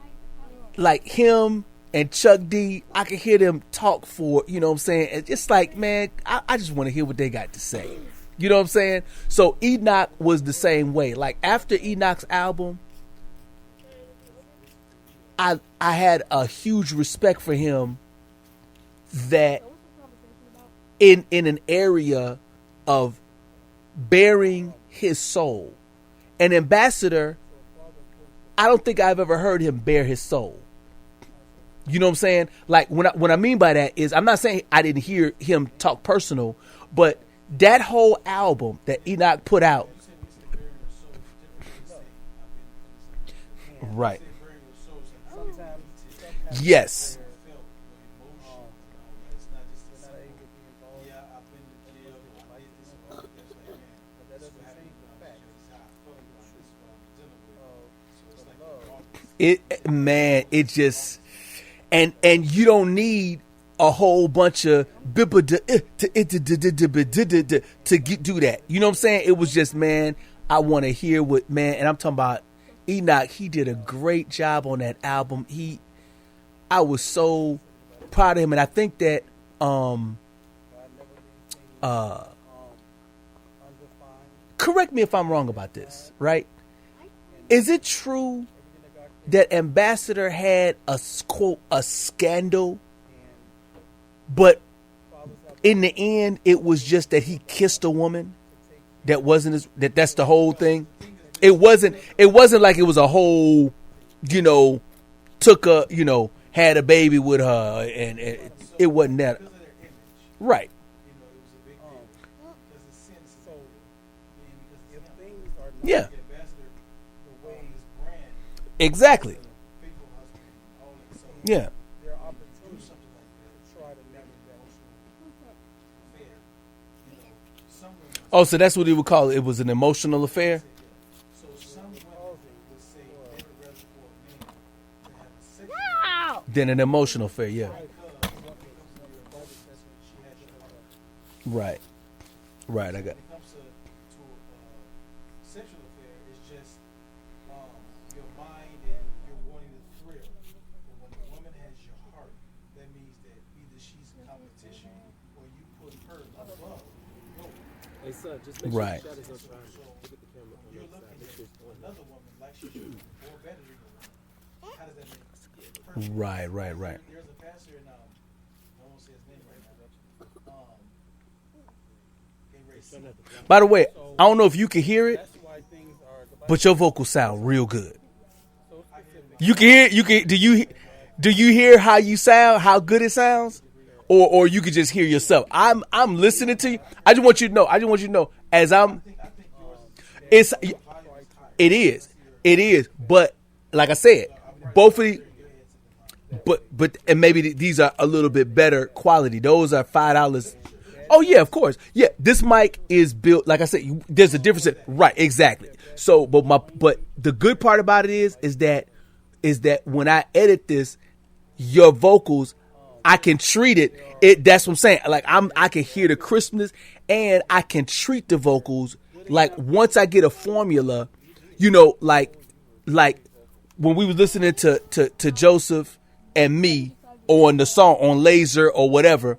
Like him and Chuck D, I could hear them talk for, you know what I'm saying? It's just like, man, I just want to hear what they got to say. You know what I'm saying? So Enoch was the same way. Like after Enoch's album, I had a huge respect for him that in an area of bearing his soul. An Ambassador, I don't think I've ever heard him bare his soul. You know what I'm saying? Like what I mean by that is I'm not saying I didn't hear him talk personal, but that whole album that Enoch put out. Right. Yes. It just and you don't need a whole bunch of to do that. You know what I'm saying? It was just, man, I want to hear what, man, and I'm talking about Enoch. He did a great job on that album. I was so proud of him, and I think that correct me if I'm wrong about this, right? Is it true that Ambassador had a quote a scandal, but in the end it was just that he kissed a woman that wasn't his, that's the whole thing? It wasn't like it was a whole, took a, had a baby with her, and it wasn't that. Right. Yeah. Exactly. Yeah. Oh, so that's what he would call it. It was an emotional affair? Then an emotional affair, yeah. Right. Right, I got. Sexual affair is just your mind and you're wanting to thrill. But when a woman has your heart, that means that either she's in competition or you put her above. Hey son, just make Right. sure the shot is on time. Look at the camera on You're the other side. looking Make sure it's on. at another woman like she's more better than you. How does that make perfect? Right. There's a pastor in I won't say his name right now. In Racine. By the way, I don't know if you can hear it, That's why things are. but your vocals sound real good. You can hear. Do you hear how you sound? How good it sounds, or you can just hear yourself. I'm listening to you. I just want you to know. As I'm, it is. But like I said, both of these. But and maybe these are a little bit better quality. Those are $5. Oh yeah, of course. Yeah, this mic is built, like I said. There's a difference. Right, exactly. So, but the good part about it is that when I edit this, your vocals, I can treat it. That's what I'm saying. Like I can hear the crispness, and I can treat the vocals like once I get a formula, like when we was listening to Joseph and me on the song on Laser or whatever,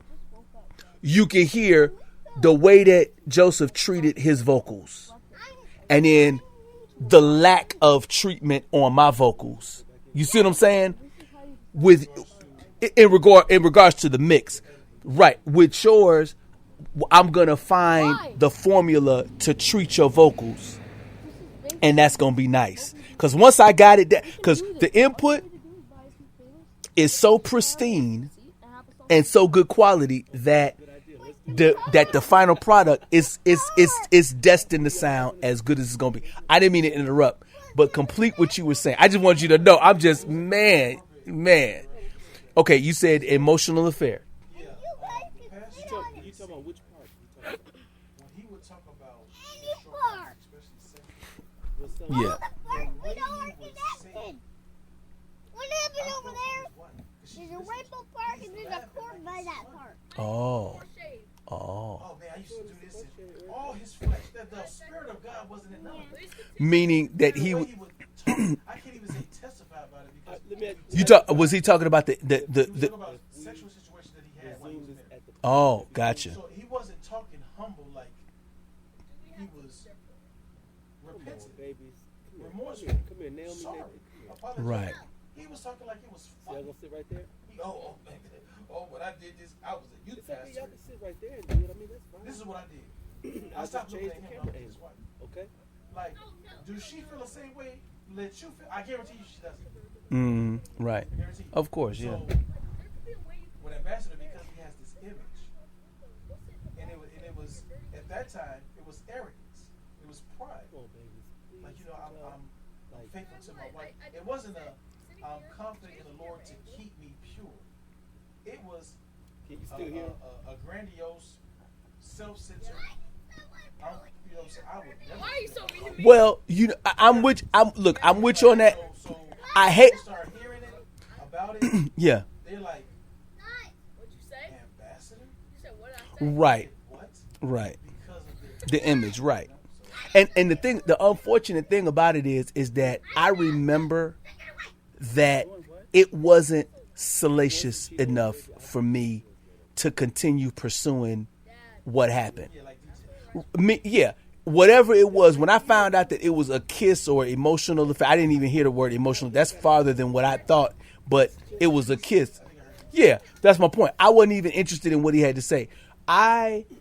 you can hear the way that Joseph treated his vocals, and then the lack of treatment on my vocals. You see what I'm saying? In regards to the mix, right? With yours, I'm gonna find the formula to treat your vocals, and that's gonna be nice. Because once I got it, because the input is so pristine and so good quality that the final product is destined to sound as good as it's gonna be. I didn't mean to interrupt, but complete what you were saying. I just want you to know. I'm just man. Okay, you said emotional affair. You talking about which part? When he would talk about especially sex, Yeah. We don't want to get that thing. What happened over there? There's a rainbow park and there's a court by that park. Oh. oh man, I used to do this in all his flesh. That the spirit of God wasn't enough. Meaning that The he way would. would talk, I can't even say testify about it because You talk. Was he talking about the? he was talking about sexual situation that he had when he was married. Oh, gotcha. So he wasn't talking humble like he was repentant, remorseful, Come here, Naomi. sorry, apologetic. Right. He was talking like it was Y'all fun. gonna sit right there? When I did this, I was a youth It's okay, pastor. y'all can sit right there and do it. I mean, that's fine. This is what I did. I I'll stopped just looking change at the him. camera I his angle. wife. Okay? Like, does she feel the same way that you feel? I guarantee you she doesn't. Right. Guaranteed. Of course, yeah. So, with Ambassador, because he has this image, and it was at that time it was arrogance, it was pride. Like I'm faithful to my wife. It wasn't a I'm confident in the Lord to keep me pure. It was Can you still hear? a grandiose, self-centered. You know, so I would never. Why are you so mean to me? Well, I'm with you on that. So I hate. they start hearing it about it. Yeah. They're like, What'd you say? Ambassador? You said what I said? Right. What? Right. Because of The image. Right. And the unfortunate thing about it is that I remember that it wasn't salacious enough for me to continue pursuing what happened. Yeah, whatever it was, when I found out that it was a kiss or emotional, I didn't even hear the word emotional. That's farther than what I thought, but it was a kiss. Yeah, that's my point. I wasn't even interested in what he had to say. The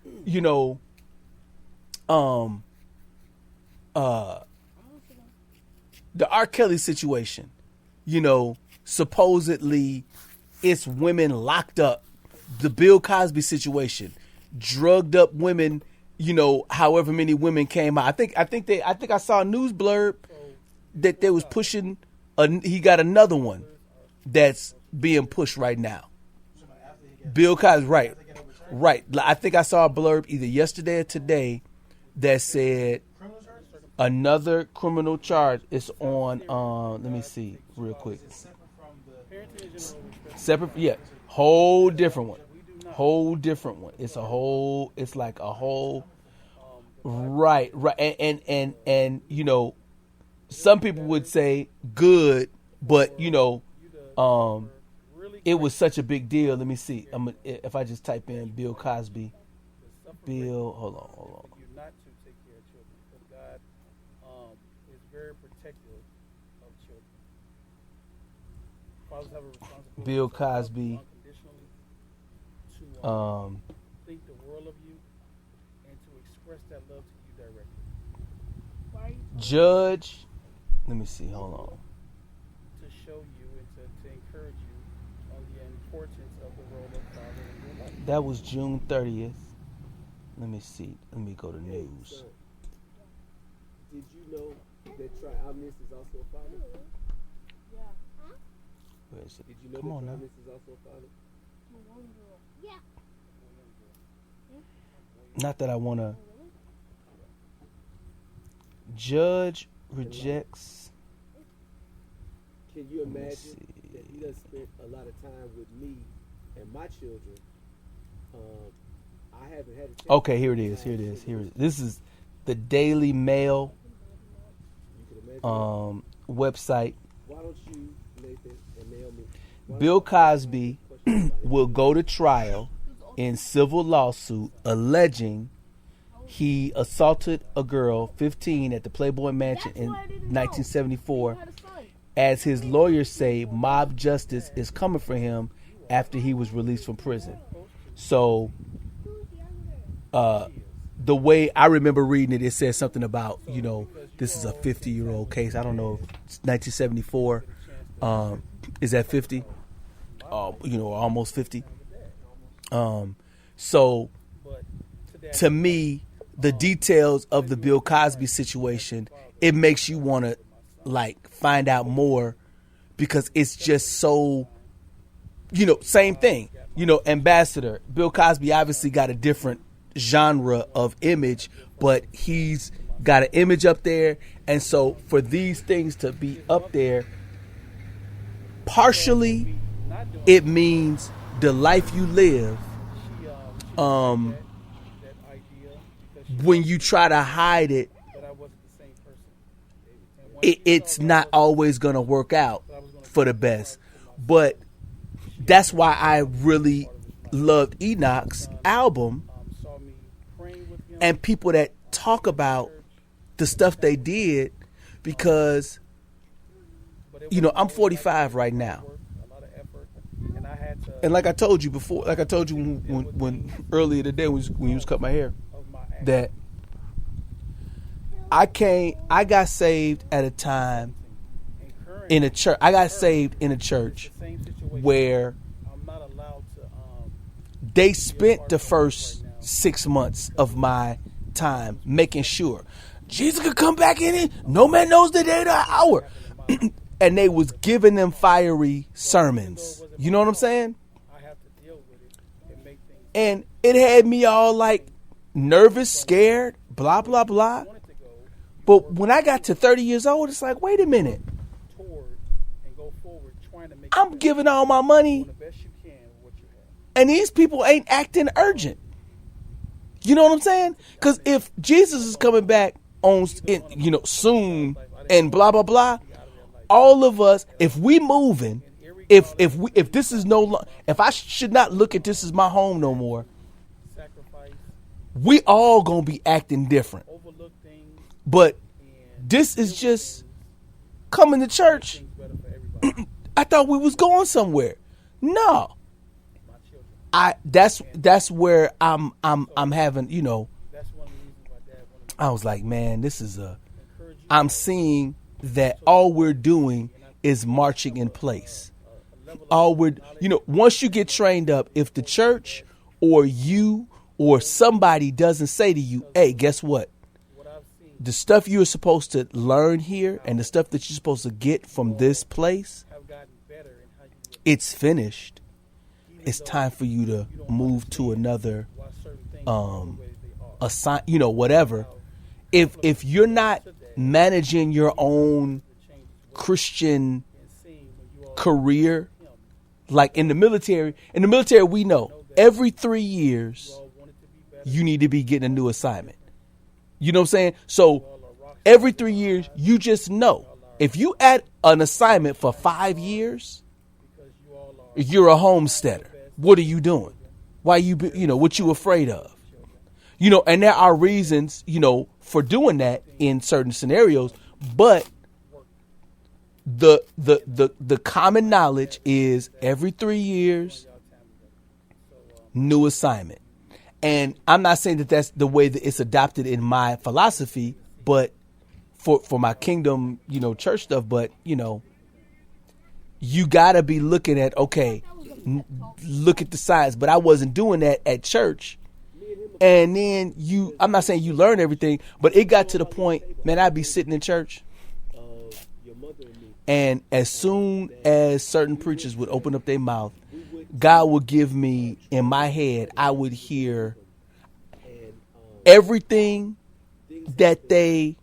R. Kelly situation, supposedly it's women locked up. The Bill Cosby situation, drugged up women, however many women came out. I think I saw a news blurb that they was pushing he got another one that's being pushed right now. Bill Cosby, right. I think I saw a blurb either yesterday or today that said another criminal charge is on. Let me see real quick. Separate, yeah, whole different one. It's like a whole. Right, and some people would say good, but it was such a big deal. Let me see. If I just type in Bill Cosby, hold on. You not to take care of children, because God is very protective of children. Fathers have a responsibility. Bill Cosby, unconditionally to think the world of you and to express that love to you directly. Judge. Let me see. Hold on. To show you and to encourage you on the importance of the role of father in your life. That was June 30th. Let me see. Let me go to news. Did you know that Triomnis is also a father? Where is it? Did you know Come that on now. Triomnis is also a father? Yeah. Not that I want to. Judge rejects. Can you imagine that he done spent a lot of time with me and my children? I haven't had a chance. Okay, here it is. This is the Daily Mail You can imagine. website. Why don't you, Nathan, and Naomi? Bill Cosby will go to trial in civil lawsuit alleging he assaulted a girl, 15, at the Playboy Mansion in 1974. As his lawyers say, mob justice is coming for him after he was released from prison. So, the way I remember reading it says something about, this is a 50-year-old case. I don't know, it's 1974. Is that 50? Almost 50. So, to me, the details of the Bill Cosby situation, it makes you want to find out more, because it's just so, same thing. Ambassador Bill Cosby obviously got a different genre of image, but he's got an image up there, and so for these things to be up there, partially it means the life you live. When you try to hide it, it's not always going to work out for the best. But that's why I really loved Enoch's album, and people that talk about the stuff they did, because I'm 45 right now, and like I told you before, when earlier today when you was cutting my hair, that I got saved at a time in a church. I got saved in a It's church the same situation. where I'm not allowed to. they spent the first 6 months of my time making sure Jesus could come back in it. No man knows the day or the hour. And they was giving them fiery sermons. You know what I'm saying? I have to deal with it and make things. And it had me all like nervous, scared, blah, blah, blah. Want it to go But when I got to 30 years old, it's like, wait a minute. toward and go forward, trying to make. I'm it giving all my money, doing the best you can with what you have. and these people ain't acting urgent. You know what I'm saying? Because if Jesus is coming back on, soon, and blah blah blah, all of us, if we moving, if this is if I should not look at this as my home no more, Sacrifice, we all gonna be acting different. overlook things, But and this is just coming to church. things better for everybody. I thought we was going somewhere. No, My children. that's where I'm having, That's one of the reasons why Dad wanted me I was like, man, this is to encourage you. I'm seeing that all we're doing is marching in place. All we're, once you get trained up, if the church or you or somebody doesn't say to you, hey, guess what? What I've seen The stuff you're supposed to learn here and the stuff that you're supposed to get from this place, have gotten better in how you look it's finished. It's time for you to move to another why certain things um are the way they are. assign, whatever. If you're not managing your own Christian And seeing when you all career, him, like in the military we know every 3 years all wanted to be better. you need to be getting a new assignment. You know what I'm saying? So every 3 years you just know if you at an assignment for 5 years, Because you all are you're a homesteader. What are you doing? Why what you afraid of? And there are reasons, for doing that in certain scenarios, but the common knowledge is every 3 years, new assignment. And I'm not saying that that's the way that it's adopted in my philosophy, but for my kingdom, church stuff, but you gotta be looking at, okay, look at the signs, but I wasn't doing that at church. And then I'm not saying you learn everything, but it got to the point, man, I'd be sitting in church. And as soon as certain preachers would open up their mouth, God would give me, in my head, I would hear everything that they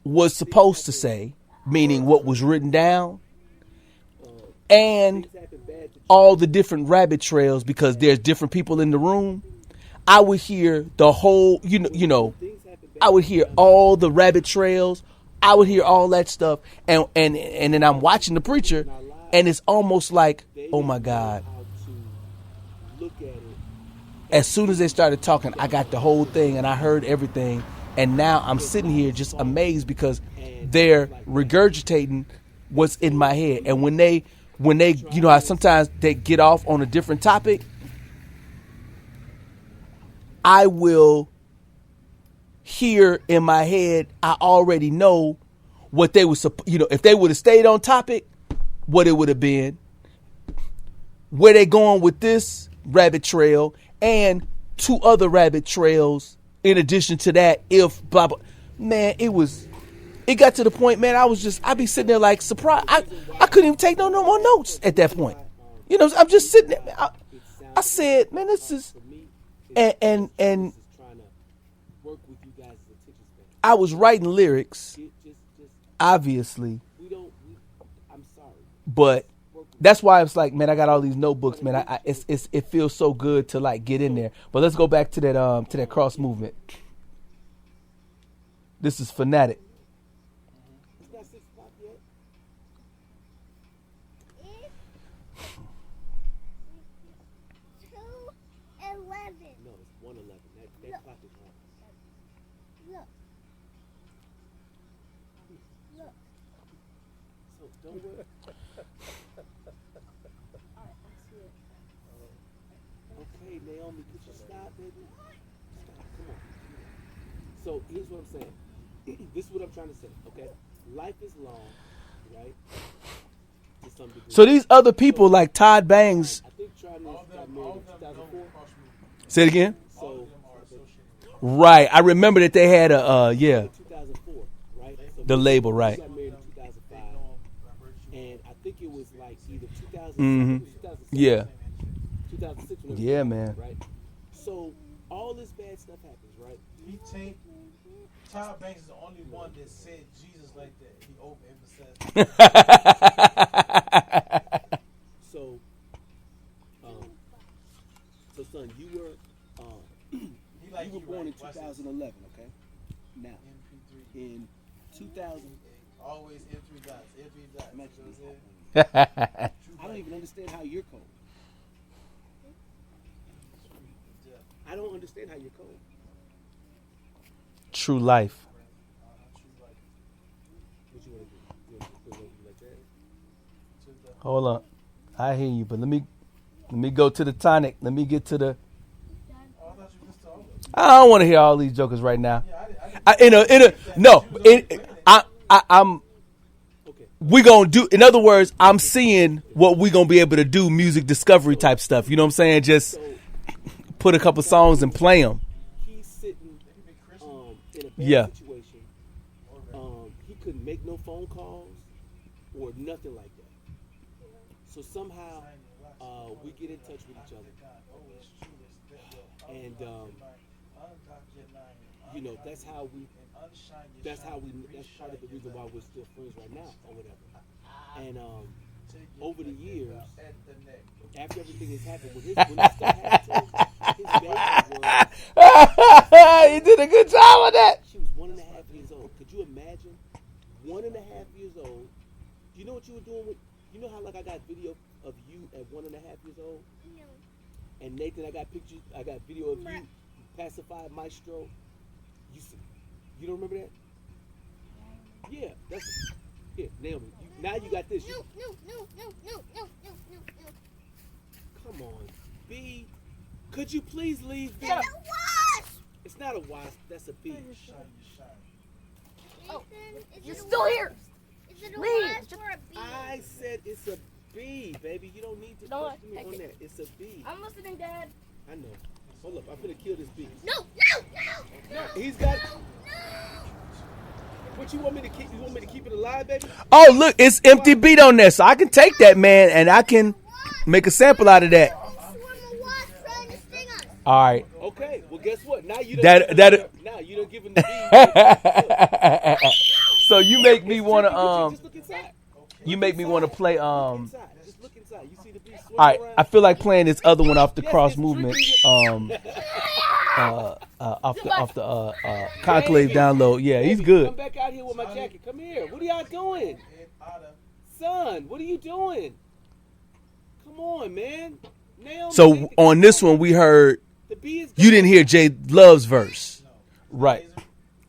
was supposed to say, meaning what was written down, and all the different rabbit trails, because there's different people in the room. I would hear the whole, I would hear all the rabbit trails. I would hear all that stuff. And then I'm watching the preacher, and it's almost like, oh my God. As soon as they started talking, I got the whole thing and I heard everything. And now I'm sitting here just amazed because they're regurgitating what's in my head. And when they, how sometimes they get off on a different topic, I will hear in my head, I already know what they was, if they would have stayed on topic, what it would have been, where they going with this rabbit trail, and 2 other rabbit trails in addition to that, if blah, blah. Man, it got to the point, man, I'd be sitting there like surprised. I couldn't even take no more notes at that point. I'm just sitting there. Man, I said, man, this is, and I was writing lyrics, obviously, but that's why it's like, man, I got all these notebooks, man. It feels so good to like get in there. But let's go back to that cross movement. This is Fanatic. It's 2:11. No, it's 1:11. That clock is wrong. Look. Look. So don't worry. Alright, I see it. Okay, Naomi, could you stop, baby? Stop, come on. So here's what I'm saying. This is what I'm trying to say, okay? Life is long. right? To some degree. So these other people like Todd Bangs. I think Travis got married in 2004. Say it again. So Right. I remember that they had a yeah, 2004, right? So the label, right. he got married in 2005, and I think it was like either 2006 Mhm. or 2007. Yeah. 2006. Whenever Yeah, it was, man. Right. So all this bad stuff happens, right? He take Todd Banks is the only one that said Jesus like that. He overemphasized. So, so son, you were He like you were you born in right. Watch this. 2011, okay? Now, MP3. in 2000, Always M3 dots. M3 dots. You know what I'm saying? I don't even understand how you're cold. I don't understand how you're cold. True life. What you want to do? You want to do like that? Hold on. I hear you, but let me go to the tonic. Let me get to the. I don't want to hear all these jokers right now. I'm. Okay. We gonna do. In other words, I'm seeing what we gonna be able to do. Music discovery type stuff. You know what I'm saying? Just put a couple songs and play them. He's sitting in a bad Yeah. situation. He couldn't make no phone calls or nothing like that. So somehow we get in touch with each other, and you know that's part of the reason why we're still friends right now or whatever. And over the years, after everything has happened, when this stuff happened to him, his baby You did a good job on that. she was 1.5 years old. Could you imagine? 1.5 years old. You know what you were doing with? You know how like I got video of you at 1.5 years old? No. And Nathan, I got pictures. I got video of you, pacified maestro. You don't remember that? Yeah, that's Naomi. Now you got this. No. Come on, B. Could you please leave? B? That's a wasp. It's not a wasp. That's a bee. Oh, You're still here. Is it a Leave. wasp or a bee? I said it's a bee, baby. You don't need to No, question me on that. It's a bee. I'm listening, Dad. I know. Hold up. I'm gonna kill this bee. No. He's got. What you want me to keep? You want me to keep it alive, baby? Oh, look, it's empty beat on there, so I can take that, man, and I can make a sample out of that. Swarm of wasps trying to sting us. All right. Okay. Well, guess what? Now you That- don't. that- Now you don't give him the bee. So you make me It's want tricky. to Just look inside. you make me want to play Look inside. Just look inside. You see the bee swimming all right, around? I feel like playing this other one off the Yes, cross it's movement tricky. off the conclave download. Yeah, he's Baby, good. Come back out here with my jacket. Come here. What are y'all doing? Son, what are you doing? Come on, man. Naomi, So on this one we heard the bee is you didn't hear Jay Love's verse. Right.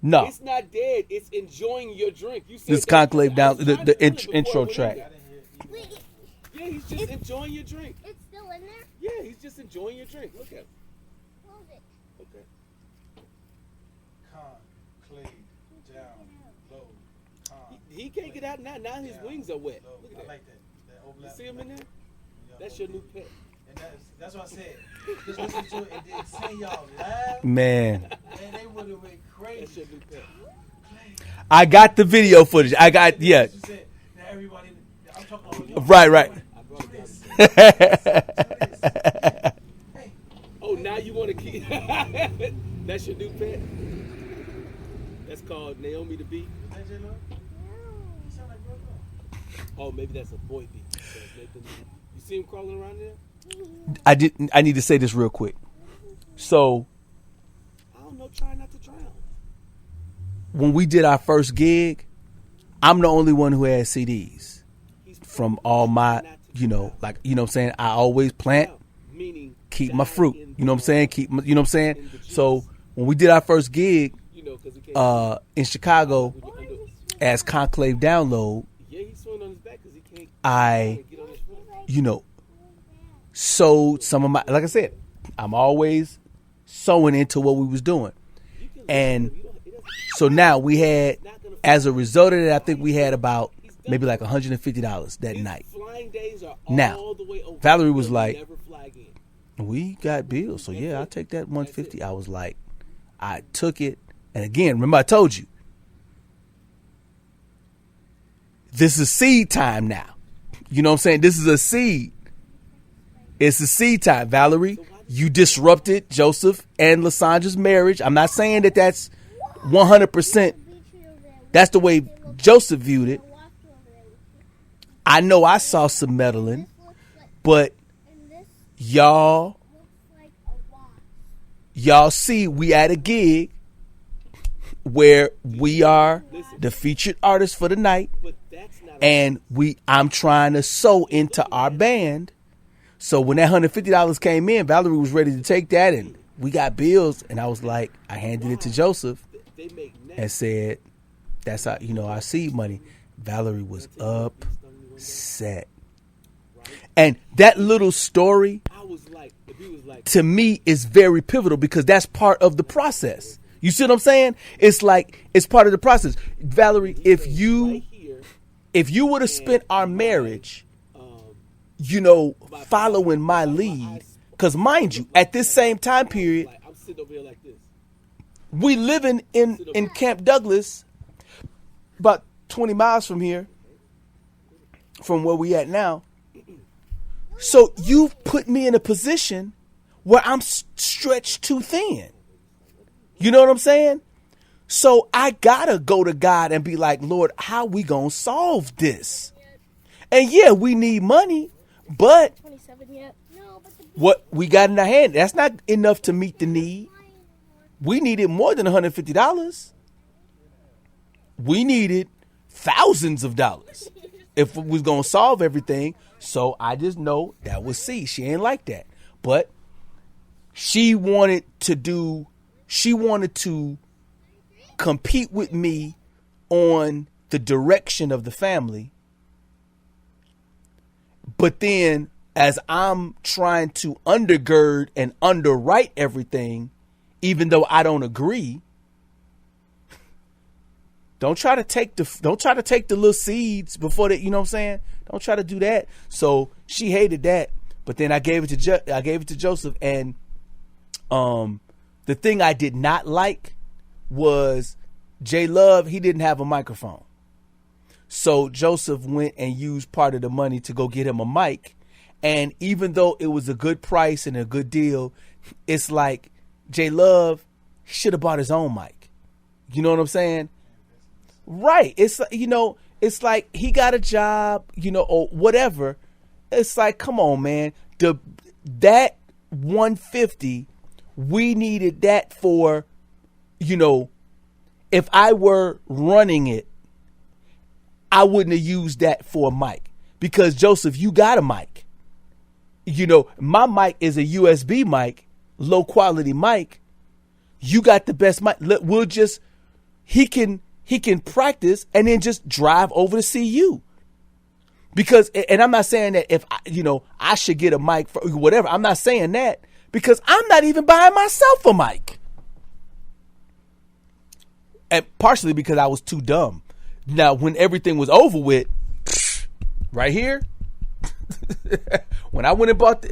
No. It's not dead. It's enjoying your drink. You said This that- conclave I down was the trying to tell it intro before it track. went in there. Wait, Yeah, he's just enjoying your drink. it's still in there? Yeah, he's just enjoying your drink. Look at him. Close it. Okay. Conclave down low. He can't get out now. Now his wings are wet. Look I at that. like that. That You overlap. see him in there? Yeah, That's your new pet. And that's what I said. Just listen to it and then sing y'all laugh. Man, And they would have went That's crazy. your new pet. I got the video footage. I got You said, now everybody, I'm talking all y'all. right. I brought it down. Oh, now you want to keep. That's your new pet. That's called Naomi the Bee. Is that J-Lo? You sound like brother. Oh, maybe that's a boy bee. You see him crawling around there? I need to say this real quick. So I don't know. Try not to drown. when we did our first gig, I'm the only one who had CDs from all my, you know, like, you know what I'm saying? I always plant, Meaning keep my die fruit. in You know what I'm saying? Keep my, you know what I'm saying? in the juice. So when we did our first gig You know, because it can't. in Chicago when you're under, as Conclave Download, yeah, he's swimming on his back because he can't. I, Get on his foot. you know, sowed some of my, like I said, I'm always sowing into what we was doing. You can And you don't, it doesn't, so now we had, as a result of that, I think we had about maybe like $150 that His night. flying days are Now, all the way over. Valerie was He'll like, never fly again. we got bills, so yeah, That's I'll it. take that That's 150. it. I was like, I took it, and again, remember I told you, this is seed time now. You know what I'm saying? This is a seed. It's a seed time, Valerie. You disrupted Joseph and Lasandra's marriage. I'm not saying that that's 100%. That's the way Joseph viewed it. I know I saw some meddling, but y'all see we at a gig where we are the featured artist for the night, But that's not. and I'm trying to sew into our band. So when that $150 came in, Valerie was ready to take that, and we got bills, and I was like, I handed it to Joseph They make and said, that's how, our seed money. Valerie was upset. And that little story I was like, if he was like, to me is very pivotal because that's part of the process. You see what I'm saying? It's like, it's part of the process. Valerie, if right you here, would have spent our marriage, following my lead, because mind you, at this same time period, like I'm sitting over here like this. we living in Camp Douglas, about 20 miles from here, from where we at now. So you've put me in a position where I'm stretched too thin. You know what I'm saying? So I gotta go to God and be like, Lord, how we gonna solve this? And yeah, we need money, but 27 yet. what we got in our hand, that's not enough to meet the need. We needed more than $150. We needed thousands of dollars if we was gonna solve everything. So I just know that was C. She ain't like that. But she wanted to compete with me on the direction of the family. But then as I'm trying to undergird and underwrite everything, even though I don't agree, don't try to take the little seeds before that, you know what I'm saying? Don't try to do that. So she hated that. But then I gave it to Joseph, and the thing I did not like was J Love, he didn't have a microphone. So Joseph went and used part of the money to go get him a mic. And even though it was a good price and a good deal, it's like J Love should have bought his own mic. You know what I'm saying? Right. It's, it's like he got a job, or whatever. It's like, come on, man. That 150, we needed that for, if I were running it, I wouldn't have used that for a mic, because Joseph, you got a mic. My mic is a USB mic, low quality mic. You got the best mic. He can practice and then just drive over to see you. Because, and I'm not saying that if I should get a mic for whatever. I'm not saying that, because I'm not even buying myself a mic. And partially because I was too dumb. Now, when everything was over with, right here, when I went and bought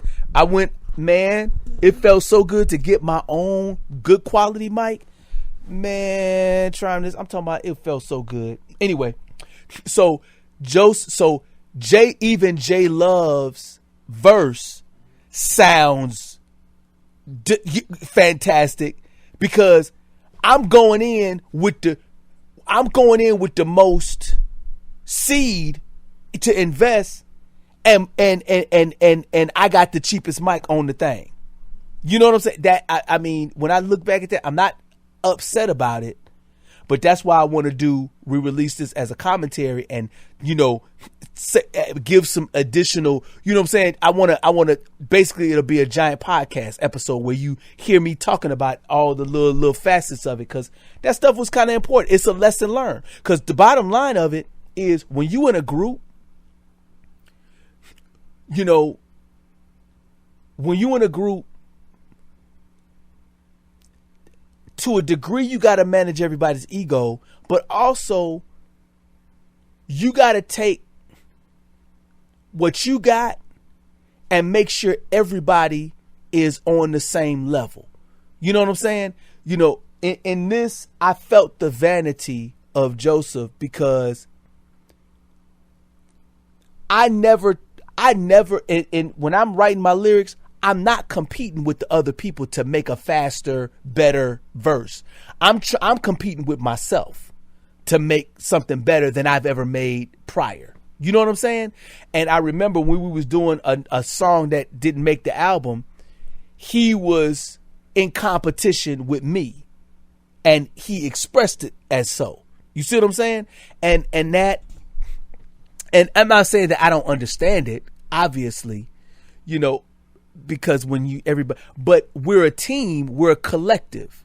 man, it felt so good to get my own good quality mic. Man, trying this, I'm talking about, it felt so good. Anyway, so J Love's verse sounds fantastic, because I'm going in with the most seed to invest, and I got the cheapest mic on the thing. You know what I'm saying? That I mean, when I look back at that, I'm not upset about it, but that's why I want to re-release this as a commentary, and give some additional, you know what I'm saying? I want to basically, it'll be a giant podcast episode where you hear me talking about all the little facets of it, because that stuff was kind of important. It's a lesson learned, because the bottom line of it is, when you in a group, when you in a group, to a degree, you got to manage everybody's ego, but also you got to take what you got and make sure everybody is on the same level. You know what I'm saying? You know, in this, I felt the vanity of Joseph because I never, and when I'm writing my lyrics, I'm not competing with the other people to make a faster, better verse. I'm competing with myself to make something better than I've ever made prior. You know what I'm saying? And I remember when we was doing a song that didn't make the album, he was in competition with me, and he expressed it as so. You see what I'm saying? And I'm not saying that I don't understand it, obviously, you know, because when everybody, but we're a team, we're a collective.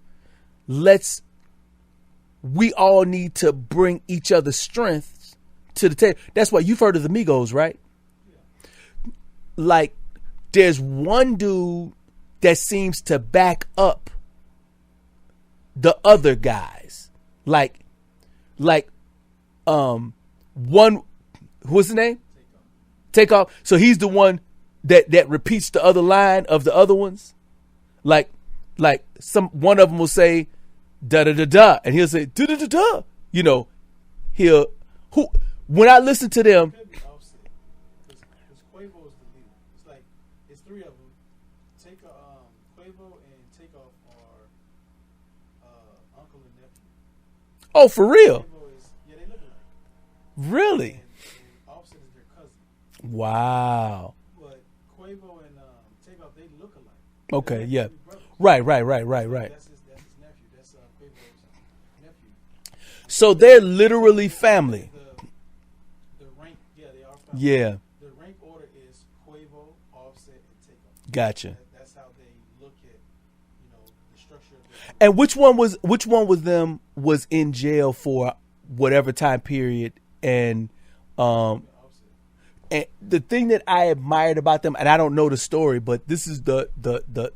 We all need to bring each other's strengths to the table. That's why you've heard of the Migos, right? Yeah. Like, there's one dude that seems to back up the other guys. Like, one, what's his name? Takeoff. So he's the one that repeats the other line of the other ones. Like one of them will say da da da da, and he'll say da da da da. You know, when I listen to them. Because Quavo is the leader. It's like it's three of them. Quavo and Takeoff are uncle and nephew. Oh, for real? They look alike. Really? And Offset is their cousin. Wow. But Quavo and Takeoff, they look alike. Okay, They're yeah. like brothers. Right. That's his nephew. That's Quavo's nephew. So they're literally family. The rank, they are family. Yeah. The rank order is Quavo, Offset, and Takeoff. Gotcha. That's how they look at, the structure of the. And which one was in jail for whatever time period, and the thing that I admired about them, and I don't know the story, but this is the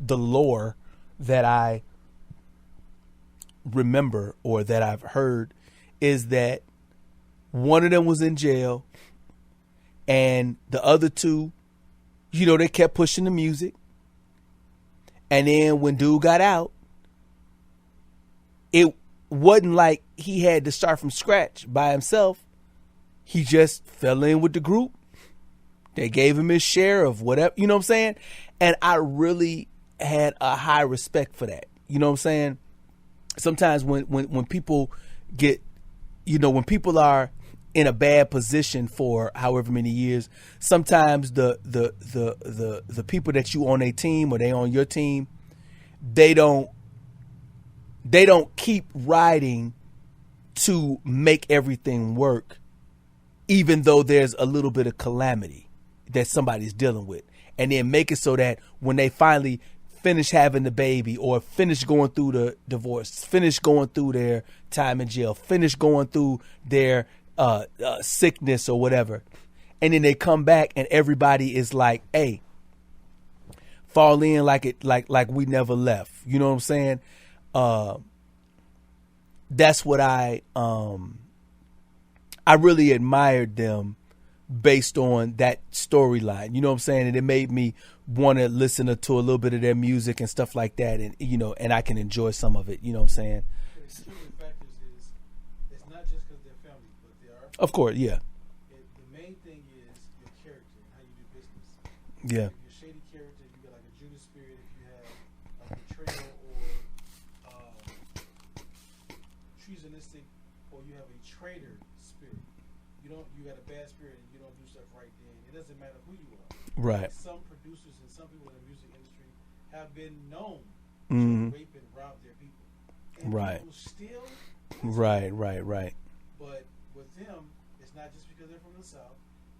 lore that I remember or that I've heard, is that one of them was in jail and the other two, they kept pushing the music. And then when dude got out, it wasn't like he had to start from scratch by himself. He just fell in with the group. They gave him his share of whatever, you know what I'm saying? And I really had a high respect for that. You know what I'm saying? Sometimes when people get, when people are in a bad position for however many years, sometimes the people that you on a team or they on your team, they don't keep riding to make everything work, even though there's a little bit of calamity that somebody's dealing with, and then make it so that when they finally finish having the baby or finish going through the divorce, finish going through their time in jail, finish going through their sickness or whatever, and then they come back and everybody is like, hey, fall in like we never left. You know what I'm saying? That's what I really admired them based on that storyline. You know what I'm saying? And it made me want to listen to a little bit of their music and stuff like that, and and I can enjoy some of it. You know what I'm saying? The contributing factors is it's not just because they're family, but they are. Of course, yeah. The main thing is your character and how you do business. Yeah. If you're a shady character, if you got like a Judas spirit, if you have a betrayal or treasonistic, or you have a traitor spirit, you got a bad spirit and you don't do stuff right, then it doesn't matter who you are. Right. Like some producers and some people in the music industry have been known Mhm. to rape and rob their people. And Right. people still Right. But with them, it's not just because they're from the South.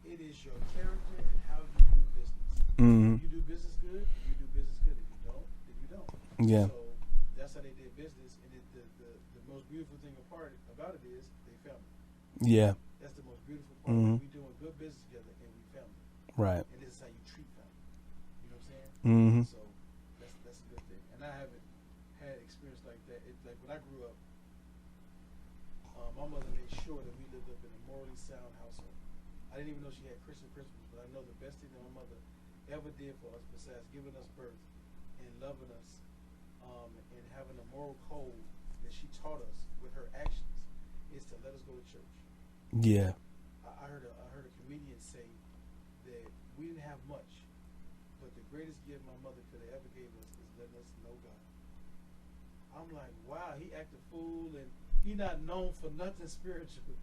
It is your character and how you do business. Mhm. If you do business good, you do business good. If you don't, then you don't. Yeah. So that's how they did business. And the most beautiful thing about it is they family. Yeah. That's the most beautiful part. Mhm. We doing good business together and we family. Right. And this is how you treat family. You know what I'm saying? Mhm. So that's a good thing. And I haven't had experience like that. Like when I grew up, my mother made sure that we lived up in a morally sound household. I didn't even know she had Christian principles, but I know the best thing that my mother ever did for us, besides giving us birth and loving us, and having a moral code that she taught us with her actions, is to let us go to church. Yeah. I heard a comedian say that we didn't have much, but the greatest gift my mother could have ever gave us is letting us know God. I'm like, wow, he acted fool, and he not known for nothing spiritual.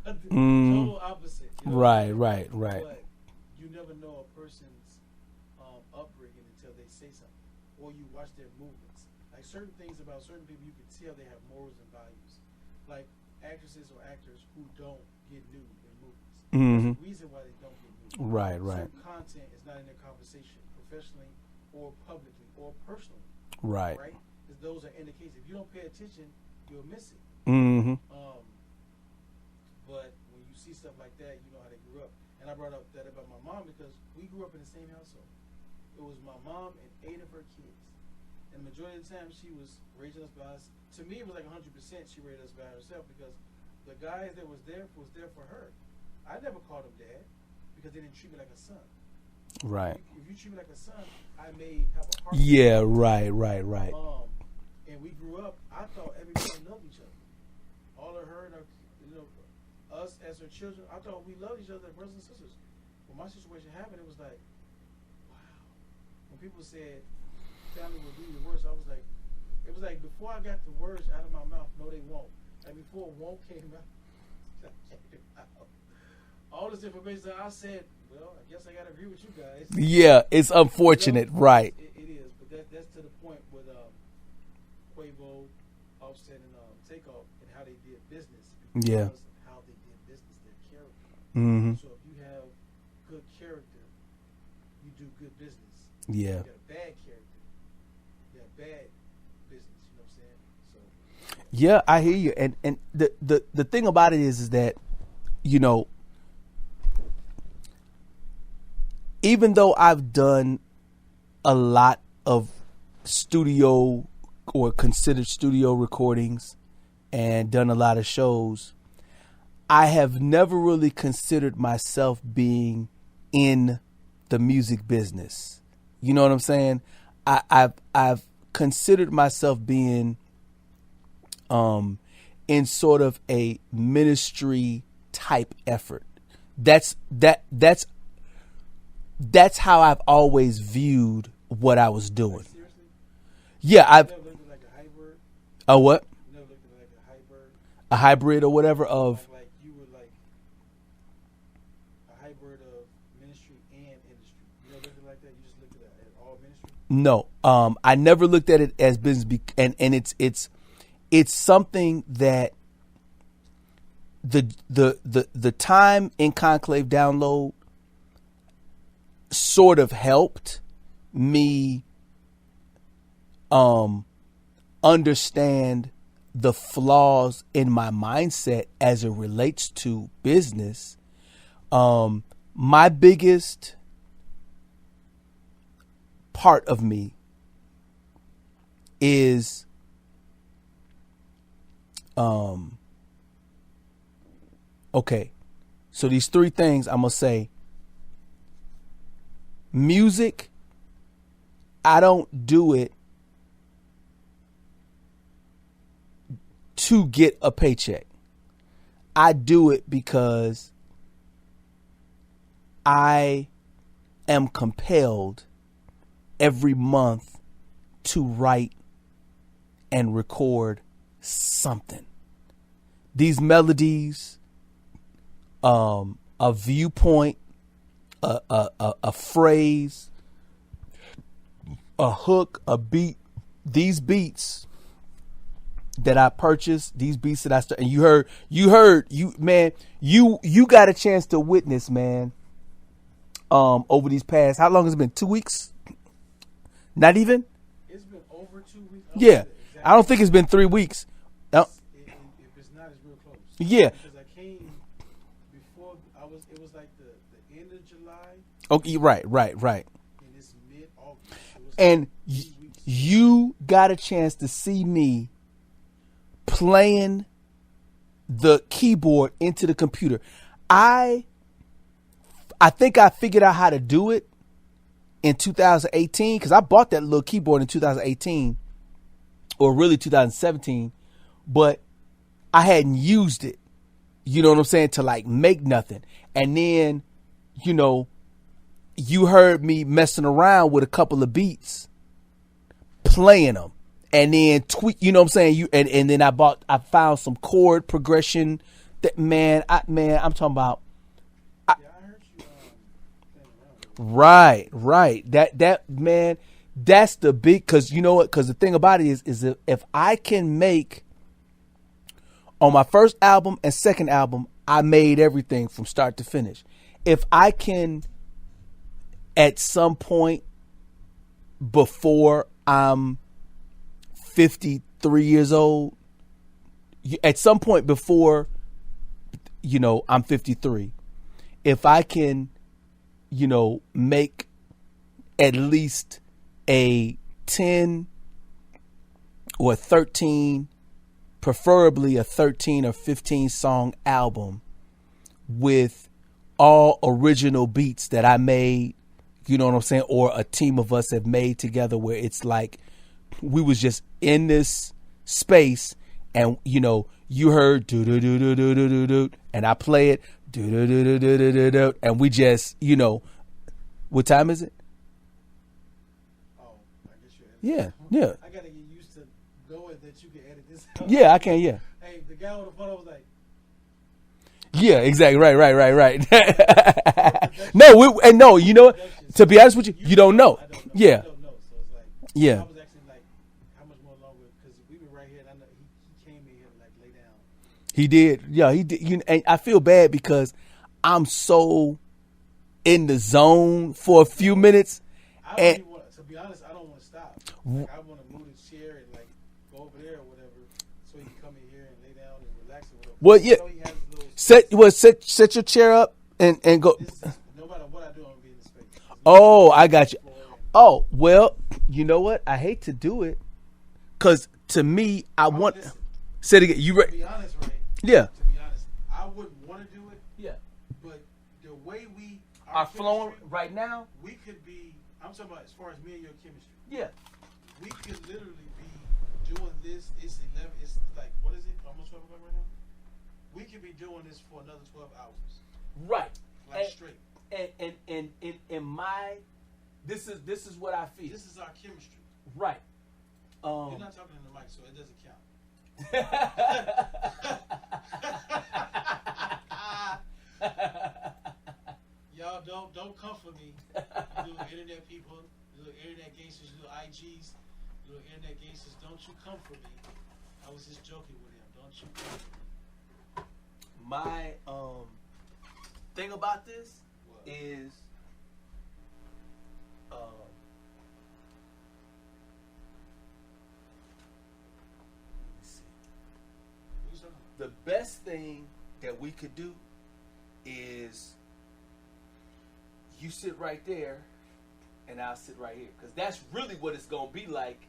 Total opposite. You know? Right. But you never know a person's upbringing until they say something, or you watch their movements. Like certain things about certain people, you can tell they have morals and values. Like actresses or actors who don't get nude in movies. There's a reason why they don't get nude. Right. Certain content is not in their conversation, professionally or publicly or personally. Right. Because those are indications. If you don't pay attention, you'll miss it. But when you see stuff like that, you know how they grew up. And I brought up that about my mom because we grew up in the same household. It was my mom and 8 of her kids. And the majority of the time, she was raising us by us. To me, it was like 100% she raised us by herself because the guys that was there for her. I never called them dad because they didn't treat me like a son. Right. If you treat me like a son, I may have a heart. Yeah, right. And we grew up, I thought everybody loved each other. All of her and her, us as her children, I thought we loved each other as brothers and sisters. When my situation happened, it was like, wow. When people said family will do the worst, it was like before I got the words out of my mouth, no they won't. Like before won't came out, all this information I said, well, I guess I gotta agree with you guys. Yeah, it's unfortunate, right? It is, but that's to the point with Quavo, Offset, and Takeoff, and how they did business. Yeah. How they did business, their character. Mm-hmm. So if you have good character, you do good business. Yeah. If you got a bad character, you have bad business. You know what I'm saying? So. Yeah, I hear you, and the thing about it is that, even though I've done a lot of studio or considered studio recordings and done a lot of shows, I have never really considered myself being in the music business. You know what I'm saying? I've considered myself being in sort of a ministry type effort. That's how I've always viewed what I was doing. Seriously? Yeah, You never looked at like a hybrid? A what? You never looked at like a hybrid? A hybrid or whatever of. Like you were like a hybrid of ministry and industry. You never looked at it like that? You just looked at it as all ministry? No, I never looked at it as business, and it's something that the time in Conclave Download sort of helped me understand the flaws in my mindset as it relates to business. My biggest part of me is okay, so these 3 things I'm gonna say. Music, I don't do it to get a paycheck. I do it because I am compelled every month to write and record something. These melodies, a viewpoint, a phrase, a hook, a beat. These beats that I purchased, these beats that I started, and you got a chance to witness, man. Over these past, how long has it been? 2 weeks? Not even? It's been over 2 weeks. Yeah, I don't think it's been 3 weeks. If it's not, it's real close. Yeah. Because I came before it was like the end of July. Okay, right. And it's mid-August. And you got a chance to see me playing the keyboard into the computer. I think I figured out how to do it in 2018 because I bought that little keyboard in 2018 or really 2017, but I hadn't used it. You know what I'm saying? To like make nothing. And then, you know, you heard me messing around with a couple of beats, playing them, and then tweak. You know what I'm saying? And then I found some chord progression. That I'm talking about. Yeah, I heard you playing around. Right. That man, that's the big. Because you know what? Because the thing about it is if I can make on my first album and second album, I made everything from start to finish. If I can, at some point before I'm 53 years old, at some point before, you know, I'm 53, if I can, you know, make at least a 10 or 13, preferably a 13 or 15 song album with all original beats that I made, you know what I'm saying, or a team of us have made together, where it's like we was just in this space and, you know, you heard do do do do do do do do and I play it do do do do do do do and we just, you know, what time is it? Oh, I guess you're editing. Yeah. I gotta get used to knowing that you can edit this out. Yeah, I can, yeah. Hey, the guy on the phone was like, Yeah, exactly. Right. No, you know what? To be honest with you, you don't know. I don't know. Yeah. I don't know. So it's like, Yeah. I was actually like, how much more longer? Because we were right here, and I know he came in here to like lay down. He did. Yeah, he did. And I feel bad because I'm so in the zone for a few minutes. I don't even want to be honest, I don't want to stop. Like, I want to move the chair and like go over there or whatever, so he can come in here and lay down and relax or whatever. Well, yeah. I know he has his little Set your chair up and go. no matter what I do, I'm gonna be in the space. Oh, I got you. Oh, well, you know what? I hate to do it because to me, I want. Listen, Say it again. You to right? be honest, right? Yeah. To be honest, I wouldn't want to do it, Yeah. but the way we Are flowing chemistry, right now? we could be. I'm talking about as far as me and your chemistry. Yeah. We could literally be doing this. It's 11. It's like what is it? Almost 12 o'clock right now. We could be doing this for another 12 hours, Right. like straight. And in my, this is what I feel. This is our chemistry. Right. You're not talking in the mic, so it doesn't count. Y'all don't come for me. You little internet people, you little internet gangsters, you little IGs, you little internet gangsters. Don't you come for me. I was just joking with him. Don't you come for me. My thing about this What? is let me see. What you talking about? The best thing that we could do is you sit right there and I'll sit right here, because that's really what it's gonna be like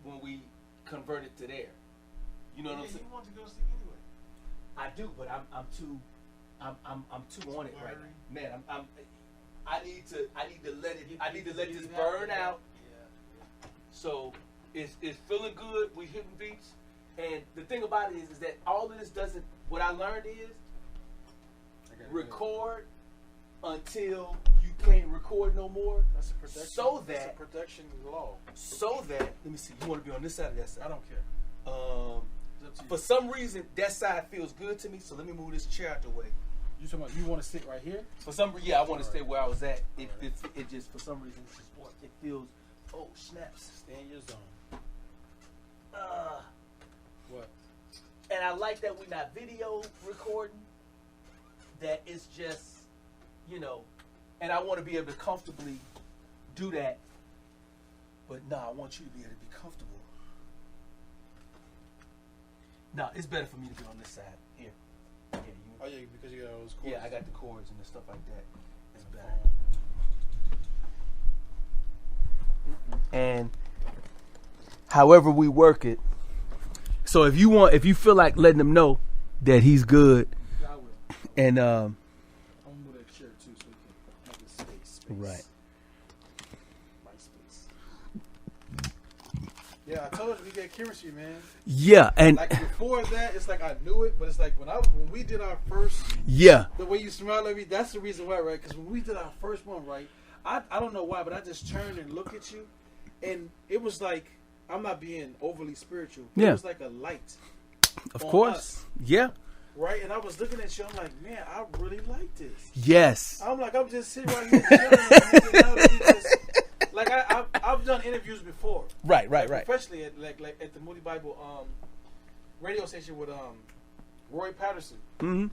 when we convert it to there. You know what I'm saying? You want to go sleep anyway. I do, but I'm too on it right now, man. I need to let this burn out. Yeah. So it's feeling good. We hitting beats, and the thing about it is that all of this doesn't. What I learned is record until you can't record no more. That's a production. So that's that a production law. So that let me see. You want to be on this side or that side? I don't care. It's up to you. For some reason, that side feels good to me. So let me move this chair out the way. You talking about you want to sit right here? For some reason, yeah, I want to stay where I was at. It just for some reason it feels. Oh snaps! Stay in your zone. What? And I like that we're not video recording. That it's just, you know, and I want to be able to comfortably do that. But no, I want you to be able to be comfortable. No, it's better for me to be on this side. Here. Yeah, Oh yeah, because you got all those cords. yeah, I got the cords and the stuff like that. It's better. And however we work it. So if you feel like letting them know, that he's good. I will. And I'm gonna move that chair too, so we can have this space. right. My space. Yeah, I told you we get chemistry, man. Yeah, and Like before that, it's like I knew it, but it's like when we did our first, yeah, the way you smile at me, that's the reason why, right? Because when we did our first one, right, I don't know why, but I just turned and looked at you, and it was like, I'm not being overly spiritual. Yeah. It was like a light. of on course. us, Yeah. right? And I was looking at you, I'm like, man, I really like this. Yes. I'm like, I'm just sitting right here chilling. Like I've done interviews before. Right. Especially at at the Moody Bible radio station with Roy Patterson. Mm-hmm.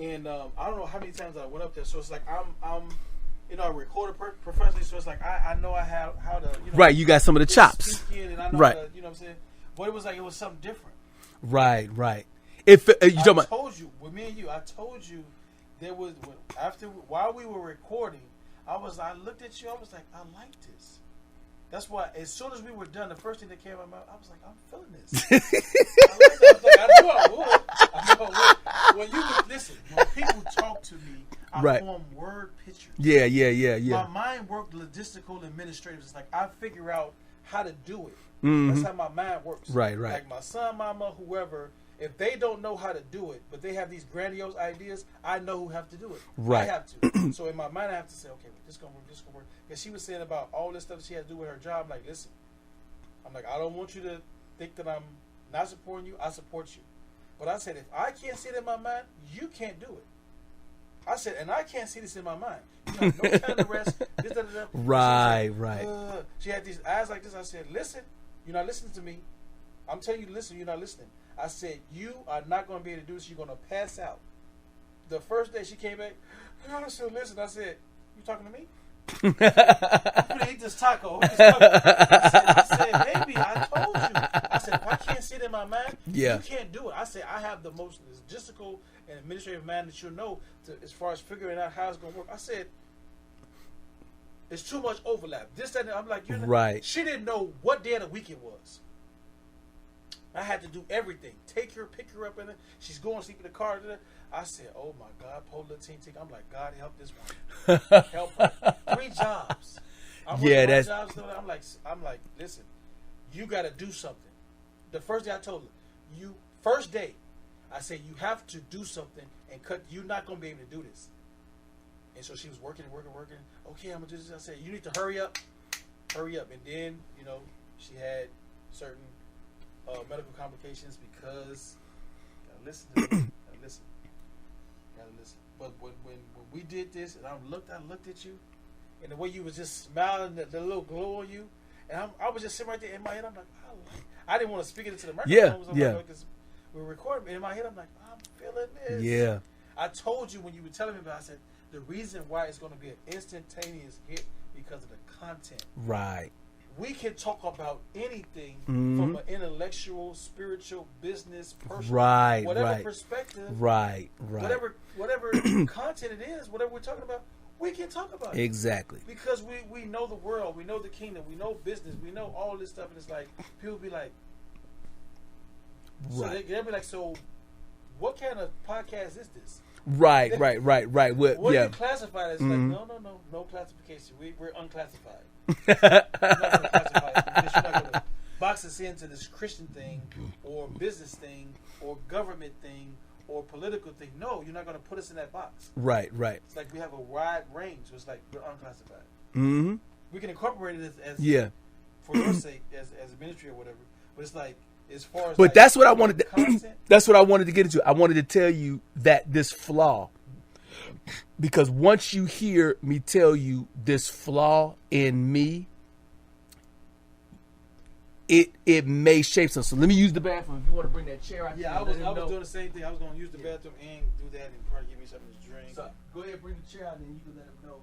And I don't know how many times I went up there. So it's like I'm I recorded professionally. So it's like I know I have how to Right. You got some of the chops. speak in, and I know Right. how to, what I'm saying. But it was like it was something different. Right. If you talking about, told you with me and you, I told you there was while we were recording, I looked at you, I was like, I like this. That's why as soon as we were done, the first thing that came out of my mouth, I was like, I'm feeling this. I knew I would. When you listen, when people talk to me, I Right. form word pictures. yeah. My mind worked logistical administrative. It's like I figure out how to do it. Mhm. That's how my mind works. Right. Like my son, mama, whoever, if they don't know how to do it, but they have these grandiose ideas, I know who have to do it. Right. I have to. So in my mind, I have to say, okay, well, this gonna work. Because she was saying about all this stuff she had to do with her job. I'm like, listen, I don't want you to think that I'm not supporting you. I support you. But I said, if I can't see it in my mind, you can't do it. I said, and I can't see this in my mind. You have no time to rest. This, da, da, da. Right. She had these eyes like this. I said, listen, you're not listening to me. I'm telling you to listen, you're not listening. I said, you are not going to be able to do this. You're going to pass out. The first day she came back, I said, listen. I said, you talking to me? I'm going to eat this taco. I said, baby, I told you. I said, if I can't see it in my mind, Yeah. you can't do it. I said, I have the most logistical and administrative mind that you'll know as far as figuring out how it's going to work. I said, it's too much overlap. This, that, and I'm like, you're not. Right. She didn't know what day of the week it was. I had to do everything. Pick her up in it. She's going to sleep in the car. I said, oh my God, poor little teen. I'm like, God, help this one. Help her. 3 jobs. I'm Yeah, working that's. jobs. I'm like, listen, you got to do something. The first day I told her, first day, I said, you have to do something and cut. You're not going to be able to do this. And so she was working. Okay, I'm going to do this. I said, you need to hurry up. And then, she had certain medical complications because gotta listen to me. Gotta listen. But when we did this and I looked at you and the way you was just smiling, the little glow on you, and I was just sitting right there in my head. I'm like, I didn't want to speak it into the microphone. Yeah. Because we were recording. In my head, I'm like, I'm feeling this. Yeah. I told you when you were telling me about it, I said the reason why it's going to be an instantaneous hit because of the content. Right. We can talk about anything Mhm. from an intellectual, spiritual, business, personal, Right, whatever right. perspective, Right. whatever content it is, whatever we're talking about, we can talk about it. Exactly. Because we know the world, we know the kingdom, we know business, we know all this stuff, and it's like people be like, so Right. they'll be like, so what kind of podcast is this? Right. Well, What do yeah. you classify as? Mhm. Like, no classification. We're unclassified. You're not gonna classify it because you're not gonna box us into this Christian thing or business thing or government thing or political thing. No, you're not gonna put us in that box. Right. It's like we have a wide range. So it's like we're unclassified. Mm-hmm. We can incorporate it as Yeah. for your sake as a ministry or whatever. But it's like as far as But like, that's what I wanted to. content. That's what I wanted to get into. I wanted to tell you that this flaw, because once you hear me tell you this flaw in me, it may shape something. So let me use the bathroom. If you want to bring that chair out, Yeah, I was doing the same thing. I was gonna use the bathroom and do that and probably give me something to drink. So go ahead, bring the chair out, and you can let him know.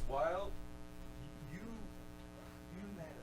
While you had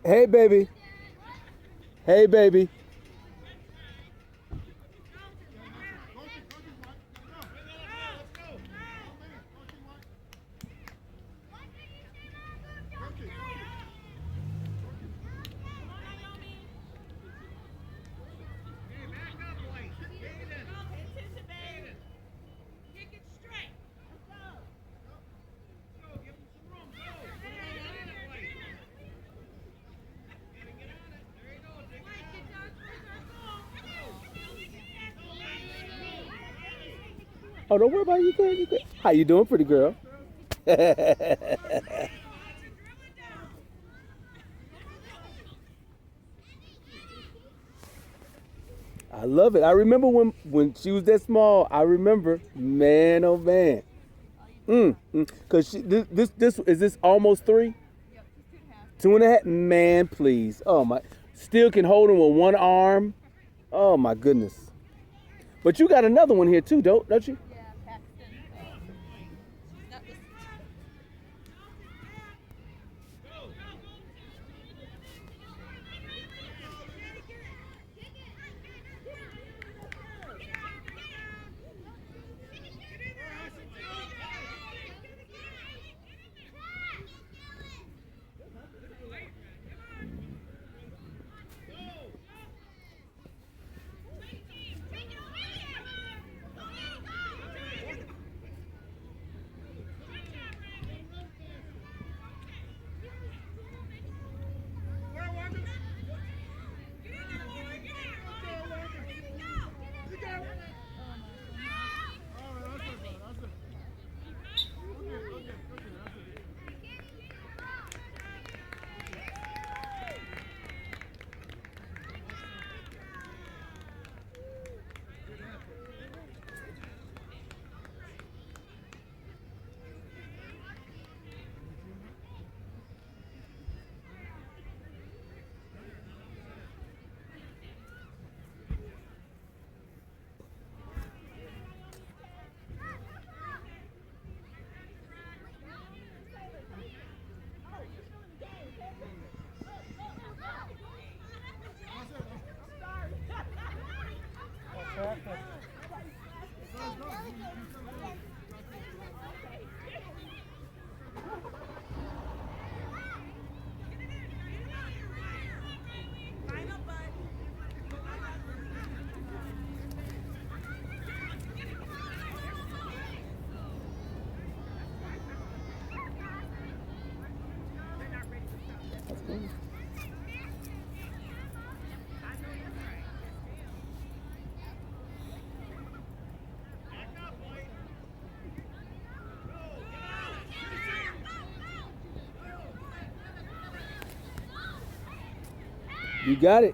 Hey, baby. Hey, baby. Oh, don't worry about it. You good. You good. How you doing, pretty girl? I love it. I remember when she was that small. I remember, man, oh man. Cause this is this almost 3? 2.5. Man, please. Oh my. Still can hold him with one arm. Oh my goodness. But you got another one here too, don't you? You got it.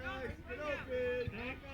guys. Get open.